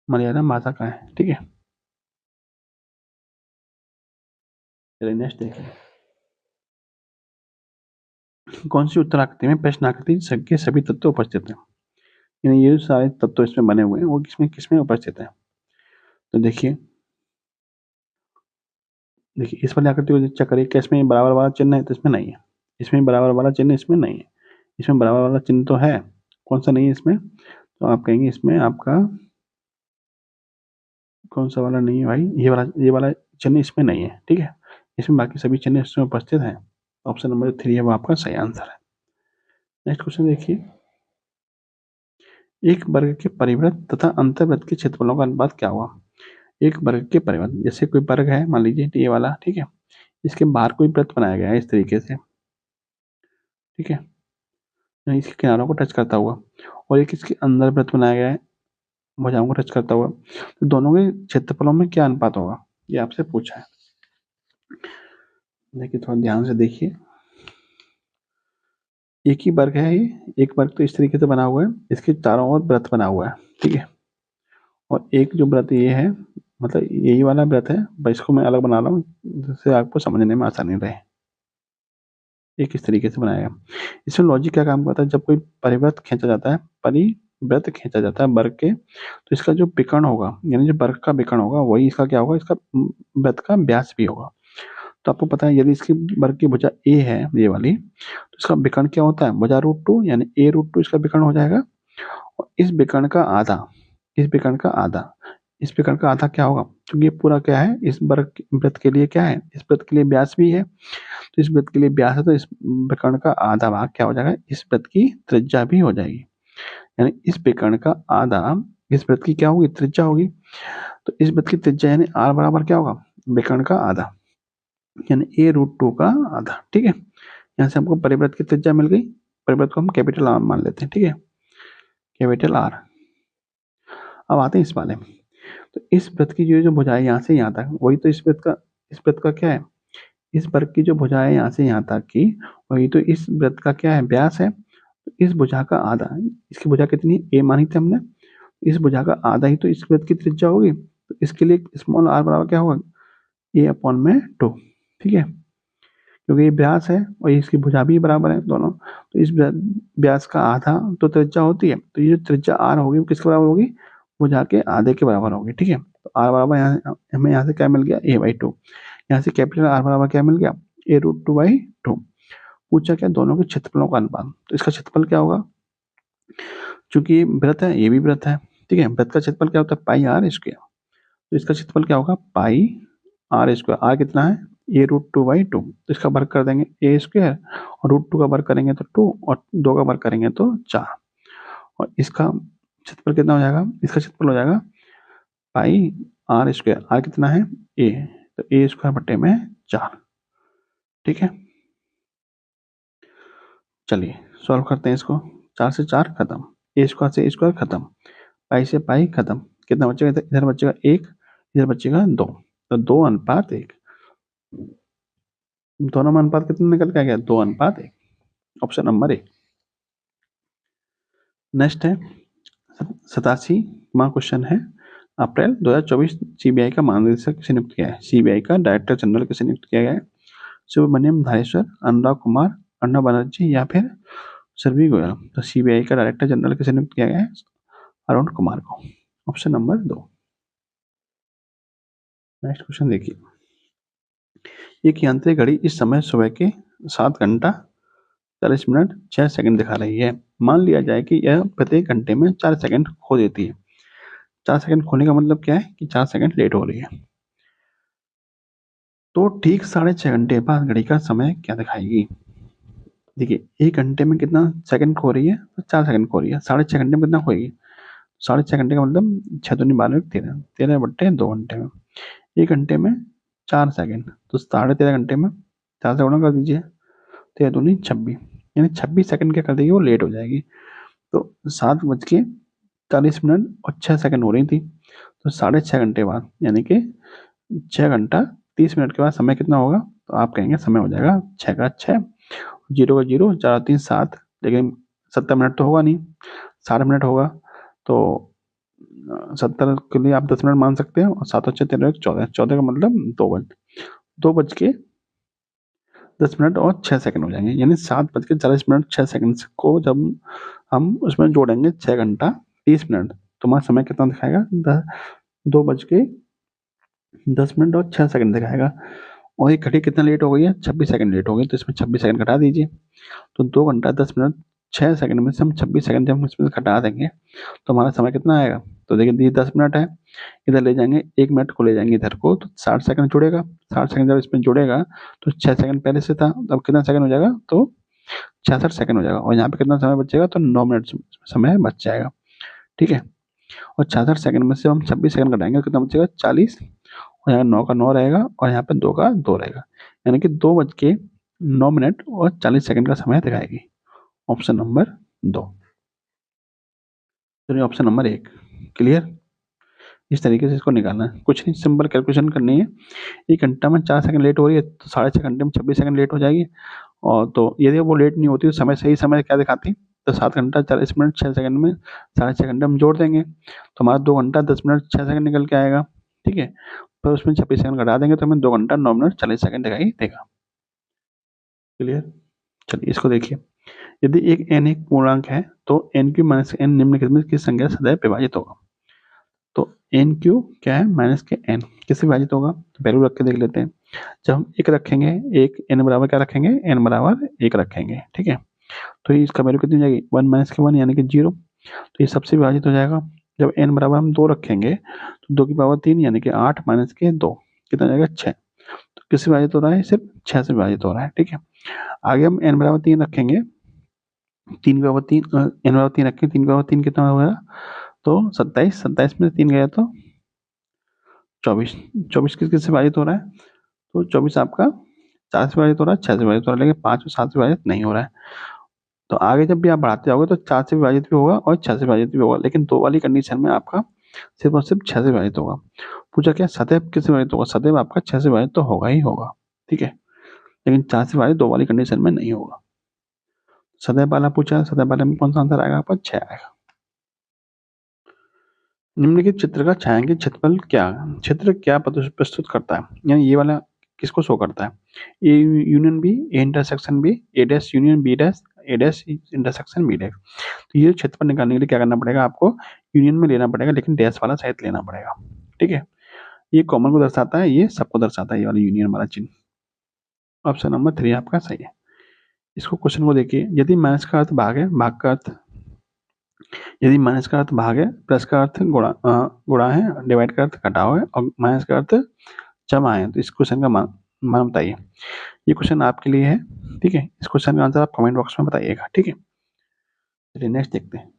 मलयालम भाषा का है, ठीक है। चलिए नेक्स्ट देखिए, कौन सी उत्तराकृति में प्रश्नाकृति के सभी तत्व उपस्थित हैं। यानी ये सारे तत्व इसमें बने हुए हैं वो किसमें किसमें उपस्थित है। तो देखिए इस वाली आकृति को चेक करिए, क्या इसमें बराबर वाला चिन्ह है, तो इसमें नहीं है। इसमें बराबर वाला चिन्ह इसमें नहीं है। इसमें बराबर वाला चिन्ह तो है, कौन सा नहीं है इसमें, तो आप कहेंगे इसमें आपका कौन सा वाला नहीं है भाई, ये वाला चिन्ह इसमें नहीं है, ठीक है। इसमें बाकी सभी चिन्ह इसमें उपस्थित हैं। ऑप्शन नंबर 3 है वो आपका सही आंसर है। नेक्स्ट क्वेश्चन देखिए, एक वर्ग के परिवृत्त तथा अंतर्वृत्त के क्षेत्रफलों का अनुपात क्या हुआ। एक वर्ग के परिवृत्त, जैसे कोई वर्ग है मान लीजिए ये वाला, ठीक है, इसके बाहर कोई वृत्त बनाया गया है इस तरीके से, ठीक है, इसके किनारों को टच करता हुआ, और एक इसके अंदर वृत्त बनाया गया है भुजाओं को टच करता हुआ, तो दोनों के क्षेत्रफलों में क्या अनुपात होगा, ये आपसे पूछा है। देखिए थोड़ा ध्यान से देखिए, एक ही वर्ग है ये, एक वर्ग तो इस तरीके से बना हुआ है, इसके चारों ओर वृत्त बना हुआ है, ठीक है, और एक जो व्रत ये है, मतलब यही वाला व्रत है, बस इसको मैं अलग बना रहा हूँ जिससे आपको समझने में आसानी रहे। एक इस तरीके से बनाएगा। इसमें लॉजिक क्या काम करता है, जब कोई परिव्रत खींचा जाता है, परिव्रत खींचा जाता है वर्ग के, तो इसका जो विकर्ण होगा, यानी जो वर्ग का विकर्ण होगा वही इसका क्या होगा, इसका व्रत का व्यास भी होगा। तो आपको पता है यदि इसकी वर्ग की भुजा ए है ये वाली, तो इसका विकर्ण क्या होता है, भुजा √2, यानी a√2 इसका विकर्ण हो जाएगा। और इस विकर्ण का आधा, इस विकर्ण का आधा, इस विकर्ण का आधा क्या होगा, क्योंकि ये पूरा क्या है, इस वृत्त के लिए क्या है, इस वृत्त के लिए व्यास भी है, तो इस वृत्त के लिए व्यास है, तो इस विकर्ण का आधा भाग क्या हो जाएगा, इस वृत्त की त्रिज्या भी हो जाएगी। यानी इस विकर्ण का आधा इस वृत्त की क्या होगी, त्रिज्या होगी। तो इस वृत्त की त्रिज्या यानी r बराबर क्या होगा, विकर्ण का आधा, यानी a√2 का आधा, ठीक है। यहाँ से हमको परिवृत्त की त्रिज्या मिल गई, परिवृत्त को हम कैपिटल R मान लेते हैं, ठीक है, कैपिटल R। अब आते हैं इस वाले में, तो इस वृत्त की जो भुजाएं यहाँ से यहाँ तक, वही तो इस वृत्त का क्या है, इस वर्ग की जो भुजा है यहाँ से यहाँ तक की, वही तो इस वृत्त का क्या है, व्यास है। तो इस भुजा का आधा, इसकी भुजा कितनी a मानी थी हमने, इस भुजा का आधा ही तो इस वृत्त की त्रिज्या होगी, तो इसके लिए स्मॉल r बराबर क्या होगा, a/2, ठीक है, क्योंकि ये व्यास है और इसकी भुजा भी बराबर है दोनों, तो इस व्यास का आधा तो त्रिज्या होती है, तो ये जो त्रिज्या r होगी वो किसके बराबर होगी, भुजा के आधे के बराबर होगी, ठीक है। तो r बराबर यहाँ हमें यहाँ से क्या मिल गया, a/2, यहाँ से कैपिटल R बराबर क्या मिल गया, a√2/2। पूछा क्या, दोनों के क्षेत्रफलों का अनुपात, तो इसका क्षेत्रफल क्या होगा, चूंकि ये वृत्त है ये भी वृत्त है, ठीक है, वृत्त का क्षेत्रफल क्या होता है, πr², तो इसका क्षेत्रफल क्या होगा, πr², r कितना है ए रूट टू बाई टू, तो इसका वर्ग कर देंगे ए स्क्वायर, और रूट टू का वर्ग करेंगे तो 2, और 2 का वर्ग करेंगे तो 4, और इसका क्षेत्रफल कितना हो जाएगा, इसका क्षेत्रफल हो जाएगा पाई आर स्क्वायर, आर कितना है ए, तो ए स्क्वायर बटे में 4। ठीक है, चलिए सॉल्व करते हैं इसको। 4 से 4 खत्म, ए स्क्वायर से ए स्क्वायर खत्म, पाई से पाई खत्म, कितना बचेगा, इधर बचेगा 1, इधर बचेगा 2, तो 2:1, दोनों में अनुपात कितना निकल के आ गया, 2:1, ऑप्शन नंबर 1। नेक्स्ट है 87वां क्वेश्चन है, अप्रैल 2024 सीबीआई का महानिदेशक किसे नियुक्त किया है, सीबीआई का डायरेक्टर जनरल किसे नियुक्त किया गया है, सुब्रमण्यम धारेश्वर, अनुराग कुमार, अर्णब बनर्जी या फिर सरवी गोयल। तो सीबीआई का डायरेक्टर जनरल किसे नियुक्त किया गया है, अरुण कुमार को, ऑप्शन नंबर 2। नेक्स्ट क्वेश्चन देखिए, एक यांत्रिक घड़ी इस समय सुबह के 7 घंटा 40 मिनट 6 सेकंड दिखा रही है। मान लिया जाए कि यह प्रत्येक घंटे में 4 सेकंड खो देती है। 4 सेकंड खोने का मतलब क्या है कि 4 सेकंड लेट हो रही है। तो ठीक 6.5 घंटे बाद घड़ी का समय क्या दिखाएगी। देखिए 1 घंटे में कितना सेकंड खो रही है, तो 4 सेकंड खो रही है। 6.5 घंटे में कितना खोएगी, 6.5 घंटे का मतलब 6 दूनी 12, 13, 13 बट्टे 2 घंटे में, 1 घंटे में 4 सेकंड, तो 13.5 घंटे में 4 से गुणा कर दीजिए, 13 दूनी 26, यानी 26 सेकंड क्या कर देगी, वो लेट हो जाएगी। तो 7:40 और 6 सेकंड हो रही थी, तो 6.5 घंटे बाद यानी कि 6 घंटा 30 मिनट के बाद समय कितना होगा, तो आप कहेंगे समय हो जाएगा 6 का 6, 0 का 0, 4 3 7, लेकिन 70 मिनट तो होगा नहीं, 60 मिनट होगा, तो 70 के लिए आप 10 मिनट मान सकते हैं, और 7 और 6 13 14, 14 का मतलब 2 बज के 10 मिनट और 6 सेकंड हो जाएंगे, यानी 7:40 मिनट 6 सेकंड को जब हम उसमें जोड़ेंगे 6 घंटा 30 मिनट, तो हमारा समय कितना दिखाएगा, 2:10 मिनट और 6 सेकंड दिखाएगा। और ये घड़ी कितना लेट हो गई है, 26 सेकंड लेट हो गई, तो इसमें 26 सेकंड घटा दीजिए, तो 2 घंटा 10 मिनट 6 सेकंड में से हम 26 सेकंड जब इसमें घटा देंगे तो हमारा समय कितना आएगा, तो देखिए ये 10 मिनट है, इधर ले जाएंगे 1 मिनट को ले जाएंगे इधर को, तो 60 सेकंड जुड़ेगा, 60 सेकंड जब इसमें जुड़ेगा तो 6 सेकंड पहले से था, अब कितना सेकंड हो जाएगा, तो 66 सेकंड हो जाएगा, और यहाँ पे कितना समय बचेगा, तो 9 मिनट समय बच जाएगा। ठीक है, और 66 सेकंड में से हम 26 सेकंड घटाएंगे तो कितना बचेगा, 40, और यहाँ 9 का 9 रहेगा, और यहाँ पे 2 का 2 रहेगा, यानी कि 2:09 और 40 सेकंड का समय दिखाएगी, ऑप्शन नंबर 2। चलिए ऑप्शन नंबर 1 क्लियर। इस तरीके से इसको निकालना है, कुछ नहीं, सिंपल कैलकुलेशन करनी है। 1 घंटा में 4 सेकंड लेट हो रही है, तो 6.5 घंटे में 26 सेकंड लेट हो जाएगी, और तो यदि वो लेट नहीं होती तो समय सही समय क्या दिखाती, तो 7 घंटा 40 मिनट 6 सेकंड में 6.5 घंटे हम जोड़ देंगे, तो हमारा 2 घंटा 10 मिनट 6 सेकंड निकल के आएगा। ठीक है, पर उसमें 26 सेकंड घटा देंगे तो हमें 2 घंटा 9 मिनट 40 सेकंड दिखाई देगा। क्लियर, चलिए इसको देखिए, यदि एक n एक पूर्णांक है तो n³ - n निम्नलिखित में किस संख्या से सदैव विभाजित होगा। तो n³ क्या है, माइनस के n किससे विभाजित होगा, तो वैल्यू रख के देख लेते हैं। जब हम 1 रखेंगे, एक n बराबर क्या रखेंगे, n बराबर 1 रखेंगे। ठीक है, तो इसका वैल्यू कितनी हो जाएगी, 1 माइनस के 1 यानी कि 0, तो ये सबसे विभाजित हो जाएगा। जब n बराबर हम 2 रखेंगे तो 2 की पावर 3 यानी कि 8 माइनस के 2 कितना हो जाएगा, 6, तो किससे विभाजित हो रहा है, सिर्फ 6 से विभाजित हो रहा है। ठीक है, आगे हम n बराबर 3 रखेंगे, 3 की पावर 3, n बराबर 3 रखें, 3 की पावर 3 कितना होगा, तो 27, 27 में 3 गया तो 24, 24 किस किस से विभाजित हो रहा है, तो 24 आपका 4 से विभाजित हो रहा है, 6 से विभाजित हो रहा है, लेकिन 5 और 7 से विभाजित नहीं हो रहा है। तो आगे जब भी आप बढ़ाते जाओगे तो 4 से विभाजित भी होगा और 6 से विभाजित भी होगा, लेकिन 2 वाली कंडीशन में आपका सिर्फ और सिर्फ 6 से विभाजित होगा। पूछा क्या, सदैव किससे विभाजित होगा, सदैव आपका 6 से विभाजित तो होगा ही होगा। ठीक है, लेकिन 4 से विभाजित 2 वाली कंडीशन में नहीं होगा। सदैव वाला पूछा, सदैव वाले में कौन सा आंसर आएगा, आपका 6 आएगा। निम्नलिखित चित्र का छायांकित क्षेत्र क्या प्रस्तुत करता है, यानी ये वाला किसको शो करता है, A union B, A intersection B, A dash union B dash, A dash intersection B dash. तो ये क्षेत्रफल निकालने के लिए क्या करना पड़ेगा, आपको यूनियन में लेना पड़ेगा, लेकिन डैश वाला सहित लेना पड़ेगा। ठीक है, ये कॉमन को दर्शाता है, ये सबको दर्शाता है, ये वाला यूनियन वाला चिन्ह। ऑप्शन नंबर 3 आपका सही है। इसको क्वेश्चन को देखिए, यदि माइनस का अर्थ भाग है, भाग का अर्थ, यदि माइनस का अर्थ भाग है, प्लस का अर्थ गुणा है, डिवाइड का अर्थ घटाव है, और माइनस का अर्थ जमा है, तो इस क्वेश्चन का मान बताइए। ये क्वेश्चन आपके लिए है, ठीक है। इस क्वेश्चन का आंसर आप कमेंट बॉक्स में बताइएगा, ठीक है। चलिए नेक्स्ट देखते हैं।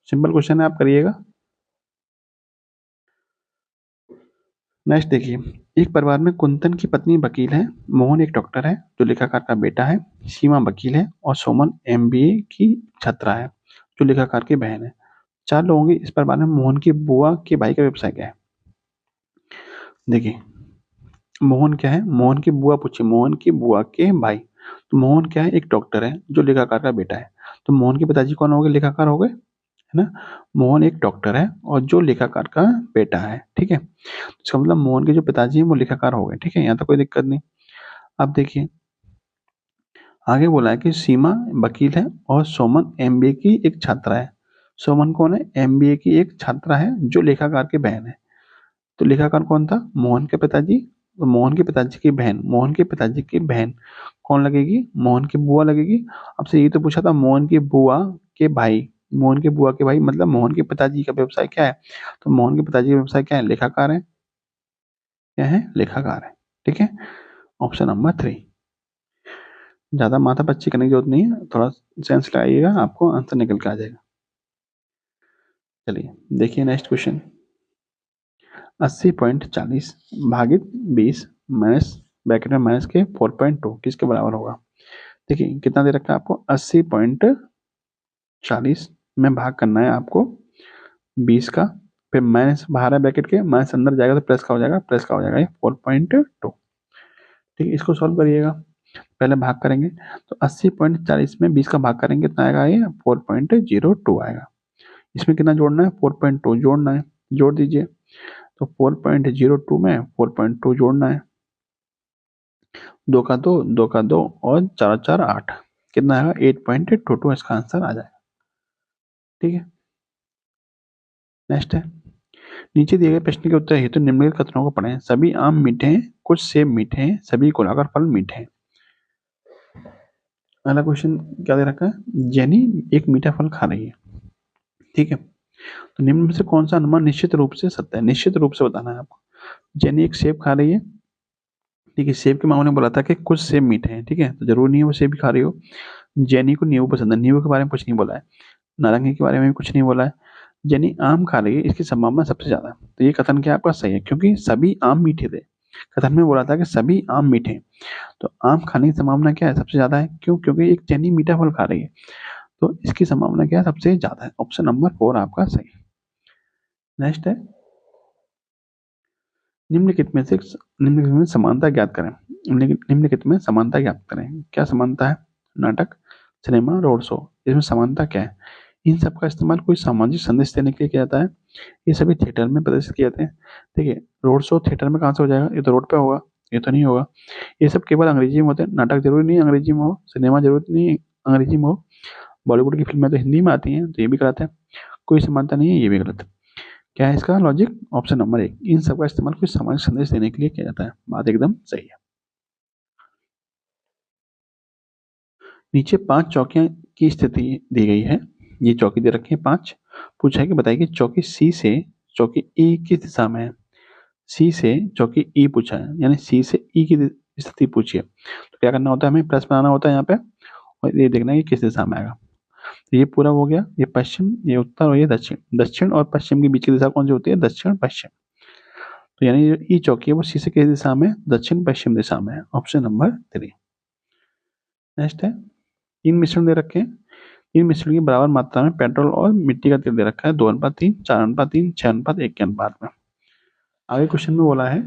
सिंपल क्वेश्चन है, आप करिएगा। नेक्स्ट देखिए, एक परिवार में कुंदन की पत्नी वकील है, मोहन एक डॉक्टर है जो लेखाकार का बेटा है, सीमा वकील है और सोमन एमबीए की छात्रा है जो लेखाकार की बहन है। चार लोगों की इस परिवार में मोहन की बुआ के भाई का व्यवसाय क्या है? देखिए, मोहन क्या है, मोहन की बुआ पूछी, मोहन की बुआ के भाई। तो मोहन क्या है, एक डॉक्टर है जो लेखाकार का बेटा है। तो मोहन के पिताजी कौन हो गए, लेखाकार हो गए, है ना। मोहन एक डॉक्टर है और जो लेखाकार का बेटा है, ठीक है। इसका मतलब मोहन के जो पिताजी हैं वो लेखाकार हो गए, ठीक है। यहाँ तो कोई दिक्कत नहीं। अब देखिए, आगे बोला है कि सीमा वकील है और सोमन एमबीए की एक छात्रा है। सोमन कौन है, एमबीए की एक छात्रा है जो लेखाकार की बहन है। तो लेखाकार कौन था, मोहन के पिताजी। तो मोहन के पिताजी की बहन, मोहन के पिताजी की बहन कौन लगेगी, मोहन की बुआ लगेगी। आपसे ये तो पूछा था मोहन की बुआ के भाई, मोहन के बुआ के भाई मतलब मोहन के पिताजी का व्यवसाय क्या है। तो मोहन के पिताजी का व्यवसाय क्या है, लेखाकार है। क्या है, लेखाकार है, ठीक है। Option number 3। ज्यादा माथा पच्ची करने की जरूरत नहीं है, थोड़ा सेंस लगाइएगा, आपको आंसर निकल के आ जाएगा। चलिए देखिए नेक्स्ट क्वेश्चन। 80.40 भागित 20 माइनस ब्रैकेट में माइनस के 4.2 किसके बराबर होगा? देखिए कितना दे रखा है आपको, 80.40 में भाग करना है आपको 20 का, फिर माइनस बाहर है ब्रैकेट के, माइनस अंदर जाएगा तो प्लस का हो जाएगा, प्लस का हो जाएगा ये 4.2, ठीक है। इसको सॉल्व करिएगा, पहले भाग करेंगे। तो 80.40 में 20 का भाग करेंगे कितना आएगा, ये 4.02 आएगा। इसमें कितना जोड़ना है, 4.2 जोड़ना है, जोड़ दीजिए। तो 4.02 में 4.2 जोड़ना है, दो का दो, दो का दो और चार चार आठ, कितना आएगा 8.22, इसका आंसर आ जाएगा, ठीक है। नेक्स्ट है, नीचे दिए गए प्रश्न के उत्तर हेतु निम्नलिखित कथनों को पढ़ें। सभी आम मीठे हैं, कुछ सेब मीठे हैं, सभी गोलाकार फल मीठे हैं। अगला क्वेश्चन क्या दे रखा है, जेनी एक मीठा फल खा रही है, ठीक है। तो निम्न में से कौन सा अनुमान निश्चित रूप से सत्य है, निश्चित रूप से बताना है आपको। जेनी एक सेब खा रही है, ठीक है। सेब के मामले में बोला था कि कुछ सेब मीठे हैं, ठीक है, तो जरूरी नहीं है वो सेब भी खा रही हो। जेनी को नींबू पसंद है, नींबू के बारे में कुछ नहीं बोला है। नारंगी के बारे में भी कुछ नहीं बोला है। जेनी आम खा रही है, इसकी संभावना सबसे ज्यादा है। तो ये कथन क्या आपका सही है, क्योंकि सभी आम मीठे थे। कथन में बोला था कि सभी आम मीठे हैं, तो आम खाने की संभावना क्या है, सबसे ज्यादा है। क्यों, क्योंकि एक जेनी मीठा फल खा रही है, तो इसकी संभावना क्या है, सबसे ज्यादा है। ऑप्शन नंबर 4 आपका सही है। नेक्स्ट है, निम्नलिखित में से निम्नलिखित में समानता ज्ञात करें। निम्नलिखित में समानता ज्ञात करें, क्या समानता है, नाटक, सिनेमा, रोड शो, इसमें समानता क्या है? इन सब का इस्तेमाल कोई सामाजिक संदेश देने के लिए किया जाता है। ये सभी थिएटर में प्रदर्शित किए जाते हैं। देखिए, रोड शो थिएटर में कहाँ से हो जाएगा, ये तो रोड पे होगा, ये तो नहीं होगा। ये सब केवल अंग्रेजी में होते हैं। नाटक जरूरी नहीं अंग्रेजी में हो, सिनेमा जरूरी नहीं अंग्रेजी में हो, बॉलीवुड की फिल्में तो हिंदी में आती हैं, तो ये भी गलत है। कोई समानता नहीं है, ये भी गलत है। क्या है इसका लॉजिक, ऑप्शन नंबर 1, इन सब का इस्तेमाल कोई सामाजिक संदेश देने के लिए किया जाता है। बात एकदम सही है। नीचे 5 चौकियां की स्थिति दी गई है, ये चौकी दे रखी है 5। पूछा है कि बताइए कि चौकी सी से चौकी ई किस दिशा में है। सी से चौकी ई पूछा है, यानी सी से ई की स्थिति पूछी है, तो क्या करना होता है, हमें प्लस बनाना होता है यहाँ पे, और ये देखना है कि किस दिशा में आएगा। तो ये पूरा हो गया, ये पश्चिम, ये उत्तर और ये दक्षिण। दक्षिण और पश्चिम के बीच की दिशा कौन सी होती है, दक्षिण पश्चिम। तो यानी जो ई चौकी है वो सी से किस दिशा में, दक्षिण पश्चिम दिशा में है। Option number 3। नेक्स्ट है, तीन मिश्रण दे रखे हैं, तीन मिश्रण की बराबर मात्रा में पेट्रोल और मिट्टी का तेल दे रखा है, 2:3, 4:3, 6:1 के अनुपात में। आगे क्वेश्चन में बोला है,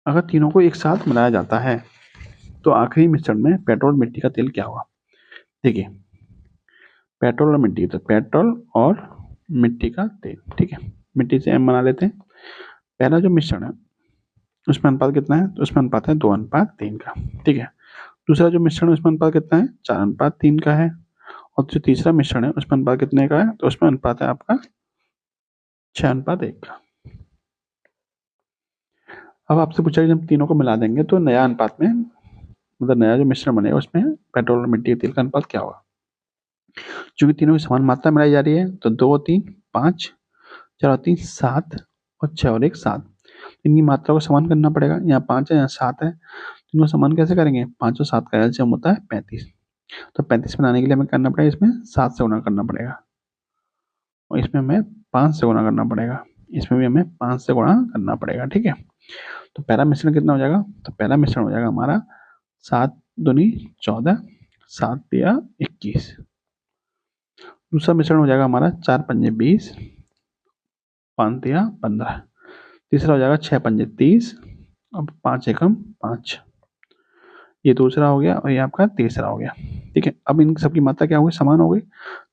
अगर तीनों को एक साथ मिलाया जाता है तो आखिरी मिश्रण में पेट्रोल मिट्टी का तेल क्या होगा। देखिए, पेट्रोल और मिट्टी, तो पेट्रोल और मिट्टी का तेल, ठीक है। मिट्टी से एम बना लेते हैं। पहला जो मिश्रण है उसमें अनुपात कितना है, तो उसमें अनुपात है 2:3 का, ठीक है। दूसरा जो मिश्रण है उसमें अनुपात कितना है, 4:3 का है। और जो तीसरा मिश्रण है उसमें अनुपात कितने का है, तो उसमें अनुपात है आपका 6:1 का। अब आपसे पूछा कि जब तीनों को मिला देंगे तो नया अनुपात में, मतलब नया जो मिश्रण बनेगा उसमें पेट्रोल और मिट्टी के तेल का अनुपात क्या होगा। चूंकि तीनों की समान मात्रा मिलाई जा रही है, तो 2 और 3 5, 4 और 3 7 और 6 और 1 7। इनकी मात्रा को समान करना पड़ेगा। यहाँ 5 है, यहाँ 7 है, इनको समान कैसे करेंगे? 5 और 7 का एलसीएम होता है 35। तो 35 बनाने के लिए हमें करना पड़ेगा, इसमें 7 से गुणा करना पड़ेगा और इसमें हमें 5 से गुणा करना पड़ेगा, इसमें भी हमें 5 से गुणा करना पड़ेगा। ठीक है, तो पहला मिश्रण कितना हो जाएगा? तो पहला मिश्रण हो जाएगा हमारा 7 दूनी 14, 7 तिया 21। दूसरा मिश्रण हो जाएगा हमारा 4 पंजे 20, 5 तिया 15। तीसरा हो जाएगा 6 पंजे 30, अब 5 एकम 5। ये दूसरा हो गया और ये आपका तीसरा हो गया। ठीक है, अब इन सबकी मात्रा क्या हो गई? समान हो गई।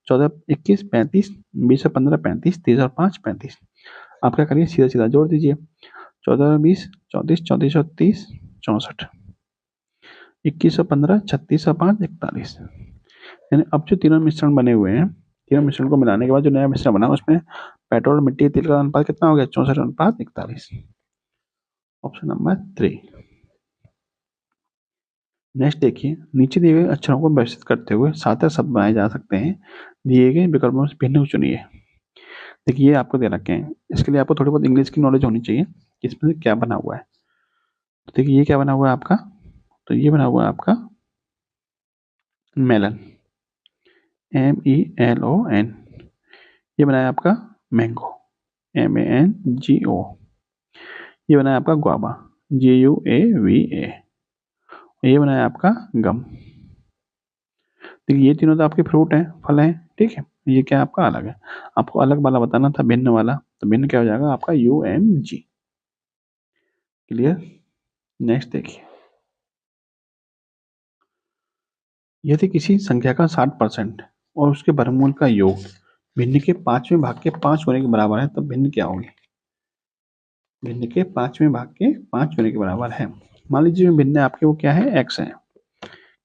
14 21 35, 20 और 15 35, 30 और 5 35। आप क्या करिए? सीधा सीधा जोड़ दीजिए। 14 और 20 34, 34 और 30 64, 21 और 15 36 और 5 41। यानी अब जो तीनों मिश्रण बने हुए हैं, तीनों मिश्रण को मिलाने के बाद जो नया मिश्रण बना उसमें पेट्रोल मिट्टी तेल का अनुपात कितना हो गया? 64 अनुपात 41। Option number 3। नेक्स्ट देखिए, नीचे दिए गए अक्षरों को व्यवस्थित करते हुए सार्थक शब्द बनाए जा सकते हैं, दिए गए विकल्पों से भिन्न चुनिए। देखिए ये आपको दे रखे हैं, इसके लिए आपको थोड़ी बहुत इंग्लिश की नॉलेज होनी चाहिए कि इसमें से क्या बना हुआ है। तो देखिए ये क्या बना हुआ है आपका? तो ये बना हुआ है आपका मेलन, MELON। ये बना है आपका मैंगो, MANGO। ये बना है आपका गुआवा, GUAVA। ये बना है आपका गम। देखिए ये तीनों तो आपके फ्रूट हैं, फल हैं। ठीक है, ये क्या आपका अलग है, आपको अलग वाला बताना था, भिन्न वाला। तो भिन्न क्या हो जाएगा आपका? UMG। क्लियर? नेक्स्ट देखिए, यदि किसी संख्या का 60% और उसके वर्गमूल का योग भिन्न के 5वें भाग के 5 होने के बराबर है, तब भिन्न क्या होगी? भिन्न के 5वें भाग के 5 होने के बराबर है। मान लीजिए भिन्न आपके वो क्या है? x है।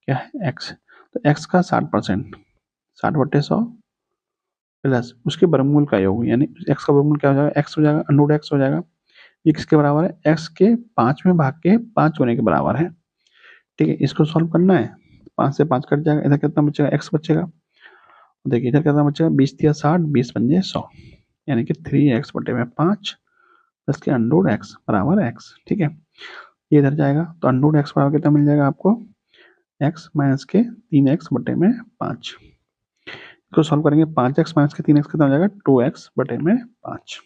क्या है? x। तो x का 60%, 60/100 प्लस उसके वर्गमूल का योग, यानी x का वर्गमूल क्या हो जाएगा? x हो जाएगा, √x हो जाएगा। ये किसके बराबर है? x के 5वें भाग के 5 होने के बराबर है। ठीक है, इसको सॉल्व करना है। 5 से 5 कट जाएगा, इधर कितना बचेगा? x बचेगा। देखिए इधर कितना बचेगा? 20 तिया 60, 20 पंजे 100, यानी कि 3x/5 प्लस के √x बराबर x। ठीक है, ये इधर जाएगा तो √x बराबर कितना मिल जाएगा आपको? x माइनस के 3x/5। इसको सॉल्व करेंगे, 5x माइनस के 3x कितना हो जाएगा? 2x/5।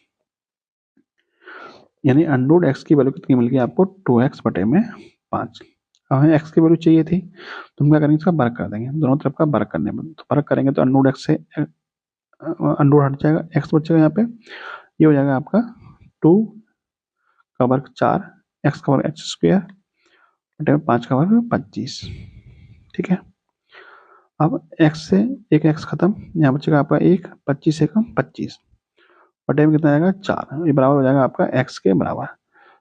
यानी √x की वैल्यू कितनी मिल गई आपको? 2x/5। अब हमें x की वैल्यू चाहिए थी, तो हम क्या करेंगे? इसका वर्ग कर देंगे, दोनों तरफ का वर्ग करने में। तो वर्ग करेंगे तो √x से अंडर हट जाएगा, x बचेगा यहाँ पे। ये हो जाएगा आपका 2 का वर्ग 4, x का वर्ग x² 5 का वर्ग 25। ठीक है, अब x से एक x खत्म, यहाँ बचेगा आपका 1, 25 एकम 25 बटे में कितना आएगा? 4। ये बराबर हो जाएगा आपका x के बराबर।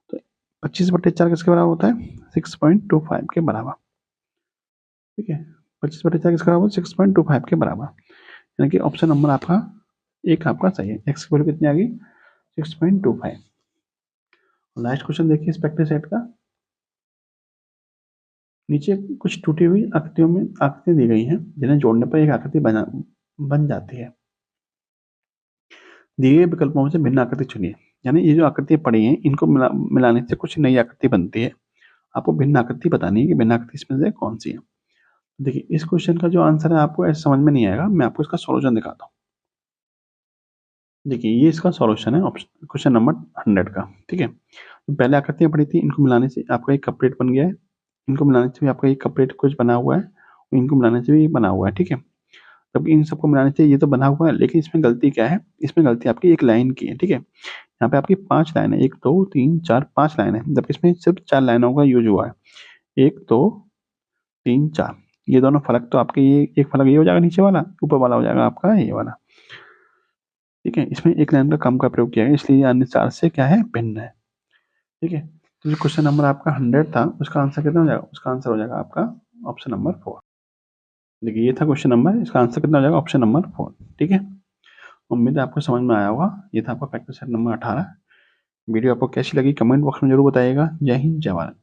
तो 25/4 किसके बराबर होता है? 6.25 के बराबर। ठीक है, 25/4 किसके बराबर? 6.25 के बराबर। यानी कि ऑप्शन नंबर आपका एक आपका सही है। x की वैल्यू कितनी आ गई? 6.25। लास्ट क्वेश्चन देखिए इस प्रैक्टिस सेट का। नीचे कुछ टूटी हुई आकृतियों में आकृतियां दी गई हैं, जिन्हें जोड़ने पर एक आकृति बन जाती है। दिए गए विकल्पों में से भिन्न आकृति चुनिए। यानी ये जो आकृतियां पड़ी हैं, इनको मिलाने से कुछ नई आकृति बनती है। आपको भिन्न आकृति बतानी है कि भिन्न आकृति इसमें से कौन सी है। देखिए इस क्वेश्चन का जो आंसर है आपको ऐसे समझ में नहीं आएगा, मैं आपको इसका सॉल्यूशन दिखाता हूँ। देखिए ये इसका सॉल्यूशन है ऑप्शन क्वेश्चन नंबर 100 का। ठीक है, तो पहले आकृतियां पड़ी थी, इनको मिलाने से आपका एक कपलेट बन गया है। इनको मिलाने से भी आपका एक कपलेट कुछ बना हुआ है, इनको मिलाने से भी बना हुआ है। ठीक है, तब इन सबको मिलाने से ये तो बना हुआ है, लेकिन इसमें गलती क्या है? इसमें गलती आपकी एक लाइन की है। ठीक है, यहाँ पे आपकी 5 लाइन है, 1 2 3 4 5 लाइन है, जबकि इसमें सिर्फ 4 लाइनों का यूज हुआ है। 1 2 3 4, ये दोनों फलक तो आपके, ये एक फलक ये हो जाएगा नीचे वाला, ऊपर वाला हो जाएगा आपका ये वाला। ठीक है, इसमें एक लाइन का कम का प्रयोग किया है, इसलिए अन्य 4 से क्या है? भिन्न है। ठीक है, तो जो क्वेश्चन नंबर आपका 100 था, उसका आंसर कितना हो जाएगा? उसका आंसर हो जाएगा आपका ऑप्शन नंबर 4। देखिए ये था क्वेश्चन नंबर, इसका आंसर कितना हो जाएगा? Option number 4। ठीक है, उम्मीद है आपको समझ में आया होगा। ये था आपका प्रैक्टिस सेट नंबर 18। वीडियो आपको कैसी लगी कमेंट बॉक्स में जरूर बताइएगा। जय हिंद, जय भारत।